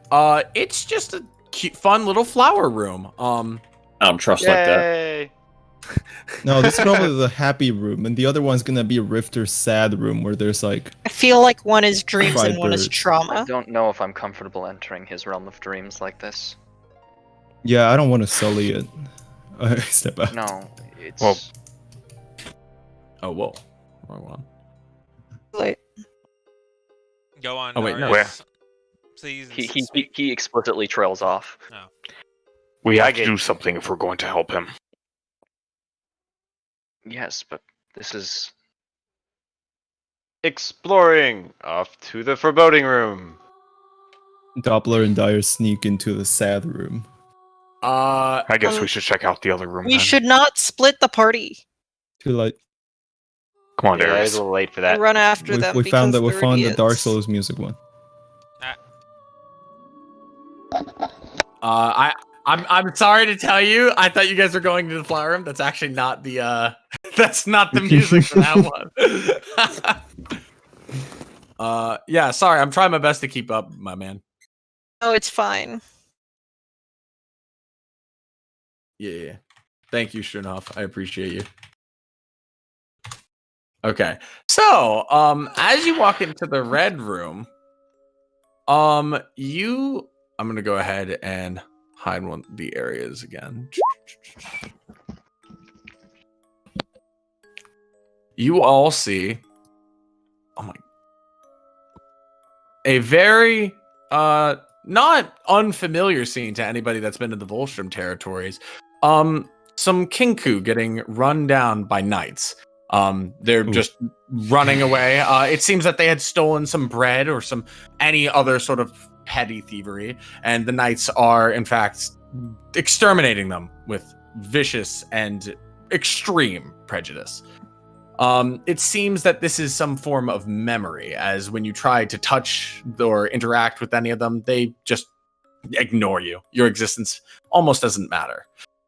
it's just a cute, fun little flower room. I don't trust like that. Yay! No, this is probably the happy room, and the other one's gonna be Rifter's sad room, where there's like I feel like one is dreams Fried and one is birds. I trauma. don't know if I'm comfortable entering his realm of dreams like this. yeah. I don't want to sully it. Step out. No, it's. Well- Oh, whoa, wrong one. Like, Go on. Oh, wait, no. Darius. Please. He speak. he explicitly trails off. We I have to get- do something if we're going to help him. Yes, but this is. Exploring off to the foreboding room. Doppler and Dyer sneak into the sad room. I guess we should check out the other room. we then. should not split the party Too late. Come on, Yeah, it's Darius. a little late for and that. run after We, them. we found that we because found they're the Dark idiots. Souls music one. I'm sorry to tell you, I thought you guys were going to the flower room. That's actually not the that's not the music for that one. Yeah, sorry, I'm trying my best to keep up, my man. Oh, it's fine. Yeah. Thank you, Shrinoff. I appreciate you. Okay. So, as you walk into the red room, I'm gonna go ahead and hide one of the areas again. You all see a very not unfamiliar scene to anybody that's been to the Volstrom territories. Some Kinku getting run down by knights. They're just running away. It seems that they had stolen some bread or any other sort of petty thievery, and the knights are in fact exterminating them with vicious and extreme prejudice. It seems that this is some form of memory, as when you try to touch or interact with any of them, they just ignore you. Your existence almost doesn't matter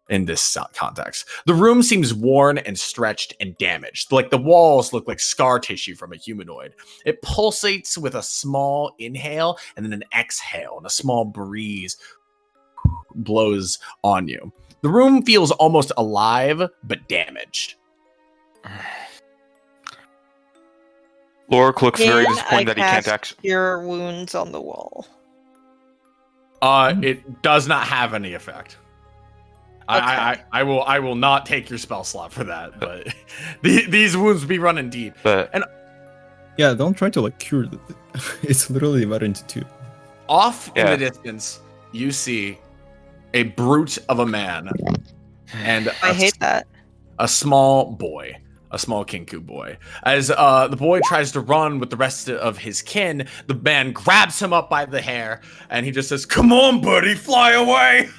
in this context. The room seems worn and stretched and damaged. Like the walls look like scar tissue from a humanoid. It pulsates with a small inhale and then an exhale, and a small breeze blows on you. The room feels almost alive, but damaged. Lorik looks very Can disappointed that he can't cast actually. Cure wounds on the wall. It does not have any effect. Okay. I will not take your spell slot for that, but these wounds be running deep. But Yeah, don't try to like cure it. It's literally divided into 2. Off in Yeah. the distance, you see a brute of a man and I hate that. a small boy, a small Kinku boy. As the boy tries to run with the rest of his kin, the man grabs him up by the hair and he just says, "Come on, buddy, fly away!"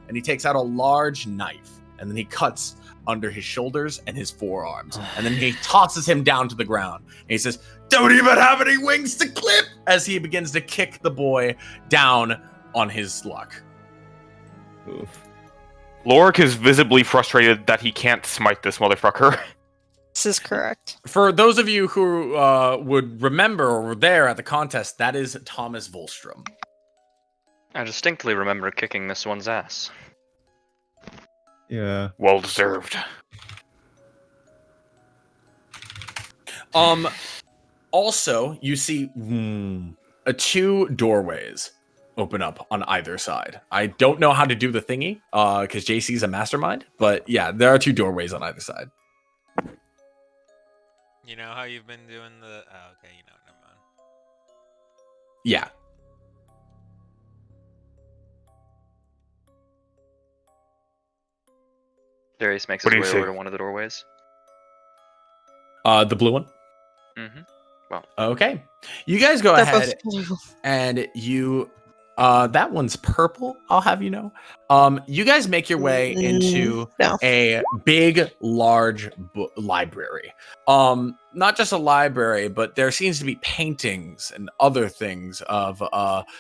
And he takes out a large knife and then he cuts under his shoulders and his forearms. And then he tosses him down to the ground. And he says, "Don't even have any wings to clip!" As he begins to kick the boy down on his luck. Oof. Lorik is visibly frustrated that he can't smite this motherfucker. This is correct. For those of you who would remember or were there at the contest, that is Thomas Volstrom. I distinctly remember kicking this one's ass. Yeah. Well deserved. Also, you see two doorways open up on either side. I don't know how to do the thingy, because JC's a mastermind, but yeah, there are two doorways on either side. You know how you've been doing the... Oh, okay, you know, never mind. Yeah. Darius makes What his do you way over say? to one of the doorways. The blue one? Mm-hmm. Okay. You guys go They're ahead both blue. and you that one's purple, I'll have you know. You guys make your way into No. a big large library. Not just a library, but there seems to be paintings and other things of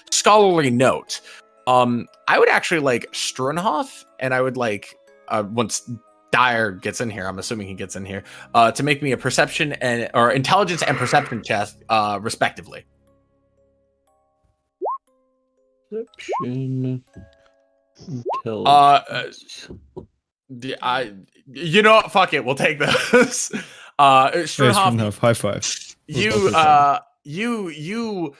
scholarly note. I would actually like Strunhoff, and I would like once Dyer gets in here, I'm assuming he gets in here, to make me a perception or intelligence and perception test, respectively. Perception. You know what? Fuck it, we'll take those. Strunhoff, High five. you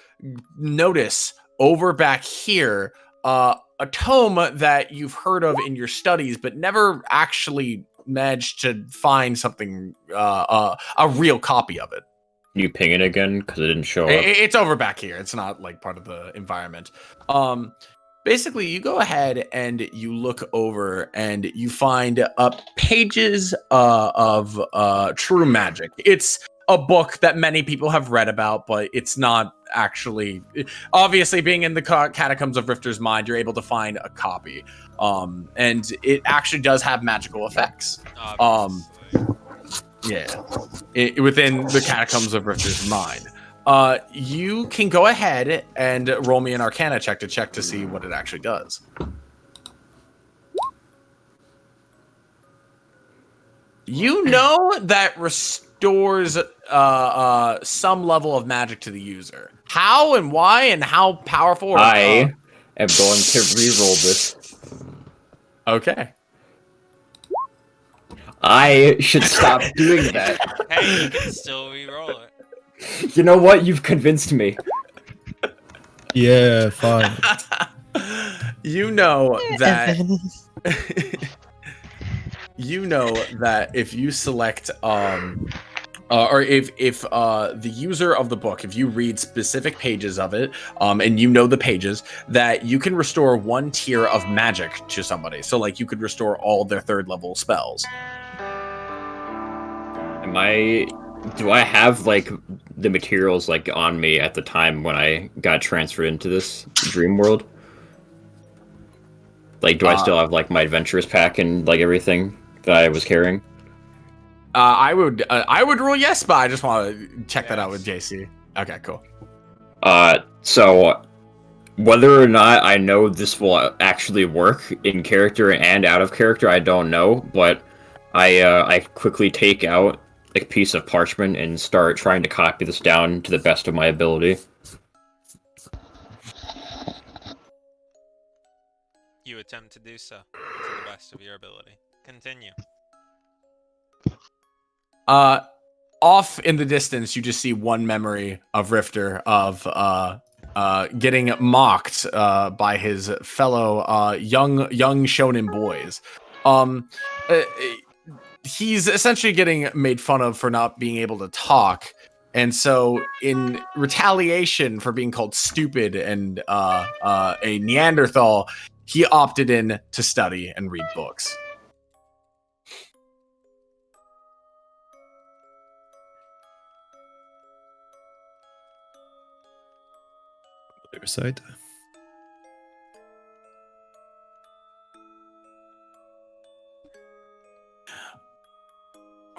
notice over back here a tome that you've heard of in your studies, but never actually managed to find something a real copy of it. You ping it again because it didn't show up. It's over back here. It's not like part of the environment. Basically, you go ahead and you look over and you find pages of true magic. It's a book that many people have read about, but it's not actually. Obviously, being in the catacombs of Rifter's mind, you're able to find a copy, and it actually does have magical effects. Yeah, within the catacombs of Rifter's mind. You can go ahead and roll me an Arcana check to see what it actually does. You know that restores some level of magic to the user. How and why and how powerful? I am going to re-roll this. Okay. I should stop doing that. Hey, you can still re-roll it. You know what? You've convinced me. Yeah, fine. You know that. Evan. You know that if you select or if the user of the book, if you read specific pages of it, and you know the pages, that you can restore one tier of magic to somebody. So like you could restore all their 3rd level spells. Do I have like the materials like on me at the time when I got transferred into this dream world? Like, do I still have like my adventurous pack and like everything that I was carrying? I would rule yes, but I just want to check that out with JC. Okay, cool. So whether or not I know this will actually work in character and out of character, I don't know. But I quickly take out a piece of parchment and start trying to copy this down to the best of my ability. You attempt to do so to the best of your ability. Continue. Off in the distance, you just see one memory of Rifter of getting mocked by his fellow young shonen boys. He's essentially getting made fun of for not being able to talk, and so in retaliation for being called stupid and a Neanderthal, he opted in to study and read books. Other side.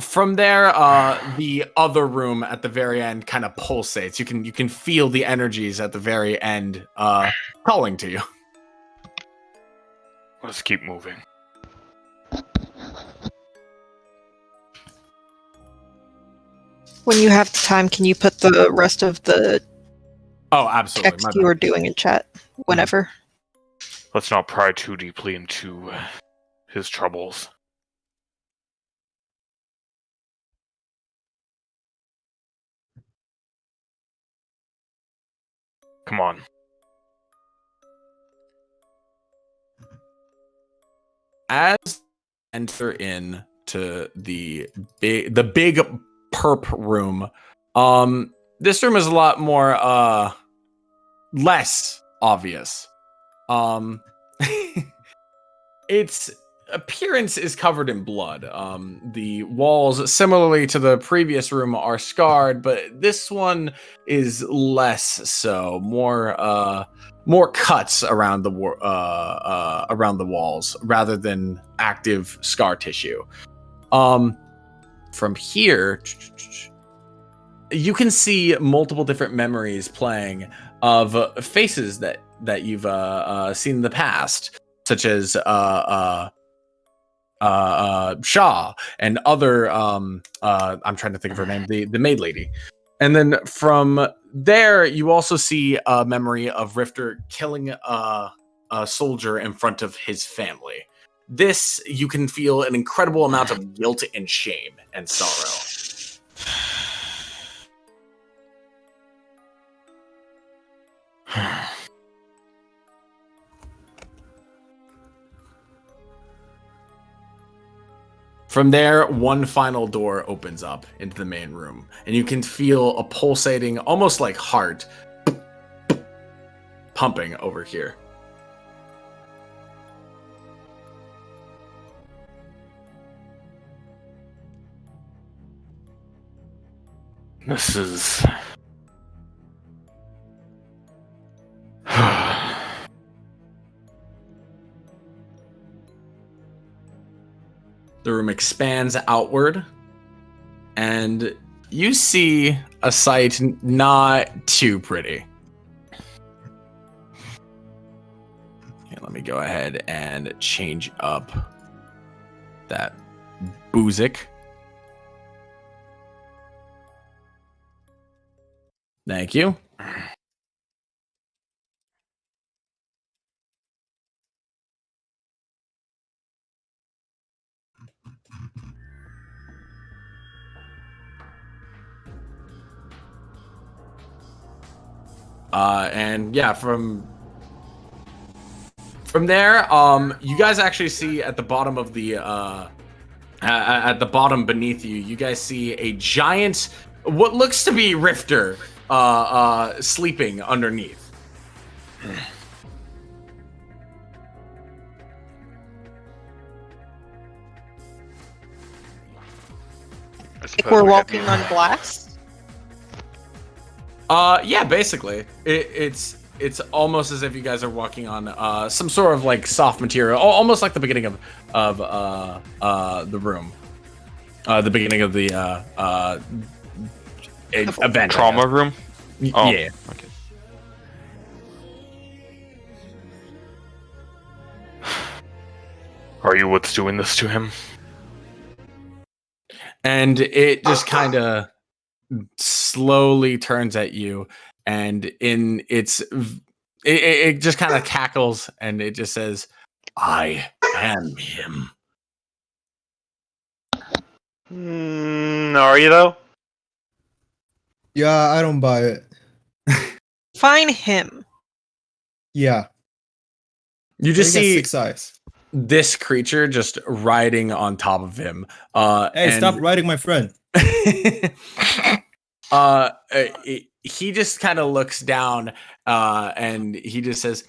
From there, the other room at the very end kind of pulsates. You can feel the energies at the very end calling to you. Let's keep moving. When you have the time, can you put the rest of the Oh, absolutely. text My you bad. were doing in chat whenever? Let's not pry too deeply into his troubles. Come on. As enter in to the big perp room, this room is a lot more less obvious. Its appearance is covered in blood. The walls, similarly to the previous room, are scarred, but this one is less so. More cuts around the walls rather than active scar tissue. From here, you can see multiple different memories playing of faces that you've seen in the past, such as Shaw and other I'm trying to think of her name, the maid lady. And then from there you also see a memory of Rifter killing a soldier in front of his family. This, you can feel an incredible amount of guilt and shame and sorrow. From there, one final door opens up into the main room, and you can feel a pulsating, almost like heart, pumping over here. This is... The room expands outward, and you see a sight not too pretty. Okay, let me go ahead and change up that boozic. Thank you. And yeah, from there, you guys actually see at the bottom of the at the bottom beneath you, you guys see a giant, what looks to be Rifter, sleeping underneath. Like we're walking on glass. Yeah, basically, it's almost as if you guys are walking on some sort of like soft material, almost like the beginning of the room, the beginning of the event. Trauma room? Oh, yeah. Okay. Are you what's doing this to him? And it just kind of slowly turns at you, and in it just kind of cackles, and it just says, "I am him." Are you though? Yeah, I don't buy it. Find him. Yeah. You just He got see 6 eyes. this creature just riding on top of him. Hey, stop riding my friend. He just kind of looks down, and he just says,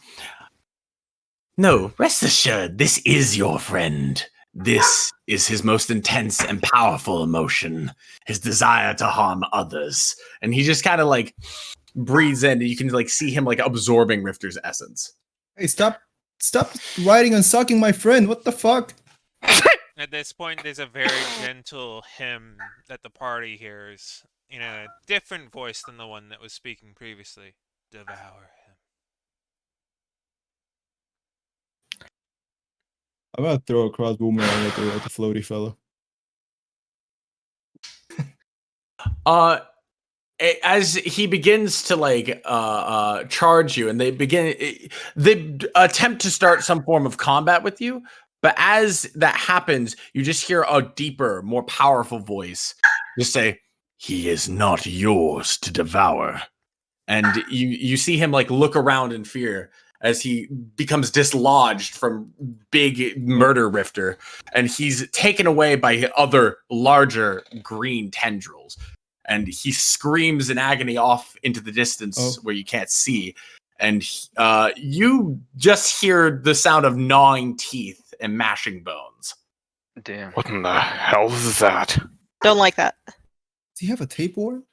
"No, rest assured, this is your friend. This is his most intense and powerful emotion, his desire to harm others." And he just kind of like breathes in, and you can like see him like absorbing Rifter's essence. Hey, stop riding and sucking my friend. What the fuck? At this point, there's a very gentle hymn that the party hears in a different voice than the one that was speaking previously. Devour him. I'm gonna throw a cross boomerang at the floaty fellow. As he begins to like charge you, and they attempt to start some form of combat with you, But as that happens, you just hear a deeper, more powerful voice just say, "He is not yours to devour." And you see him like look around in fear as he becomes dislodged from big murder rifter, and he's taken away by other larger green tendrils. And he screams in agony off into the distance where you can't see. And you just hear the sound of gnawing teeth and mashing bones. Damn. What in the hell is that? Don't like that. Does he have a tapeworm?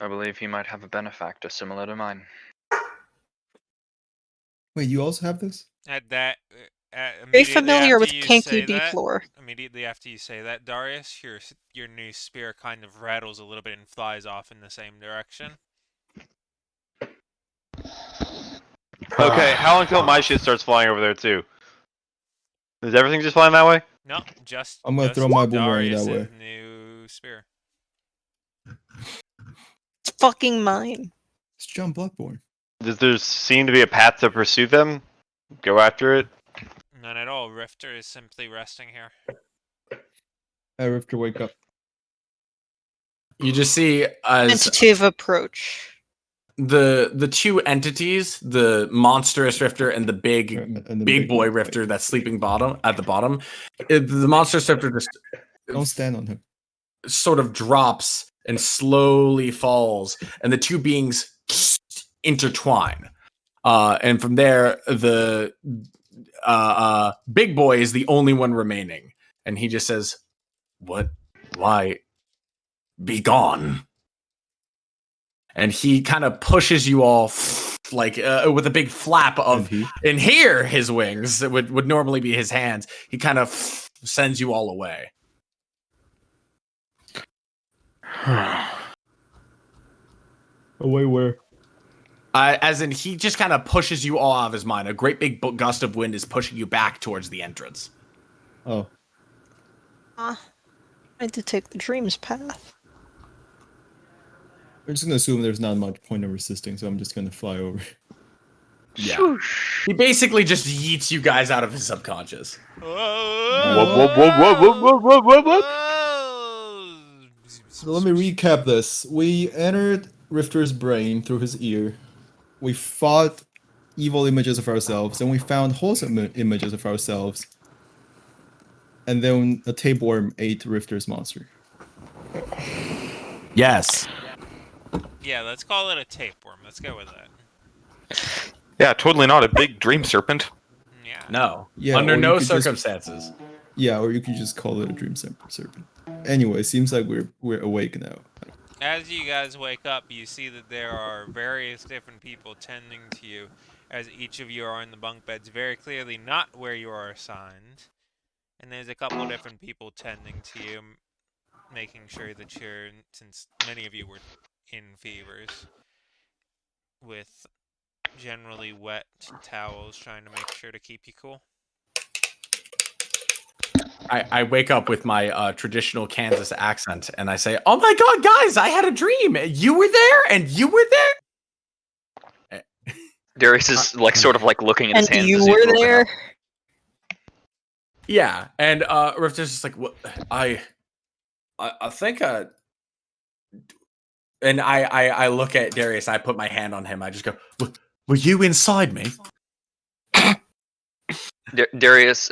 I believe he might have a benefactor similar to mine. Wait, you also have this? At that, Very immediately familiar after with you Kenku say D that, floor. immediately after you say that, Darius, your new spear kind of rattles a little bit and flies off in the same direction. Okay, how until my shit starts flying over there too? Is everything just flying that way? No, just I'm gonna just throw my boomerang that Darius's way. new spear. It's fucking mine. It's John Bloodborne. Does there seem to be a path to pursue them? Go after it? None at all. Rifter is simply resting here. Hey, Rifter, wake up. You just see as Tentative approach. the two entities, the monstrous rifter and the And the big boy one, rifter right. that's sleeping at the bottom. The monstrous rifter just Don't stand on him. sort of drops and slowly falls, and the two beings intertwine. And from there, the big boy is the only one remaining, and he just says, "What? Why? Be gone." And he kind of pushes you all like with a big flap of in here his wings that would normally be his hands. He kind of sends you all away. Away where? As in, he just kind of pushes you all out of his mind. A great big gust of wind is pushing you back towards the entrance. Oh. I had to take the dreams path. I'm just gonna assume there's not much point of resisting, so I'm just gonna fly over. Yeah. He basically just yeets you guys out of his subconscious. So let me recap this. We entered Rifter's brain through his ear. We fought evil images of ourselves, and we found wholesome images of ourselves. And then a tapeworm ate Rifter's monster. Yes. Yeah, let's call it a tapeworm. Let's go with that. Yeah, totally not a big dream serpent. Yeah. No. Yeah, Under or you no could just- circumstances. Yeah, or you could just call it a dream serpent. Anyway, seems like we're awake now. As you guys wake up, you see that there are various different people tending to you, as each of you are in the bunk beds very clearly not where you are assigned. And there's a couple different people tending to you, making sure that you're, since many of you were in fevers, with generally wet towels trying to make sure to keep you cool. I wake up with my traditional Kansas accent and I say, "Oh my God, guys, I had a dream. You were there and you were there." Darius is like sort of like looking at his And hands. you as he's were woken there? up. Yeah, and Rifter's just like, "What? I think and I look at Darius. I put my hand on him. I just go, "Were you inside me?" Darius,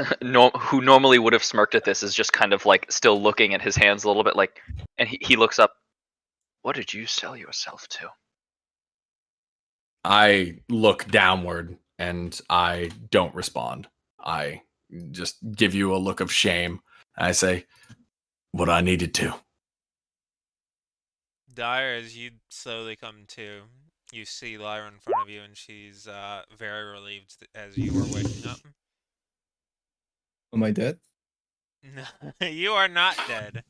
who normally would have smirked at this, is just kind of like still looking at his hands a little bit, like, and he looks up. What did you sell yourself to? I look downward and I don't respond. I just give you a look of shame. I say, "What I needed to." Dyer, as you slowly come to, you see Lyra in front of you, and she's very relieved as you are waking up. Am I dead? No, you are not dead.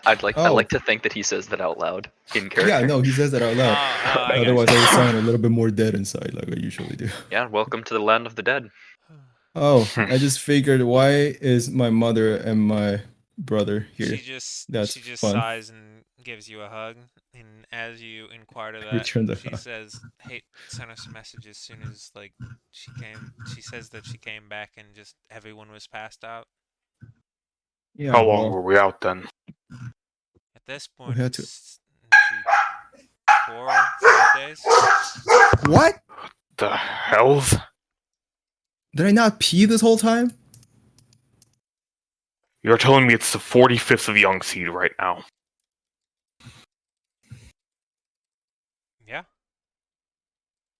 I'd like to think that he says that out loud in character. Yeah, no, he says that out loud. I Otherwise, I gotcha. would sound a little bit more dead inside, like I usually do. Yeah, welcome to the land of the dead. Oh, I just figured, why is my mother and my brother here? She just That's she just fun. sighs and gives you a hug, and as you inquire to that, Return the she hug. says, "Hey, sent us a message as soon as like she came. She says that she came back and just everyone was passed out. Yeah, How long well, were we out then? At this we point, had to. it's she 4 5 days. What? The hells? Did I not pee this whole time? You're telling me it's the 45th of Young Seed right now. Yeah.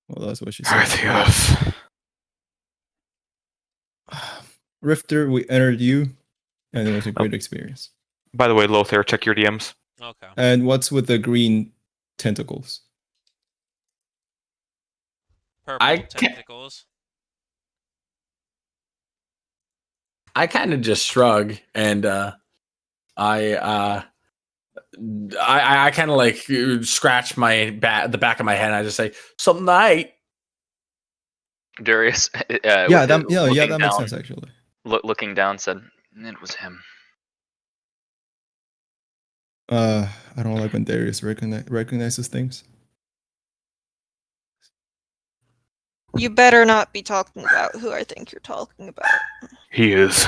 Well, that's what she said. Arthios. Rifter, we entered you, and it was a great experience. By the way, Lothair, check your DMs. Okay. And what's with the green tentacles? Purple I can't- tentacles. I kind of just shrug and I kind of like scratch the back of my head and I just say something night. Darius, Yeah, that looking makes down, sense actually. looking down, said, "It was him." I don't like when Darius recognizes things. You better not be talking about who I think you're talking about. He is.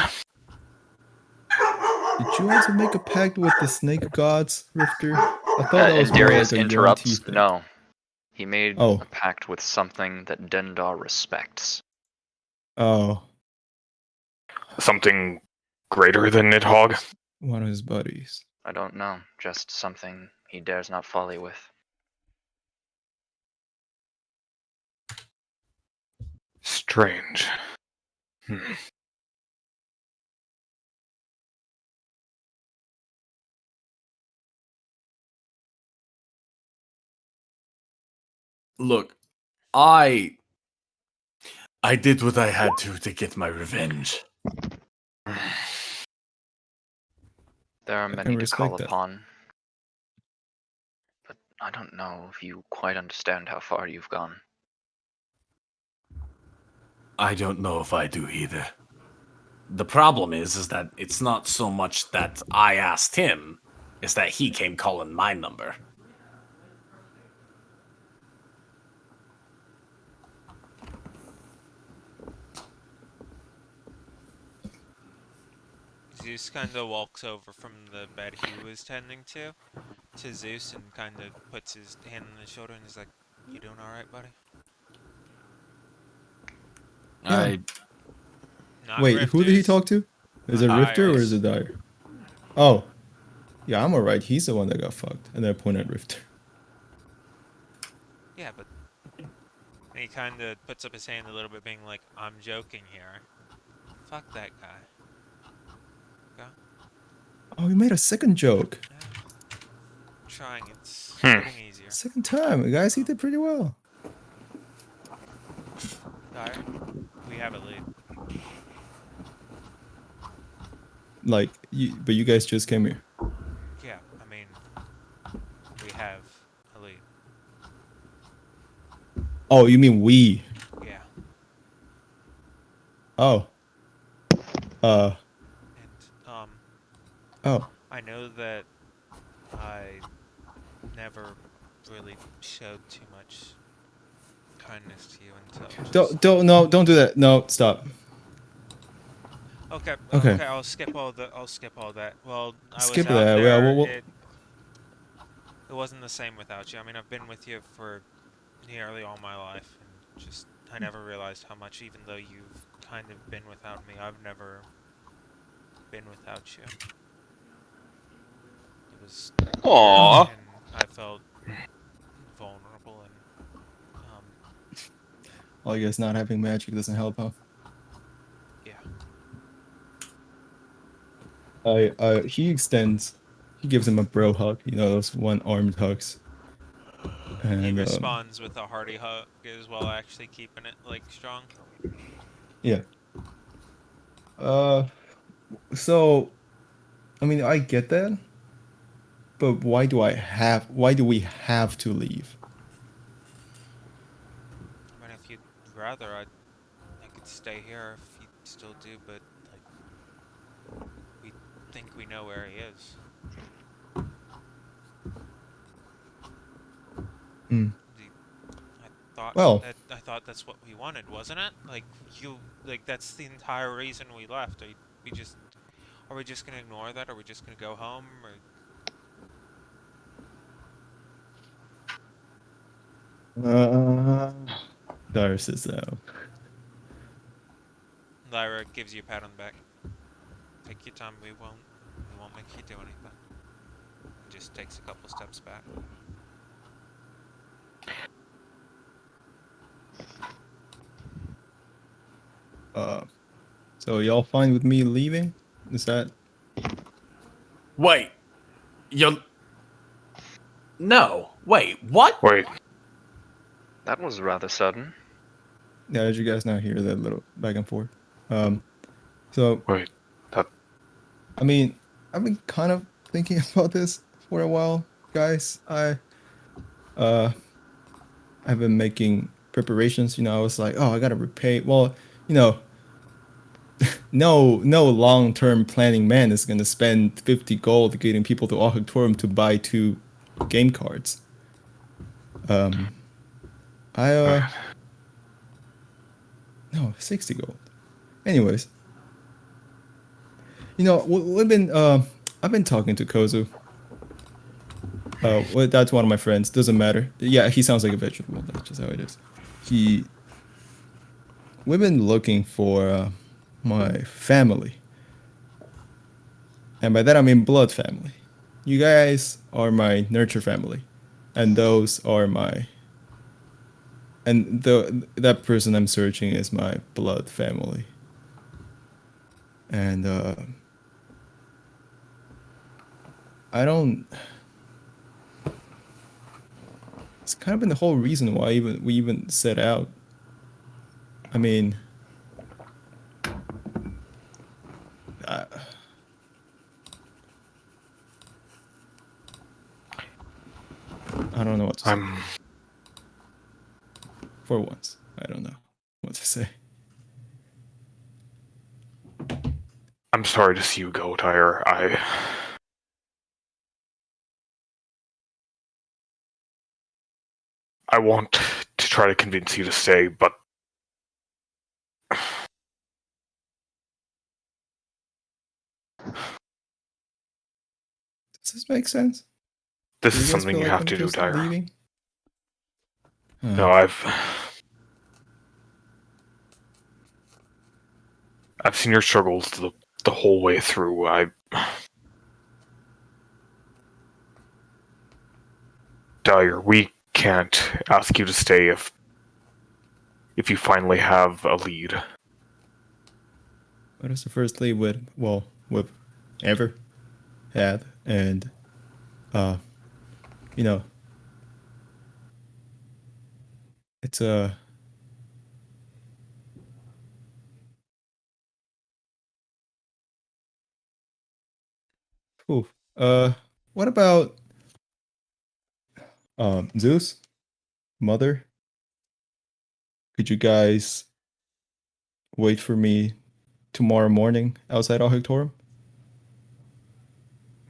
Did you also make a pact with the snake gods, Rifter? I thought that was And more Darius like a interrupts. Yuan-Ti thing. No, he made Oh. a pact with something that Dendar respects. Oh, Something greater than Nidhogg? one of his buddies. I don't know, just something he dares not folly with. Strange. Hmm. Look, I did what I had to get my revenge. There are I many can to call respect that. upon, but I don't know if you quite understand how far you've gone. I don't know if I do either. The problem is that it's not so much that I asked him, it's that he came calling my number. Zeus kind of walks over from the bed he was tending to Zeus and kind of puts his hand on his shoulder and is like, "You doing all right, buddy?" Yeah. Not Wait, who did he Rifters. talk to? Is it Not Rifter or is Darius. it Dyer? Oh, yeah, I'm alright. He's the one that got fucked. And then I point at Rifter. Yeah, but and he kind of puts up his hand a little bit, being like, "I'm joking here. Fuck that guy." Okay. Oh, he made a second joke. Yeah. I'm trying. It's Hmm. getting easier. Second time, guys. He did pretty well. Dyer, we have a lead. Like, but you guys just came here. Yeah, I mean, we have a lead. Oh, you mean we? Yeah. Oh. And Oh. I know that I never really showed too much kindness to you until just... Don't do that. No, stop. Okay, Okay. okay, I'll skip all that. Well, I was Skip out that. there. Yeah, we'll- It wasn't the same without you. I mean, I've been with you for nearly all my life, and just I never realized how much, even though you've kind of been without me, I've never been without you. It was Aww. and I felt vulnerable and Oh, I guess not having magic doesn't help, huh? yeah. He gives him a bro hug, you know, those one-armed hugs. And He responds with a hearty hug as well, actually keeping it like strong. yeah. So, I mean, I get that, but why do we have to leave? I mean, if you'd rather, I could stay here if you still do, but like, we think we know where he is. Well, I thought that's what we wanted, wasn't it? That's the entire reason we left. Are we just gonna ignore that? Are we just gonna go home? Dyer says no. Lyra gives you a pat on the back. Take your time. We won't make you do anything. And just takes a couple steps back. So y'all fine with me leaving? Is that? Wait, you? No. Wait, what? Wait, That was rather sudden. Yeah, did you guys not hear that little back and forth? So wait. That I mean, I've been kind of thinking about this for a while, guys. I've been making preparations. I was like, oh, I gotta repay. Well, you know, no long-term planning man is gonna spend 50 gold getting people to Hectorum to buy 2 game cards. I no 60 gold. Anyways, we've been I've been talking to Kozu. Well, that's one of my friends. Doesn't matter. Yeah, he sounds like a vegetable. That's just how it is. We've been looking for my family, and by that I mean blood family. You guys are my nurture family, and those are my. And that person I'm searching is my blood family. And I don't. It's kind of been the whole reason why we even set out. I mean, I don't know what to say. For once, I don't know what to say. I'm sorry to see you go, Tyre. I want to try to convince you to stay, but Does this make sense? this Do is you guys something feel you like have I'm to do, just Tyre. leaving? No, I've seen your struggles the whole way through. Dyer, we can't ask you to stay if you finally have a lead. What is the first lead we've ever had, and you know, it's a. Ooh, what about Zeus, Mother? Could you guys wait for me tomorrow morning outside Hectorum?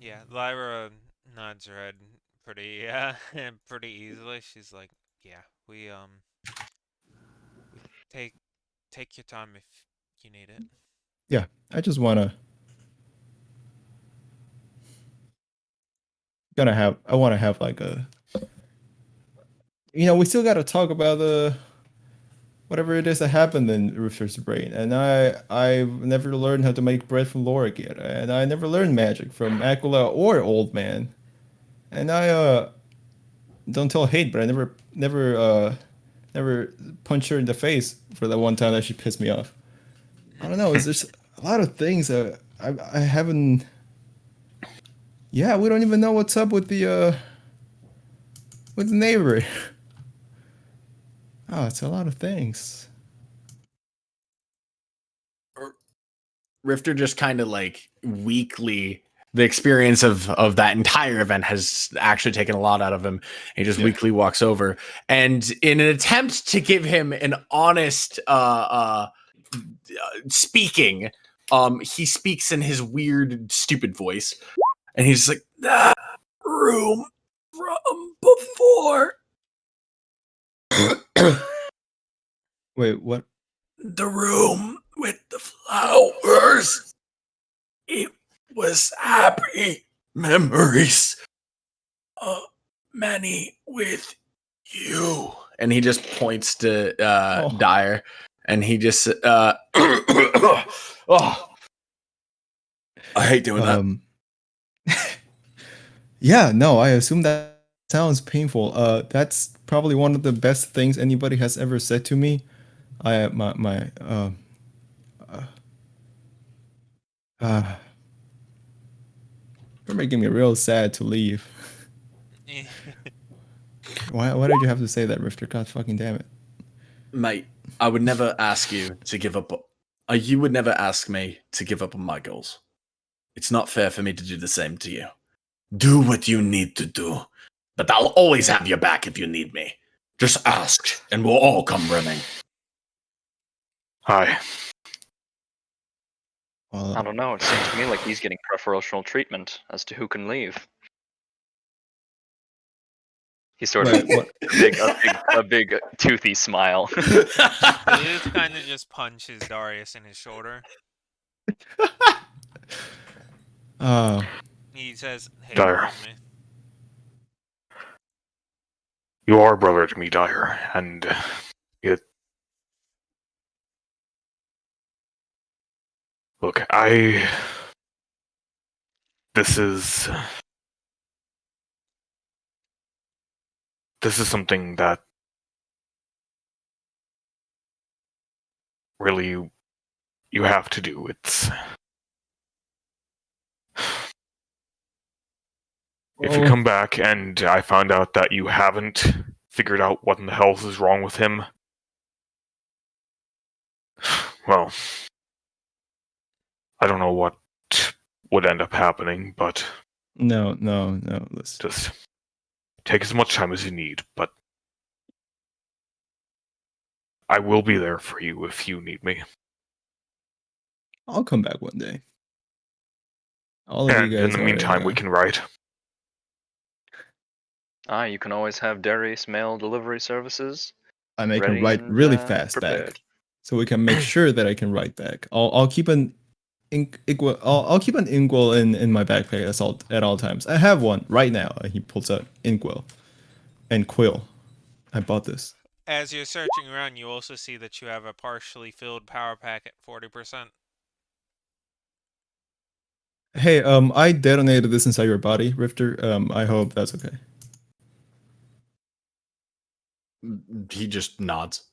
Yeah, Lyra nods her head pretty pretty easily. She's like, "Yeah, we take your time if you need it." Yeah, I just I want to have like a. We still got to talk about whatever it is that happened in Rufus' brain. And I've never learned how to make bread from Lorik yet. And I never learned magic from Aquila or Old Man. And I don't tell hate, but I never punched her in the face for that one time that she pissed me off. I don't know, there's a lot of things that I haven't. Yeah, we don't even know what's up with the neighbor. Oh, it's a lot of things. Rifter just kind of like weakly, the experience of that entire event has actually taken a lot out of him. He just weakly walks over, and in an attempt to give him an honest speaking, he speaks in his weird stupid voice, and he's like, that room from before. Wait, what? The room with the flowers. It was happy memories. Many with you. And he just points to Dyer, and he just oh, I hate doing that. Yeah, no, I assume that sounds painful. That's probably one of the best things anybody has ever said to me. You're making me real sad to leave. Why did you have to say that, Rifter? God fucking damn it. Mate, I would never ask you to give up. You would never ask me to give up on my goals. It's not fair for me to do the same to you. Do what you need to do, but I'll always have your back if you need me. Just ask, and we'll all come running. Hi. I don't know. It seems to me like he's getting preferential treatment as to who can leave. He sort of a big toothy smile. Luth kind of just punches Darius in his shoulder. He says, "Hey, Dyer. follow me." You are brother to me, Dyer, and it. Look, This is something that really you have to do. It's. If you come back and I find out that you haven't figured out what in the hell is wrong with him, well, I don't know what would end up happening, but No, listen. just take as much time as you need, but I will be there for you if you need me. I'll come back one day. All of And you guys in the meantime, we can write. You can always have Darius mail delivery services. I make him ready write and, really fast prepared. back, so we can make sure that I can write back. I'll keep an I'll keep an inkwell in my backpack at all times. I have one right now. He pulls out inkwell and quill. I bought this. As you're searching around, you also see that you have a partially filled power pack at 40%. Hey, I detonated this inside your body, Rifter. I hope that's okay. He just nods.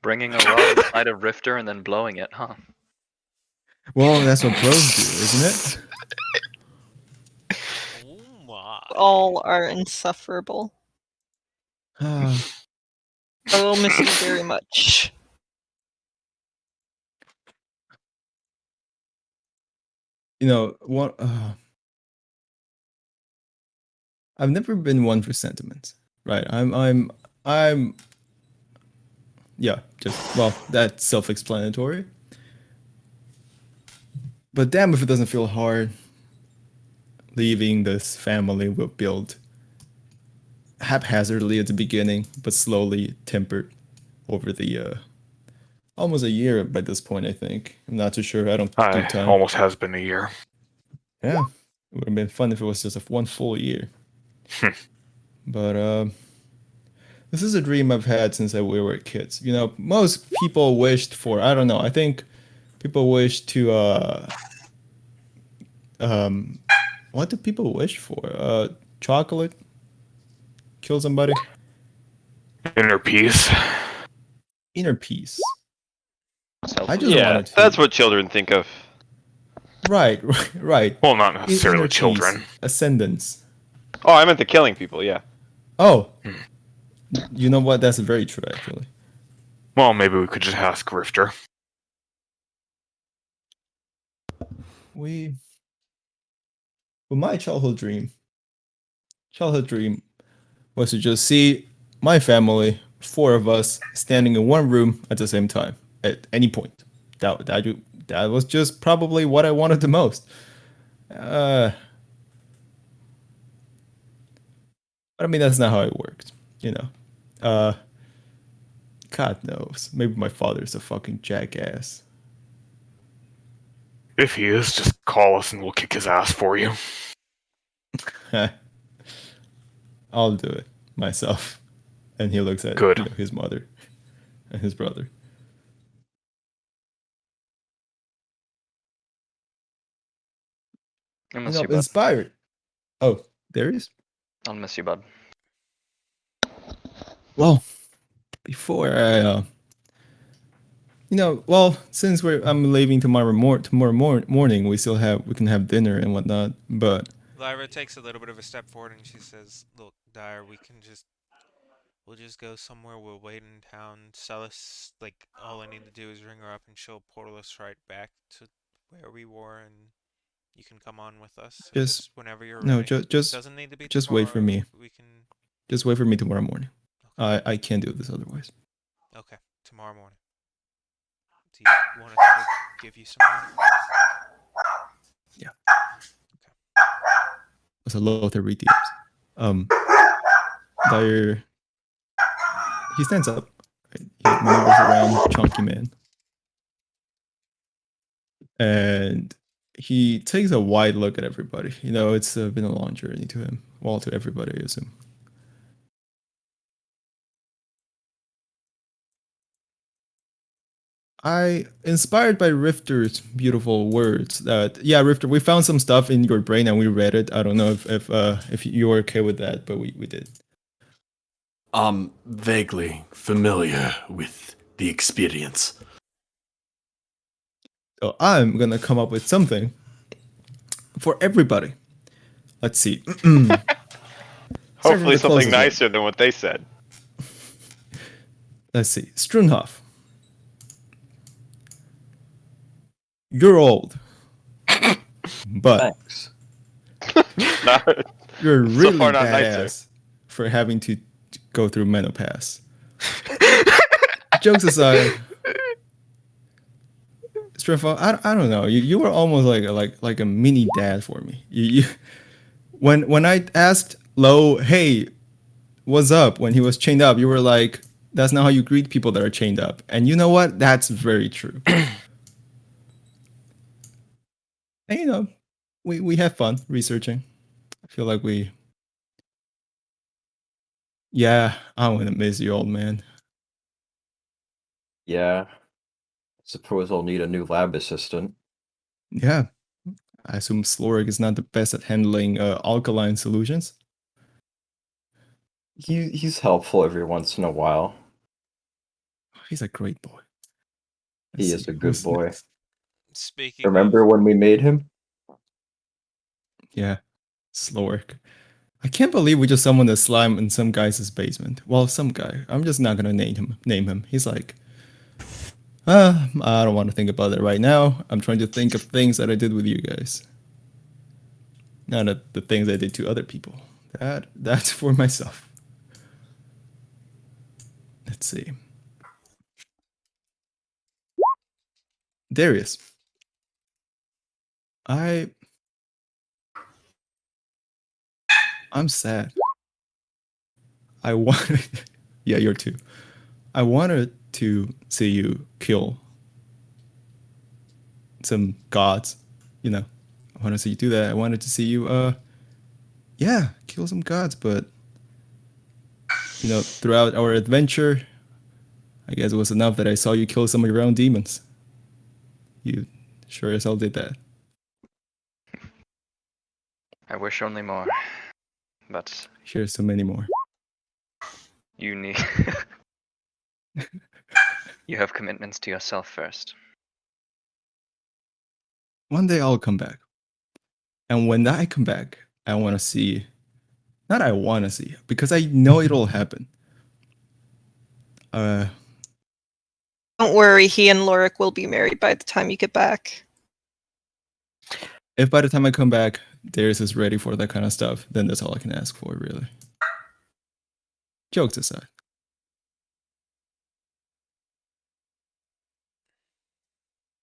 Bringing a rod inside a rifter and then blowing it, huh? Well, that's what bros do, isn't it? Oh my. All are insufferable. I will miss you very much. You know what? I've never been one for sentiments, right? I'm. Yeah, just well, that's self-explanatory. But damn if it doesn't feel hard leaving this family we built haphazardly at the beginning, but slowly tempered over the almost a year by this point, I think. I'm not too sure. I don't do time. Almost has been a year. Yeah. It would have been fun if it was just one full year. But this is a dream I've had since we were kids. You know, most people wished for, I don't know, I think people wish to what do people wish for? Chocolate? Kill somebody? Inner peace. Inner peace. I just wanted to. That's what children think of. Right. Well, not necessarily children. Ascendants. Oh, I meant the killing people, yeah. Oh. You know what? That's very true, actually. Well, maybe we could just ask Rifter. Well, my childhood dream was to just see my family, 4 of us, standing in one room at the same time at any point. That was just probably what I wanted the most. But I mean, that's not how it worked, you know. God knows. Maybe my father's a fucking jackass. If he is, just call us and we'll kick his ass for you. I'll do it myself. And he looks at Good. his mother and his brother. I miss you, bud. Inspired. Oh, there he is. I'll miss you, bud. Well, before I, since I'm leaving tomorrow morning, we can have dinner and whatnot. But Lyra takes a little bit of a step forward and she says, "Look, Dyer, we'll just go somewhere. We'll wait in town. Sell us, like, all I need to do is ring her up and she'll portal us right back to where we were, and you can come on with us just whenever you're no, ready. just Doesn't need to be just wait for tomorrow. me. We can. Just wait for me tomorrow morning. Okay. I can't do this otherwise. Okay, tomorrow morning. Do you want us to give you some money? Yeah. Okay. It's a Lothar DMs. Dyer. He stands up. He maneuvers around Chunky Man. And he takes a wide look at everybody. It's been a long journey to him. Well, to everybody, I assume. Inspired by Rifter's beautiful words, Rifter, we found some stuff in your brain and we read it. I don't know if you were okay with that, but we did. I'm vaguely familiar with the experience. So I'm gonna come up with something for everybody. Let's see. Hopefully something nicer than what they said. Let's see. Strunhoff. You're old. But Thanks. you're really far not badass nicer. for having to go through menopause. Jokes aside, Strunhoff, I don't know. You were almost like a mini dad for me. When I asked Lo, hey, what's up? When he was chained up, you were like, that's not how you greet people that are chained up. And you know what? That's very true. And we have fun researching. I feel like I'm gonna miss you, old man. Yeah. Suppose I'll need a new lab assistant. Yeah. I assume Slorik is not the best at handling alkaline solutions. He's helpful every once in a while. He's a great boy. He is a good who's boy. next? Speaking Remember of, when we made him? Yeah, Slorik. I can't believe we just summoned a slime in some guy's basement. Well, some guy. I'm just not gonna name him. He's like, I don't want to think about it right now. I'm trying to think of things that I did with you guys. Not the things I did to other people. That's for myself. Let's see. Darius. I'm sad. I wanted yeah, you're too. I wanted to see you kill some gods, I want to see you do that. I wanted to see you kill some gods, but throughout our adventure, I guess it was enough that I saw you kill some of your own demons. You sure as hell did that. I wish only more. But Here's so many more. you need... You have commitments to yourself first. One day I'll come back. And when I come back, I want to see... Not I want to see, because I know it'll happen. Don't worry, he and Lorik will be married by the time you get back. If by the time I come back, Darius is ready for that kind of stuff, then that's all I can ask for, really. Jokes aside.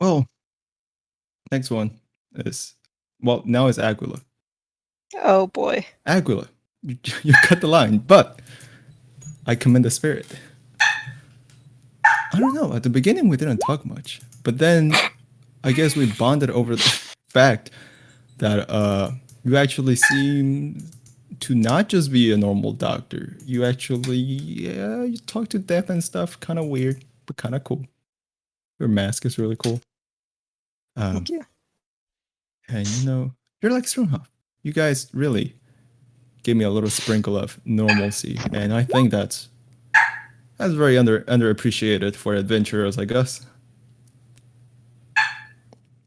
Well, next one is, now it's Aquila. Oh boy. Aquila, you cut the line, but I commend the spirit. I don't know. At the beginning, we didn't talk much, but then I guess we bonded over the fact that you actually seem to not just be a normal doctor. You actually, you talk to death and stuff. Kind of weird, but kind of cool. Your mask is really cool. Thank you. And you're like Stronghoff. You guys really gave me a little sprinkle of normalcy, and I think that's very underappreciated for adventurers like us.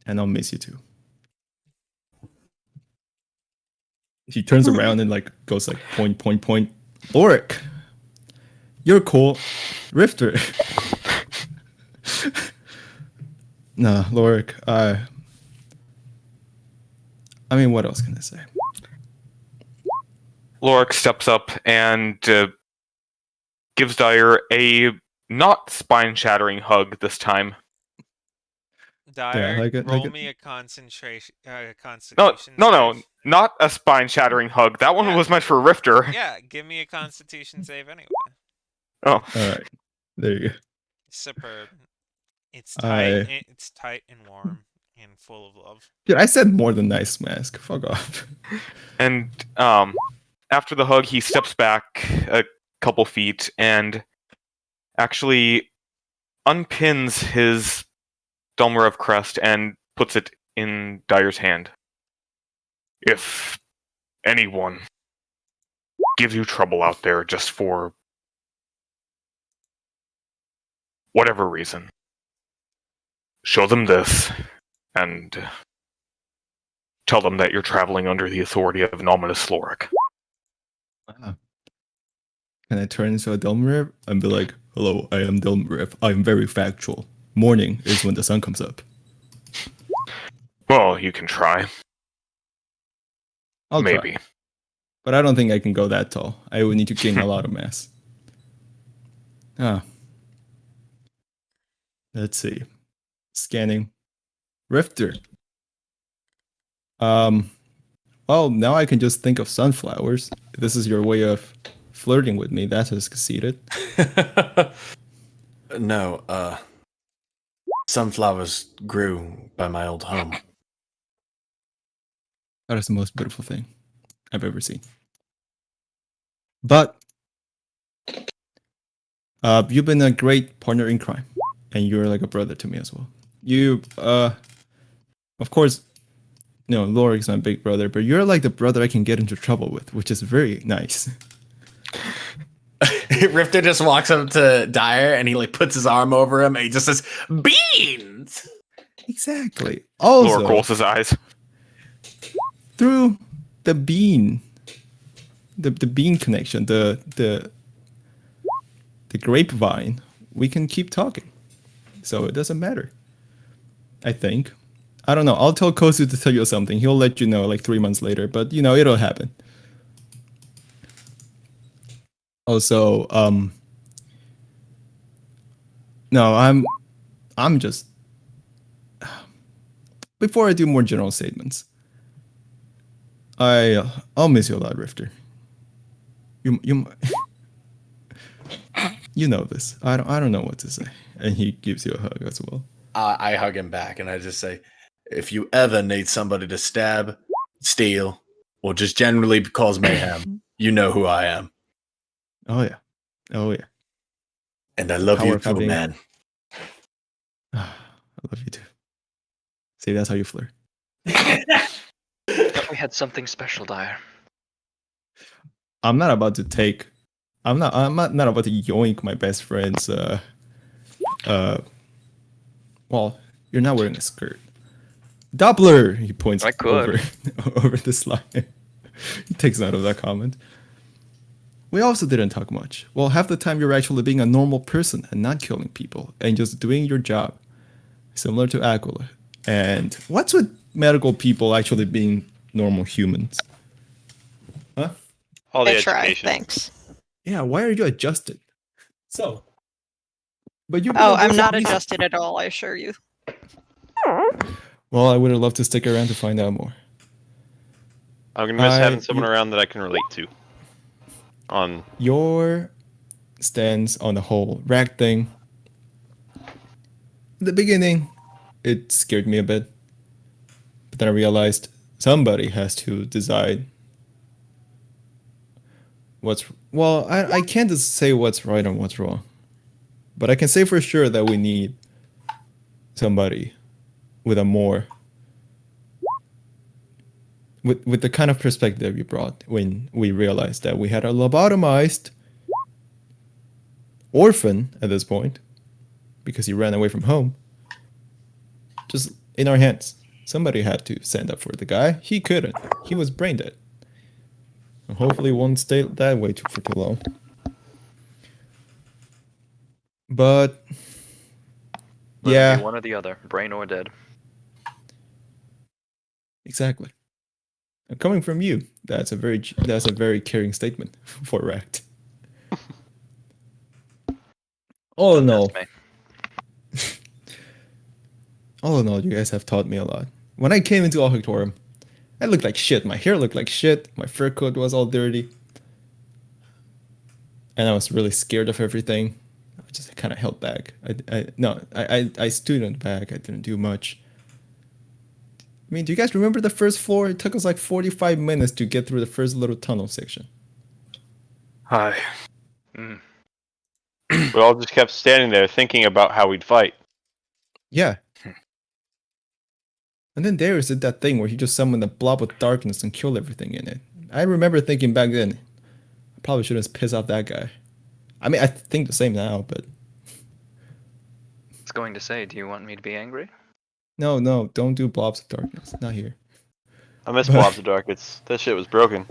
And I'll miss you too. He turns around and like goes like point, point, point. Lorik, you're cool. Rifter. Nah, Lorik, I mean, what else can I say? Lorik steps up and gives Dyer a not spine-shattering hug this time. Dyer, like it, roll like it. me a concentration. No, Constitution. no, save. not a spine-shattering hug. That one Yeah. was meant for Rifter. Yeah, give me a Constitution save anyway. Oh, All right, there you go. Superb. It's tight. It's tight and warm and full of love. Dude, I said more than nice mask. Fuck off. and after the hug, he steps back a couple feet and actually unpins his Dolmarev crest and puts it in Dyer's hand. If anyone gives you trouble out there just for whatever reason, show them this and tell them that you're traveling under the authority of an ominous Lorik. Wow. Can I turn into a Delmarev and be like, hello, I am Delmarev. I am very factual. Morning is when the sun comes up. Well, you can try. I'll Maybe. try. But I don't think I can go that tall. I would need to gain a lot of mass. Let's see. Scanning. Rifter. Well, now I can just think of sunflowers. This is your way of flirting with me. That has succeeded. No, sunflowers grew by my old home. That is the most beautiful thing I've ever seen. But you've been a great partner in crime, and you're like a brother to me as well. You, of course, Lorik's my big brother, but you're like the brother I can get into trouble with, which is very nice. Rifter just walks up to Dyer and he like puts his arm over him and he just says, "Beans!" Exactly. Also, Lorik rolls his eyes. Through the bean, the bean connection, the grapevine, we can keep talking. So it doesn't matter. I think. I don't know. I'll tell Kosu to tell you something. He'll let you know like 3 months later, but it'll happen. Also, no, I'm just, before I do more general statements, I'll miss you a lot, Rifter. You you know this. I don't know what to say. And he gives you a hug as well. I hug him back and I just say, if you ever need somebody to stab, steal, or just generally cause mayhem, you know who I am. Oh yeah. Oh yeah. And I love Power you of too, having- man. I love you too. See, that's how you flirt. Thought we had something special, Dyer. I'm not about to yoink my best friend's well, you're not wearing a skirt. Doppler! He points I could. over the slide. He takes note of that comment. We also didn't talk much. Well, half the time you're actually being a normal person and not killing people and just doing your job. Similar to Aquila. And what's with medical people actually being normal humans? Huh? All the I try. education. Thanks. Yeah, why are you adjusted? So, but you. Oh, I'm not adjusted at all, I assure you. Well, I would have loved to stick around to find out more. I'm gonna miss having I- someone around that I can relate to. On Your stance on the whole rack thing, at the beginning, it scared me a bit. But then I realized somebody has to decide what's well. I can't just say what's right and what's wrong, but I can say for sure that we need somebody with a more with the kind of perspective you brought when we realized that we had a lobotomized orphan at this point because he ran away from home. Just in our hands. Somebody had to stand up for the guy. He couldn't. He was brain dead. And hopefully won't stay that way for too long. But Let it yeah, be one or the other, brain or dead. exactly. And coming from you, that's a very caring statement for Rect. All in all, That's me. all in all, you guys have taught me a lot. When I came into Hectorum, I looked like shit. My hair looked like shit. My fur coat was all dirty. And I was really scared of everything. I just kind of held back. I stood on the back. I didn't do much. I mean, do you guys remember the first floor? It took us like 45 minutes to get through the first little tunnel section. Hi. Mm. We all just kept standing there thinking about how we'd fight. Yeah. And then Darius did that thing where he just summoned a blob of darkness and killed everything in it. I remember thinking back then, I probably shouldn't piss off that guy. I mean, I think the same now, but I was going to say, do you want me to be angry? no, don't do blobs of darkness. Not here. I miss But- Blobs of Dark. That shit was broken.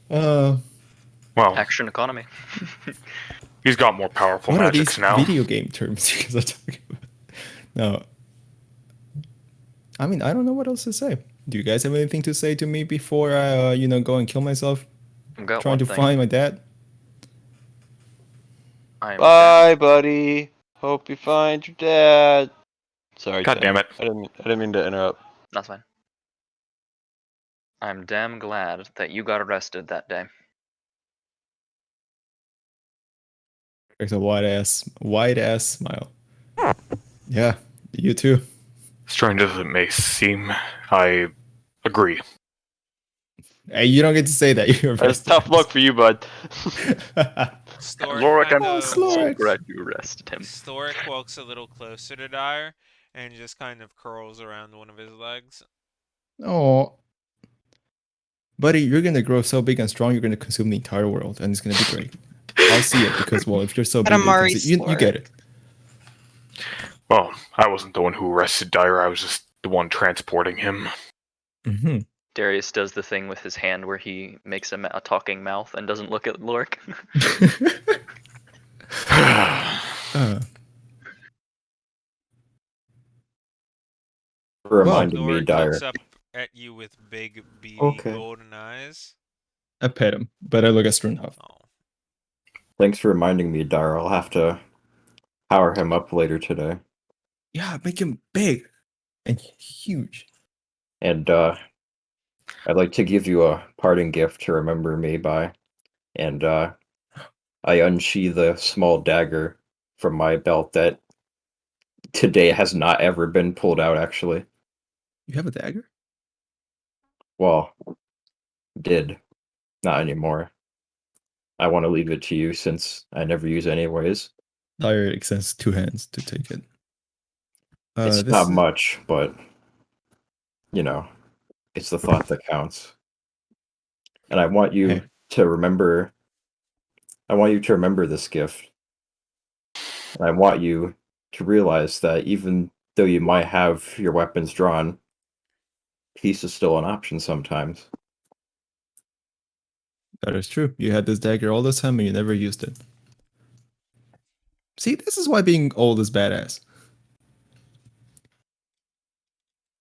Well, Action economy. he's got more powerful what are magics these now. video game terms you guys are talking about? No. I mean, I don't know what else to say. Do you guys have anything to say to me before I, go and kill myself? I've got Trying one to thing. find my dad? I'm Bye, buddy. Hope you find your dad. Sorry, God Tim. damn it. I didn't mean to interrupt. That's fine. I'm damn glad that you got arrested that day. There's a wide ass smile. Yeah, you too. Strange as it may seem, I agree. Hey, you don't get to say that. You're That's a arrested. tough look for you, bud. Stork Lorik, kind I'm of so so glad you arrested him. Stork walks a little closer to Dyer and just kind of curls around one of his legs. Oh, buddy, you're gonna grow so big and strong. You're gonna consume the entire world, and it's gonna be great. I'll see it because, well, if you're so big, Katamari you get it. Well, I wasn't the one who arrested Dyer, I was just the one transporting him. Mm-hmm. Darius does the thing with his hand where he makes a talking mouth and doesn't look at Lorik. Reminding me, Lorik Dyer. looks up at you with big, beady, Okay. golden eyes. I pet him, but I look at Strunhoff. Oh. Thanks for reminding me, Dyer. I'll have to power him up later today. Yeah, make him big and huge. And I'd like to give you a parting gift to remember me by. And I unsheath a small dagger from my belt that today has not ever been pulled out, actually. You have a dagger? Well, did. Not anymore. I want to leave it to you since I never use it anyways. Dyer extends two hands to take it. It's This not is- much, but it's the thought that counts. And I want you Hey. to remember. I want you to remember this gift. And I want you to realize that even though you might have your weapons drawn, peace is still an option sometimes. That is true. You had this dagger all this time and you never used it. See, this is why being old is badass.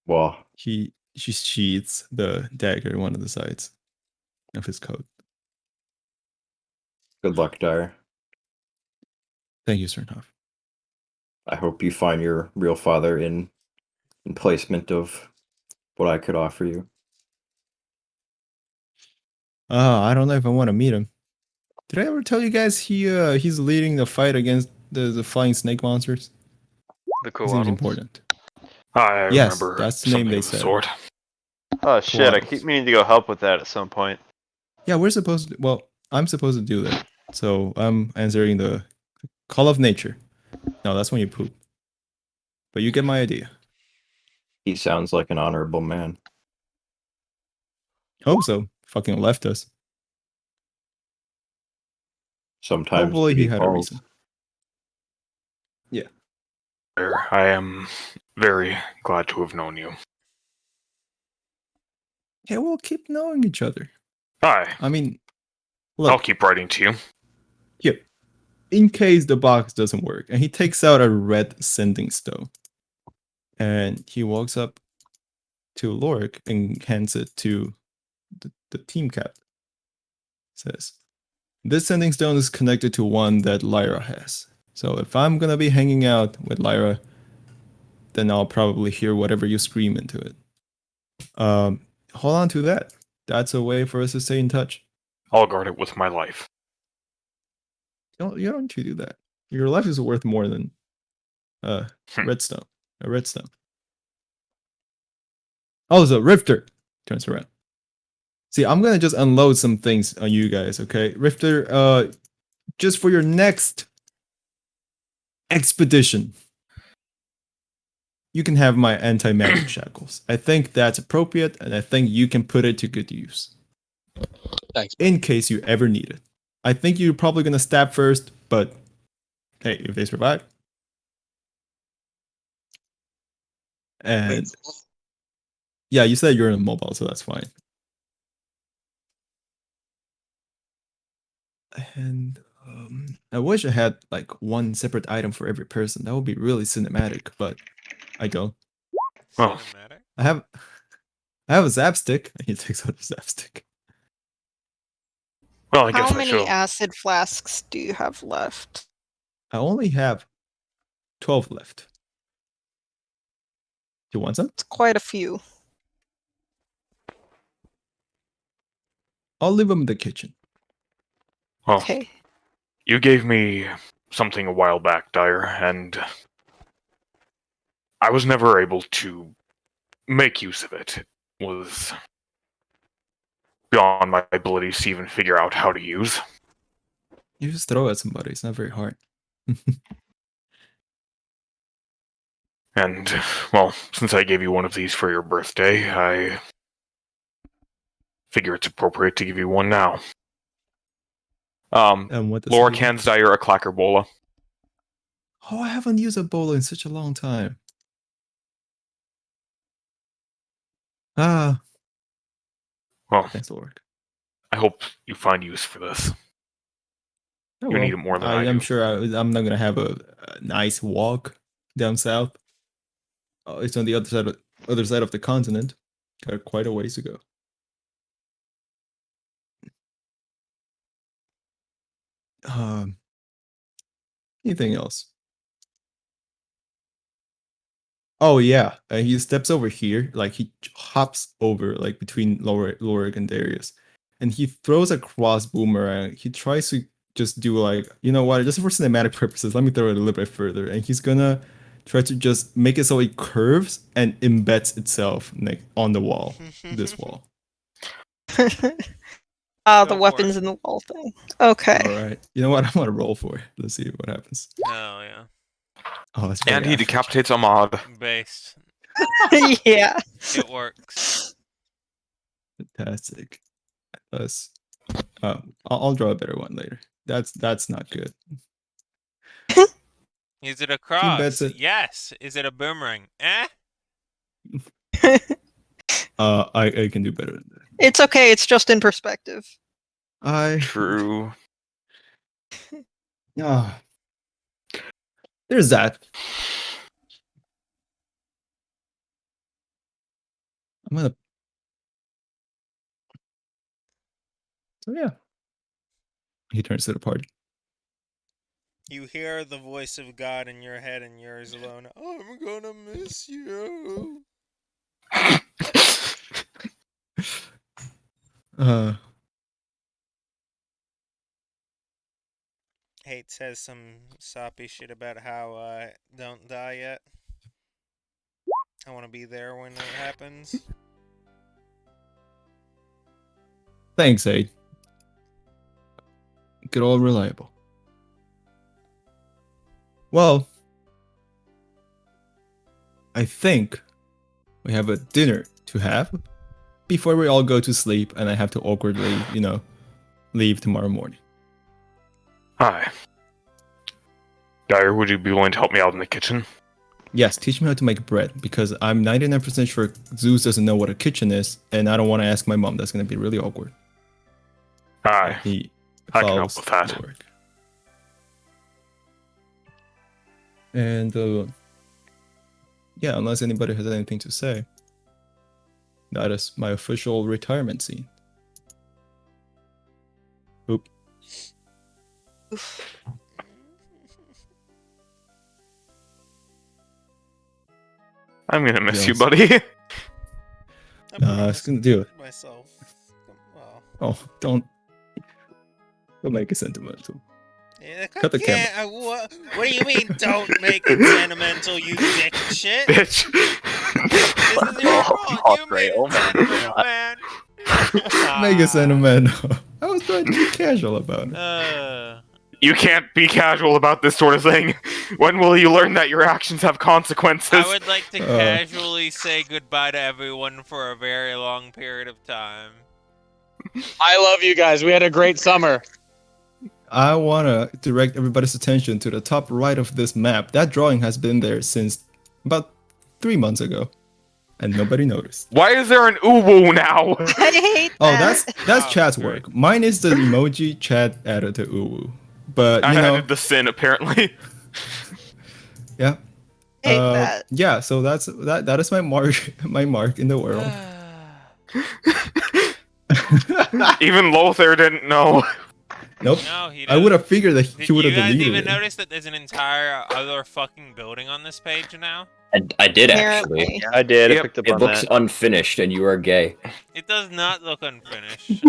Well, She sheaths the dagger in one of the sides of his coat. good luck, Dyer. Thank you, Sternhoff. I hope you find your real father in placement of what I could offer you. I don't know if I want to meet him. Did I ever tell you guys he's leading the fight against the flying snake monsters? The It seems Koanos? important. I Yes, remember that's the name something they of the said. sort. Oh shit! I Koanos. keep meaning to go help with that at some point. Yeah, we're supposed to. Well, I'm supposed to do that. So I'm answering the call of nature. No, that's when you poop. But you get my idea. He sounds like an honorable man. Hope so. Fucking left us. Sometimes Hopefully he duty had a calls. reason. I am very glad to have known you. Yeah, we'll keep knowing each other. Aye, I mean, I'll look, keep writing to you. here, in case the box doesn't work, and he takes out a red sending stone, and he walks up to Lorik and hands it to the team captain. Says, "This sending stone is connected to one that Lyra has. So if I'm gonna be hanging out with Lyra, then I'll probably hear whatever you scream into it. Hold on to that. That's a way for us to stay in touch. I'll guard it with my life. You don't do that. Your life is worth more than redstone. A redstone. Also, Rifter turns around. See, I'm gonna just unload some things on you guys, okay? Rifter, just for your next expedition, you can have my anti-magic shackles. I think that's appropriate, and I think you can put it to good use. Thanks. In case you ever need it. I think you're probably gonna stab first, but hey, if they survive. And yeah, you said you're immobile, so that's fine. And I wish I had like one separate item for every person. That would be really cinematic, but I don't. Oh. Cinematic. I have a zap stick. He takes out the zap stick. Well, I guess How I many shall. acid flasks do you have left? I only have 12 left. Do you want some? It's quite a few. I'll leave them in the kitchen. Well, Okay. you gave me something a while back, Dyer, and I was never able to make use of it. It was beyond my abilities to even figure out how to use. You just throw it at somebody. It's not very hard. And, well, since I gave you one of these for your birthday, I figure it's appropriate to give you one now. And what does Laura it do? hands Dyer a clacker bola. Oh, I haven't used a bowler in such a long time. Ah. Well, thanks, Lord. I hope you find use for this. Oh, You well, need it more than I I'm do. sure I'm not gonna have a nice walk down south. It's on the other side of the continent. Got quite a ways to go. Anything else? Oh yeah, he steps over here, like he hops over, like between Lorik and Darius, and he throws a cross boomerang. He tries to just do like, you know what, just for cinematic purposes, let me throw it a little bit further, and he's gonna try to just make it so it curves and embeds itself like on the wall, this wall. The Go for weapons it. in the wall thing. Okay. All right, you know what, I'm gonna roll for it. Let's see what happens. Oh yeah. Oh, that's very And he average. decapitates Ahmad. Based. Yeah. It works. Fantastic. Let's. I'll draw a better one later. That's not good. Is it a Team bets cross? it. Yes. Is it a boomerang? Eh? I can do better than that. It's okay. It's just in perspective. True. Ah, there's that. I'm gonna. So yeah. He turns to the party. You hear the voice of God in your head and yours alone. I'm gonna miss you. Hey, 8 says some soppy shit about how don't die yet. I want to be there when it happens. Thanks, Aid. Get all reliable. Well, I think we have a dinner to have before we all go to sleep, and I have to awkwardly, leave tomorrow morning. Hi. Dyer, would you be willing to help me out in the kitchen? Yes, teach me how to make bread, because I'm 99% sure Zeus doesn't know what a kitchen is, and I don't want to ask my mom. That's going to be really awkward. Aye. He I can help follows with that. work. And yeah, unless anybody has anything to say, that is my official retirement scene. Oop. I'm gonna miss you, Yes. buddy. Nah, it's gonna do it. Myself. Well, Oh, don't make it sentimental. yeah, Cut the camera. What do you mean? Don't make it sentimental, you dick shit. Bitch. This is your fault. You made Oh it my sentimental, God. man. Make it sentimental. I was trying to be casual about it. You can't be casual about this sort of thing. When will you learn that your actions have consequences? I would like to casually say goodbye to everyone for a very long period of time. I love you guys. We had a great summer. I want to direct everybody's attention to the top right of this map. That drawing has been there since about 3 months ago, and nobody noticed. Why is there an uwu now? I hate that. Oh, that's chat's work. Mine is the emoji chat added to uwu. But, I added the sin, apparently. Yeah. hate that. Yeah, so that is my mark in the world. Even Lothar didn't know. Nope. No, he I would have didn't. figured that Did he would you have guys deleted even it. notice that there's an entire other fucking building on this page now? I did actually. Apparently. I did. I Yep. picked up It on looks that. unfinished, and you are gay. It does not look unfinished.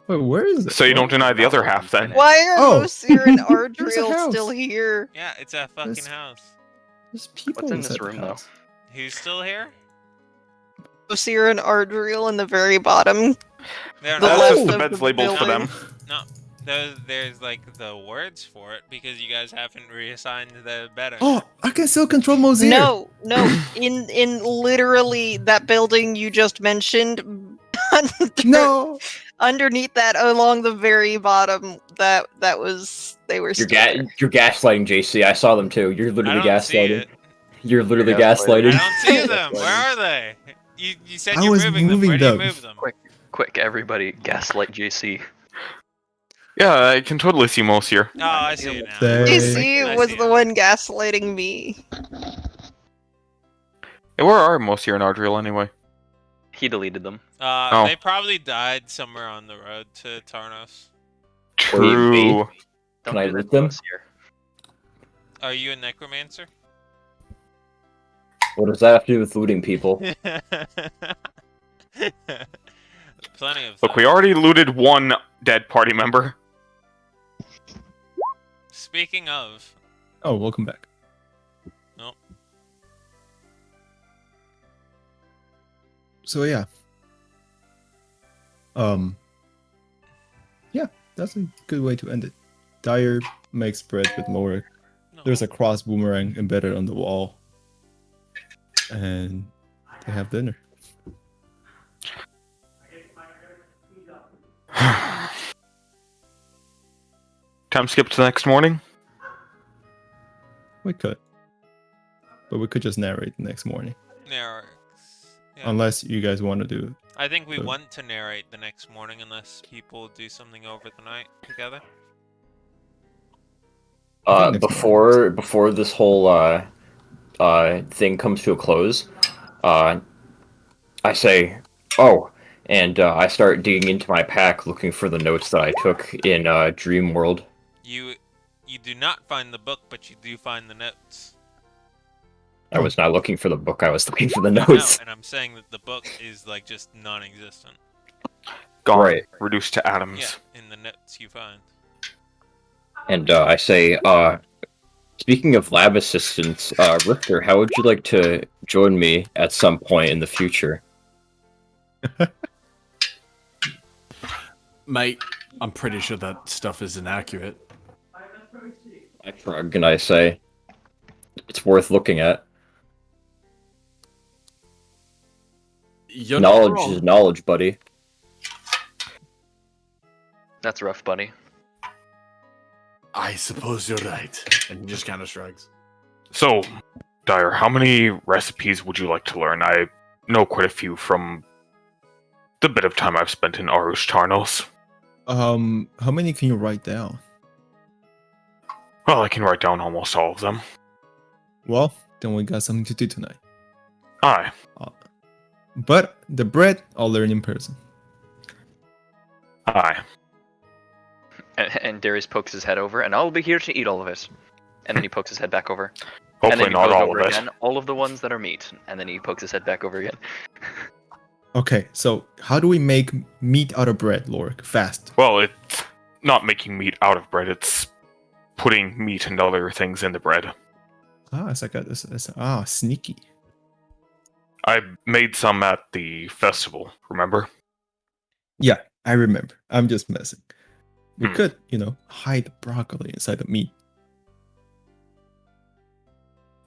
Wait, where is it? So you don't deny the other half, then? Why are Oh, Mosir and there's a Ardriel house. still here? Yeah, it's a fucking This- house. There's people What's in inside this the room, though? house. Who's still here? Mosir and Ardriel in the very bottom. They're The not. That's left just the of bed's the labeled for building. them. No, there's like the words for it because you guys haven't reassigned the better. Oh, I can still control Mosir. No, in literally that building you just mentioned, No. underneath that, along the very bottom, they were You're still there. you're gaslighting, JC. I saw them too. You're I literally don't see gaslighting. it. You're literally You're gaslighting. gaslighting. I don't see them. Where are they? You said I you're was moving them. moving Where do you them. move them? Quick, everybody, gaslight JC. Yeah, I can totally see Mos here. Oh, I see it now. Say- JC I was see the it. one gaslighting me. Hey, where are Mos here and Ardriel anyway? He deleted them. Oh. They probably died somewhere on the road to Tarnos. True. Don't Can I do that loot to them? us here. Are you a necromancer? What does that have to do with looting people? Plenty of. Look, we them. already looted one dead party member. Speaking of, Oh, welcome back. Nope. So yeah. Yeah, that's a good way to end it. Dyer makes bread with Lorik. no. There's a cross boomerang embedded on the wall. And they have dinner. Time skip to the next morning. We could. But we could just narrate the next morning. narrate. Yeah. Unless you guys want to do I think we so- want to narrate the next morning unless people do something over the night together. I think next Before this whole thing comes to a close, I say, oh, and I start digging into my pack looking for the notes that I took in Dream World. You do not find the book, but you do find the notes. I was not looking for the book, I was looking for the No, notes. and I'm saying that the book is like just non-existent. Gone. Right. Reduced to atoms. Yeah, in the notes you find. And I say, speaking of lab assistants, Richter, how would you like to join me at some point in the future? Mate, I'm pretty sure that stuff is inaccurate. I shrug and I say, it's worth looking at. You're not Knowledge wrong. is knowledge, buddy. That's rough, buddy. I suppose you're right. And he just kind of shrugs. So, Dyer, how many recipes would you like to learn? I know quite a few from the bit of time I've spent in Arush Tarnos. How many can you write down? Well, I can write down almost all of them. Well, then we got something to do tonight. Aye. But the bread, I'll learn in person. Aye. And Darius pokes his head over, and I'll be here to eat all of it. And then he pokes his head back over. And then Hopefully he not goes all over of it. again, all of the ones that are meat. And then he pokes his head back over again. Okay, so how do we make meat out of bread, Lorik? Fast. Well, it's not making meat out of bread, it's putting meat and other things in the bread. Ah, it's like sneaky. I made some at the festival, remember? Yeah, I remember. I'm just messing. We Hmm. could, hide the broccoli inside the meat.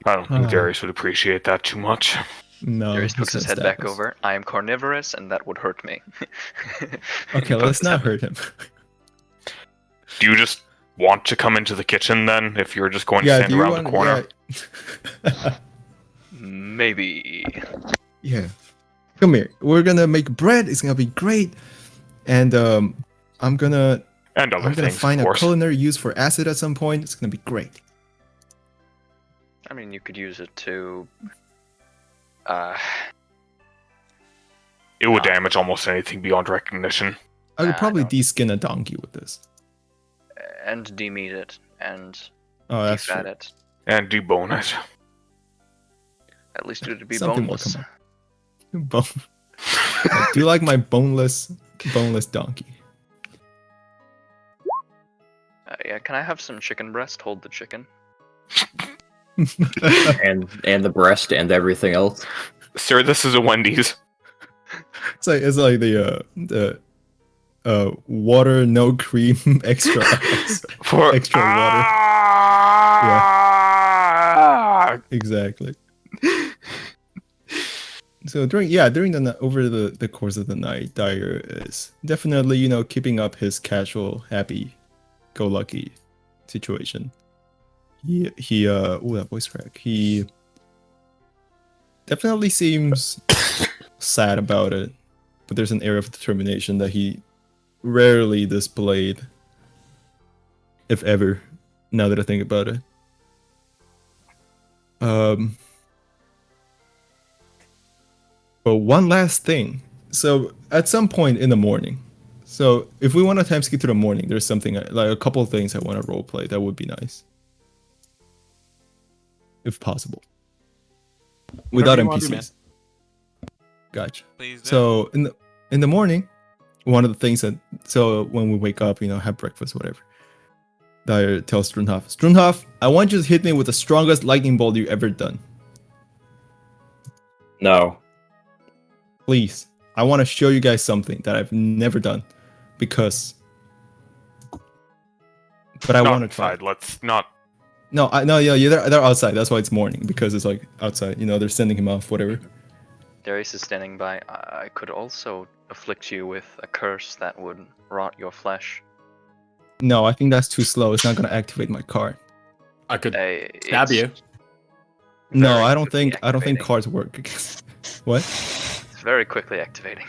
I don't think Ah. Darius would appreciate that too much. No. Darius he's pokes his gonna head back stab us. over. I am carnivorous, and that would hurt me. Okay, He let's pokes his not head- hurt him. Do you just want to come into the kitchen then, if you're just going to Yeah, stand do you around the want? corner? Maybe. Yeah. Come here. We're gonna make bread. It's gonna be great. And I'm gonna And other things, find of a course. culinary use for acid at some point. It's gonna be great. I mean, you could use it to. It would damage almost anything beyond recognition. I could probably no. de-skin a donkey with this. And demeat it, and Oh, that's defat true. it. And debone it. At least it would be Something will boneless. come up. Bone. I do like my boneless donkey. Yeah, can I have some chicken breast? Hold the chicken. and the breast and everything else. Sir, this is a Wendy's. It's like the water no cream extra ice. For Extra water. Yeah. Exactly. So during the course of the night, Dyer is definitely keeping up his casual, happy-go-lucky situation. He that voice crack. He definitely seems sad about it, but there's an air of determination that he rarely displayed, if ever. Now that I think about it. But one last thing. So at some point in the morning, so if we want to time skip to the morning, there's something like a couple of things I want to roleplay. That would be nice, if possible, without Whatever you wanna do, man. NPCs. Gotcha. Please do. So in the morning, one of the things so when we wake up, have breakfast, whatever. Dyer tells Strunhoff, I want you to hit me with the strongest lightning bolt you've ever done. No. Please. I want to show you guys something that I've never done. Because. But I Not want to try. inside. Let's not. No, yeah, they're outside. That's why it's morning. Because it's like outside. They're sending him off, whatever. Darius is standing by. I could also afflict you with a curse that would rot your flesh. No, I think that's too slow. It's not going to activate my card. I could It's stab you. No, very I don't quickly think activating. cards work. What? It's very quickly activating.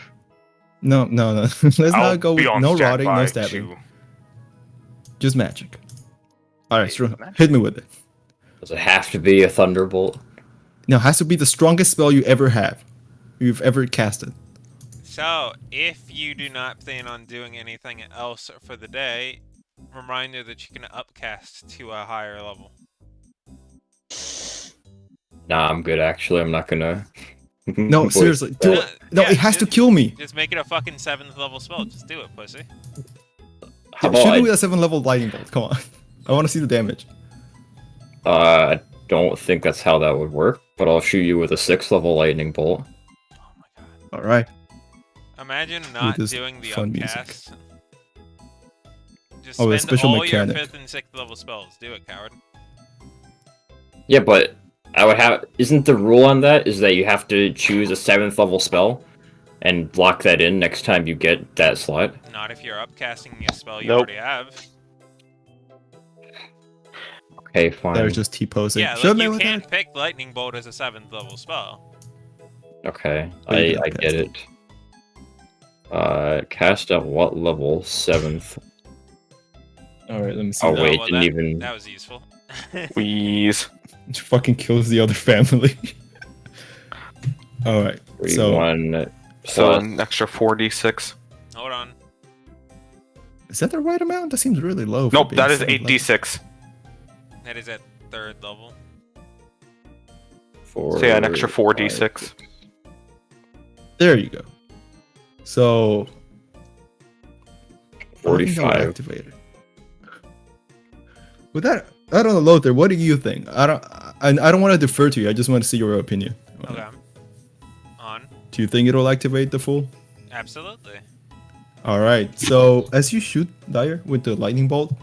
No. Let's I'll not go be with on no rotting, no standby stabbing. to- Just magic. All right, Wait, Strunhoff, magic? hit me with it. Does it have to be a thunderbolt? No, it has to be the strongest spell you've ever casted. So, if you do not plan on doing anything else for the day, reminder that you can upcast to a higher level. Nah, I'm good actually. I'm not gonna. No, Wait, seriously, do Uh, it. No, yeah, it has to just- kill me. Just make it a fucking 7th level spell. Just do it, pussy. How Shoot about me with a 7th level lightning bolt. Come on. I want to see the damage. I don't think that's how that would work, but I'll shoot you with a 6th level lightning bolt. Oh my god. All right. Imagine not this doing the fun music. upcast. Just Oh, a spend special all mechanic. your 5th and 6th level spells. Do it, coward. Yeah, but I would have. Isn't the rule on that is that you have to choose a 7th level spell and lock that in next time you get that slot? Not if you're upcasting a spell you Nope. already have. Okay, fine. They're just T-posing. Yeah, Should like you with can't that? pick lightning bolt as a 7th level spell. Okay, Oh, you I can get it. Cast at what level? 7th. All right, let me see. Oh that. wait, well, didn't that- even. That was useful. Please. It fucking kills the other family. All right. So 1 So plus. an extra 4d6. Hold on. is that the right amount? That seems really low. for Nope, being that is 7th level. 8d6. That is at 3rd level. So yeah, an extra 4d6. There you go. So I think that would 45. activate it. With that, I don't know, Lothar. What do you think? I don't want to defer to you. I just want to see your opinion. Okay. On. Do you think it'll activate the full? Absolutely. All right. So as you shoot Dyer with the lightning bolt,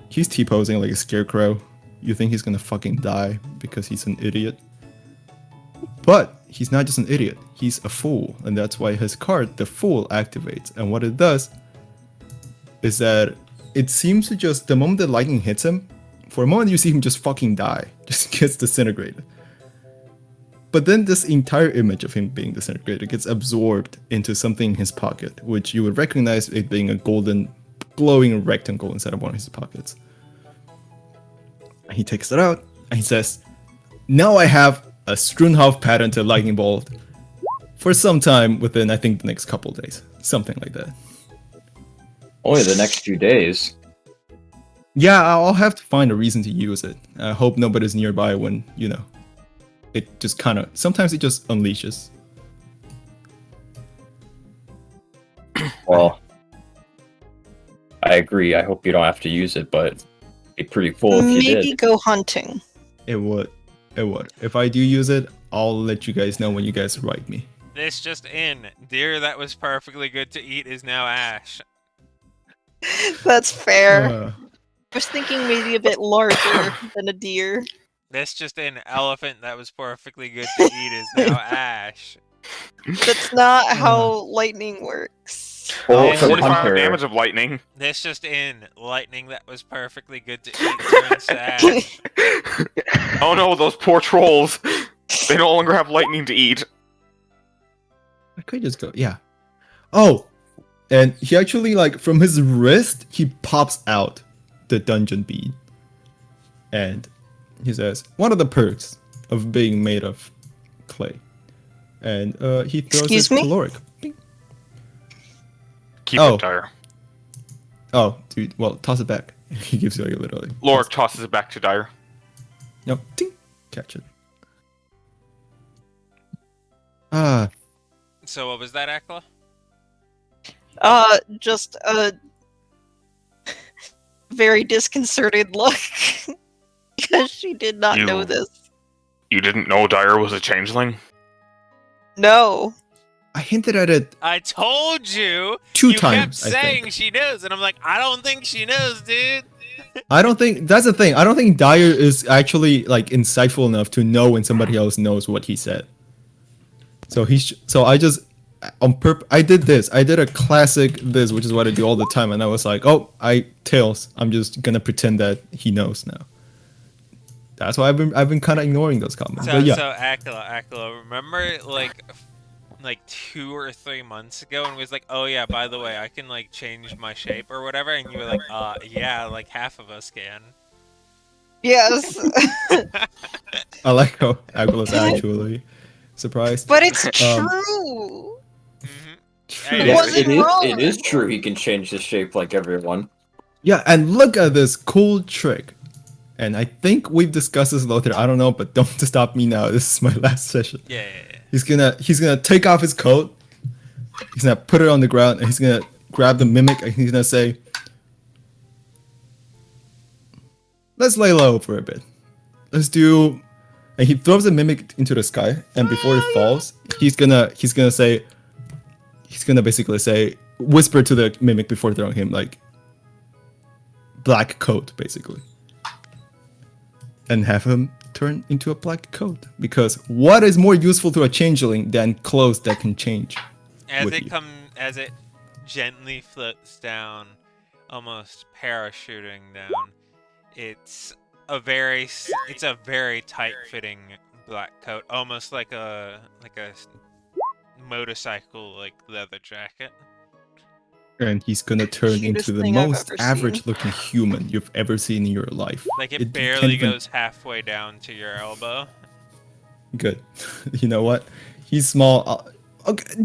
he's T-posing like a scarecrow. You think he's gonna fucking die because he's an idiot. But he's not just an idiot. He's a fool, and that's why his card, the Fool, activates. And what it does is that it seems to just the moment the lightning hits him, for a moment you see him just fucking die, just gets disintegrated. But then this entire image of him being disintegrated gets absorbed into something in his pocket, which you would recognize it being a golden, glowing rectangle inside of one of his pockets. And he takes it out and he says, "Now I have a Strunhoff patented lightning bolt for some time within, I think, the next couple of days, something like that." Only the next few days. Yeah, I'll have to find a reason to use it. I hope nobody's nearby when, you know, it just kind of, sometimes it just unleashes. Well, I agree. I hope you don't have to use it, but it'd be pretty cool if you Maybe did. go hunting. It would. It would. If I do use it, I'll let you guys know when you guys write me. This just in. Deer that was perfectly good to eat is now ash. That's fair. Uh, I was thinking maybe a bit larger than a deer. This just in. Elephant that was perfectly good to eat is now ash. That's not how lightning works. Well, Oh, for the 45 hunter, damage of lightning. This just in. Lightning that was perfectly good to eat turns to ash. Oh no, those poor trolls. They no longer have lightning to eat. I could just go, yeah. Oh, and he actually, like, from his wrist, he pops out the dungeon bead. And he says, "One of the perks of being made of clay." And he throws Excuse it me? to Lorik. Bing. Keep Oh. it, Dyer. Oh, dude, well, toss it back. He gives you like a little... Lorik tosses it back to Dyer. No, ding, catch it. Ah, So what was that, Akla? Just a very disconcerted look because she did not know You- this. You didn't know Dyer was a changeling? No. I hinted at it I told you. two You times, kept I saying think. she knows, and I'm like, I don't think she knows, dude. I don't think... That's the thing. I don't think Dyer is actually, like, insightful enough to know when somebody else knows what he said. So so I just... I did this. I did a classic this, which is what I do all the time. And I was like, oh, Tails. I'm just gonna pretend that he knows now. That's why I've been kind of ignoring those comments. So, But yeah. so Akla, remember like 2 or 3 months ago, and was like, oh yeah, by the way, I can like change my shape or whatever, and you were like, yeah, like half of us can. Yes. I like how Aguilar's actually surprised. But it's Um, true. Hey, yeah, wasn't wrong. it is true he can change his shape like everyone. Yeah, and look at this cool trick. And I think we've discussed this, Lothar. I don't know, but don't stop me now. This is my last session. Yeah. He's gonna take off his coat. He's gonna put it on the ground, and he's gonna grab the mimic, and he's gonna say, let's lay low for a bit. Let's do. And he throws a mimic into the sky, and before it falls, he's gonna basically say, whisper to the mimic before throwing him, like, black coat, basically, and have him turn into a black coat. Because what is more useful to a changeling than clothes that can change? As it gently floats down, almost parachuting down, it's a very tight-fitting black coat, almost like a motorcycle like leather jacket. And he's gonna turn Cutest into the thing I've most ever seen. average-looking human you've ever seen in your life. Like it You barely can't even- goes halfway down to your elbow. Good. You know what? He's small. Okay,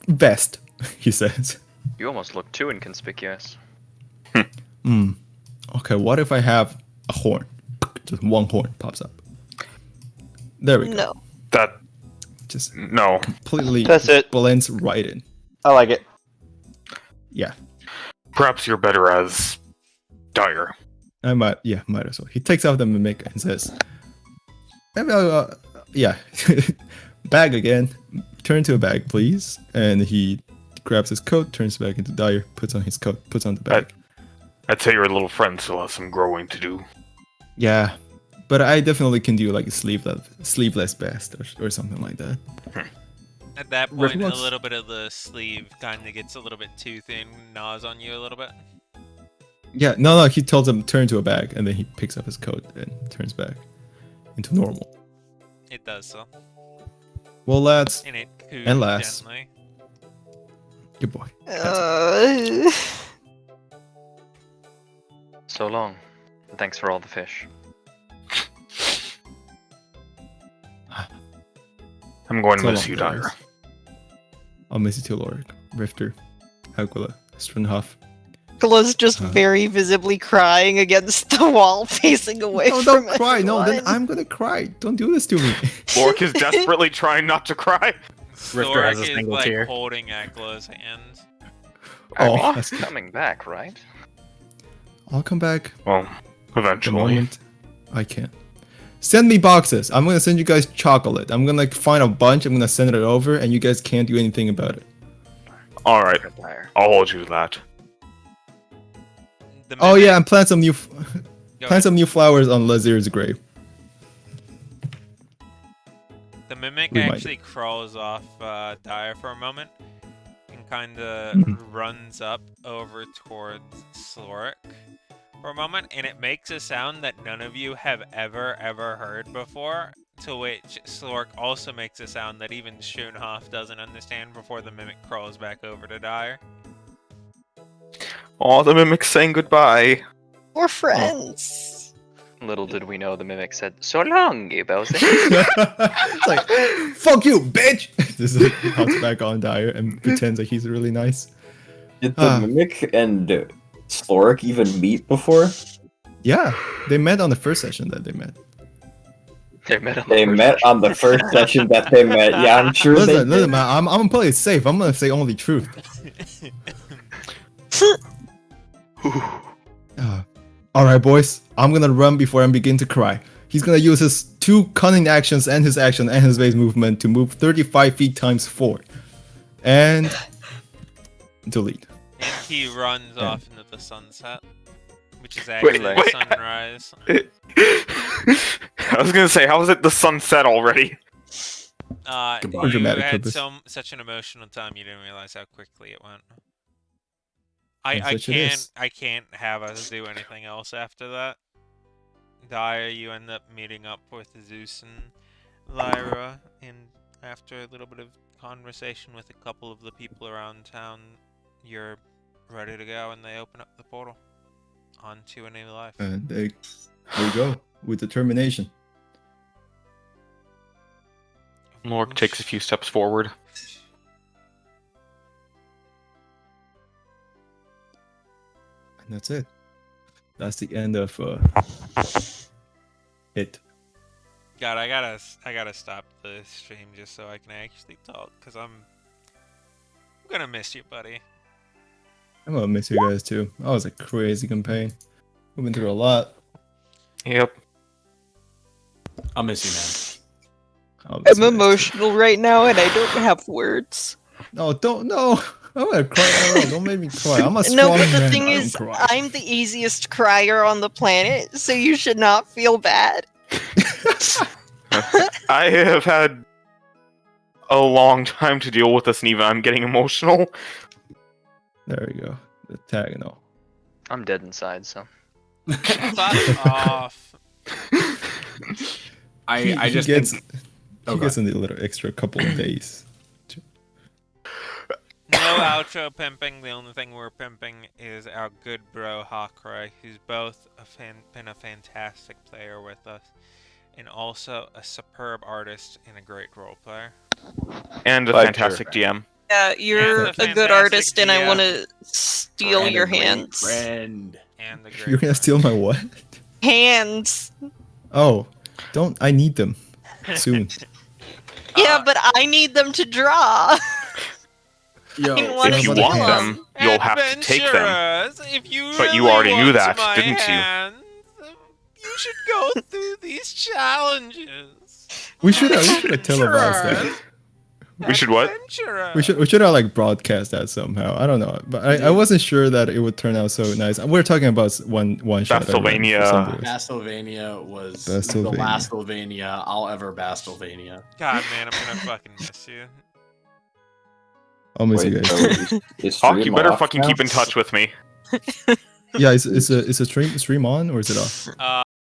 vest, he says. You almost look too inconspicuous. Okay, what if I have a horn? Just one horn pops up. There we go. No. That Just no. completely That's it. blends right in. I like it. Yeah, Perhaps you're better as Dyer. I might. Yeah, might as well. He takes out the mimic and says, "Yeah, bag again. Turn to a bag, please." And he grabs his coat, turns back into Dyer, puts on his coat, puts on the bag. I'd say your little friend still has some growing to do. Yeah, but I definitely can do like a sleeveless vest or something like that. At that Riff point, a looks- little bit of the sleeve kind of gets a little bit too thin, gnaws on you a little bit. Yeah, no, he tells him turn to a bag, and then he picks up his coat and turns back into normal. It does so. Well, lads, And it coos And lass. gently. good boy. So long. And thanks for all the fish. I'm going to So miss long, you, guys. Dyer. I'll miss you too, Lorik, Rifter, Aquila, Strunhoff. Glow's just Huh. very visibly crying against the wall, facing away No, from don't cry. No, then everyone. I'm gonna cry. Don't do this to me. Lork is desperately trying not to cry. Rifter has a Stork is single like tear. holding at Glow's hand. I mean, that's he's coming back, right? I'll come back Well, the eventually. moment I can. Send me boxes. I'm gonna send you guys chocolate. I'm gonna find a bunch. I'm gonna send it over, and you guys can't do anything about it. All right, Dyer. I'll hold you to that. The Oh mimic- yeah, and plant some new Go plant ahead. some new flowers on Lazir's grave. The mimic Reminder. actually crawls off Dyer for a moment and kind of Mhm. runs up over towards Sloric for a moment, and it makes a sound that none of you have ever heard before, to which Slork also makes a sound that even Schoonhoff doesn't understand before the mimic crawls back over to Dyer. Oh, the mimic's saying goodbye. We're friends. Little did we know the mimic said, "So long, Bowser." It's like, fuck you, bitch! Just like, hops back on Dyer and pretends like he's really nice. Did the Ah. Mimic and Sloric even meet before? Yeah, they met on the first session that they met. They met on the They first met session. on the first session that they met. Yeah, I'm sure they Listen, did. listen, man, I'm gonna play it safe. I'm gonna say only truth. All right, boys. I'm gonna run before I begin to cry. He's gonna use his 2 cunning actions and his action and his base movement to move 35 feet times 4. And delete. And he runs Yeah. off into the sunset, which is actually the wait. sunrise. I was gonna say, how is it the sunset already? For You dramatic had purpose. such an emotional time, you didn't realize how quickly it went. And I such it can't is. I can't have us do anything else after that. Dyer, you end up meeting up with Zeus and Lyra, and after a little bit of conversation with a couple of the people around town, you're ready to go, and they open up the portal onto a new life. And there we go with determination. Lork takes a few steps forward. And that's it. That's the end of it. God, I gotta stop the stream just so I can actually talk, cause I'm gonna miss you, buddy. I'm gonna miss you guys too. That was a crazy campaign. We've been through a lot. Yep. I'll miss you, I'll I'm miss you guys too. emotional right now and I don't have words. No, don't no. I'm gonna cry. IRL. Don't make me cry. I'm a No, strong but the man. thing I don't is, cry. I'm the easiest crier on the planet, so you should not feel bad. I have had a long time to deal with this, and even I'm getting emotional. There we go. The tag, no. I'm dead inside, so. Fuck off. I just gets think. he gets in the little extra couple of days. No outro pimping. The only thing we're pimping is our good bro Hawkeye, who's both been a fantastic player with us, and also a superb artist and a great role player. And a Ledger. fantastic DM. Yeah, you're And a a good fantastic artist, and I GM. want to steal And a your great hands. friend. And the great You're gonna friend. steal my what? Hands. Oh, don't. I need them soon. Yeah, but I need them to draw. Yo, I wanna If you steal want them, you'll have to take them. Adventurers, if you But you really already knew want that, my didn't you? hands, you should go through these challenges. We should have televised that. We should what? Adventurers. We should have like broadcast that somehow. I don't know, but I wasn't sure that it would turn out so nice. We're talking about one shot. I ran for Bastelvania. some boys. Bastelvania was the Bastelvania. last Sylvania I'll ever Bastelvania. God, man, I'm gonna fucking miss you. I'll miss you Wait, guys. so is Hawk, you stream better off fucking now? keep in touch with me. Yeah, is a stream on or is it off?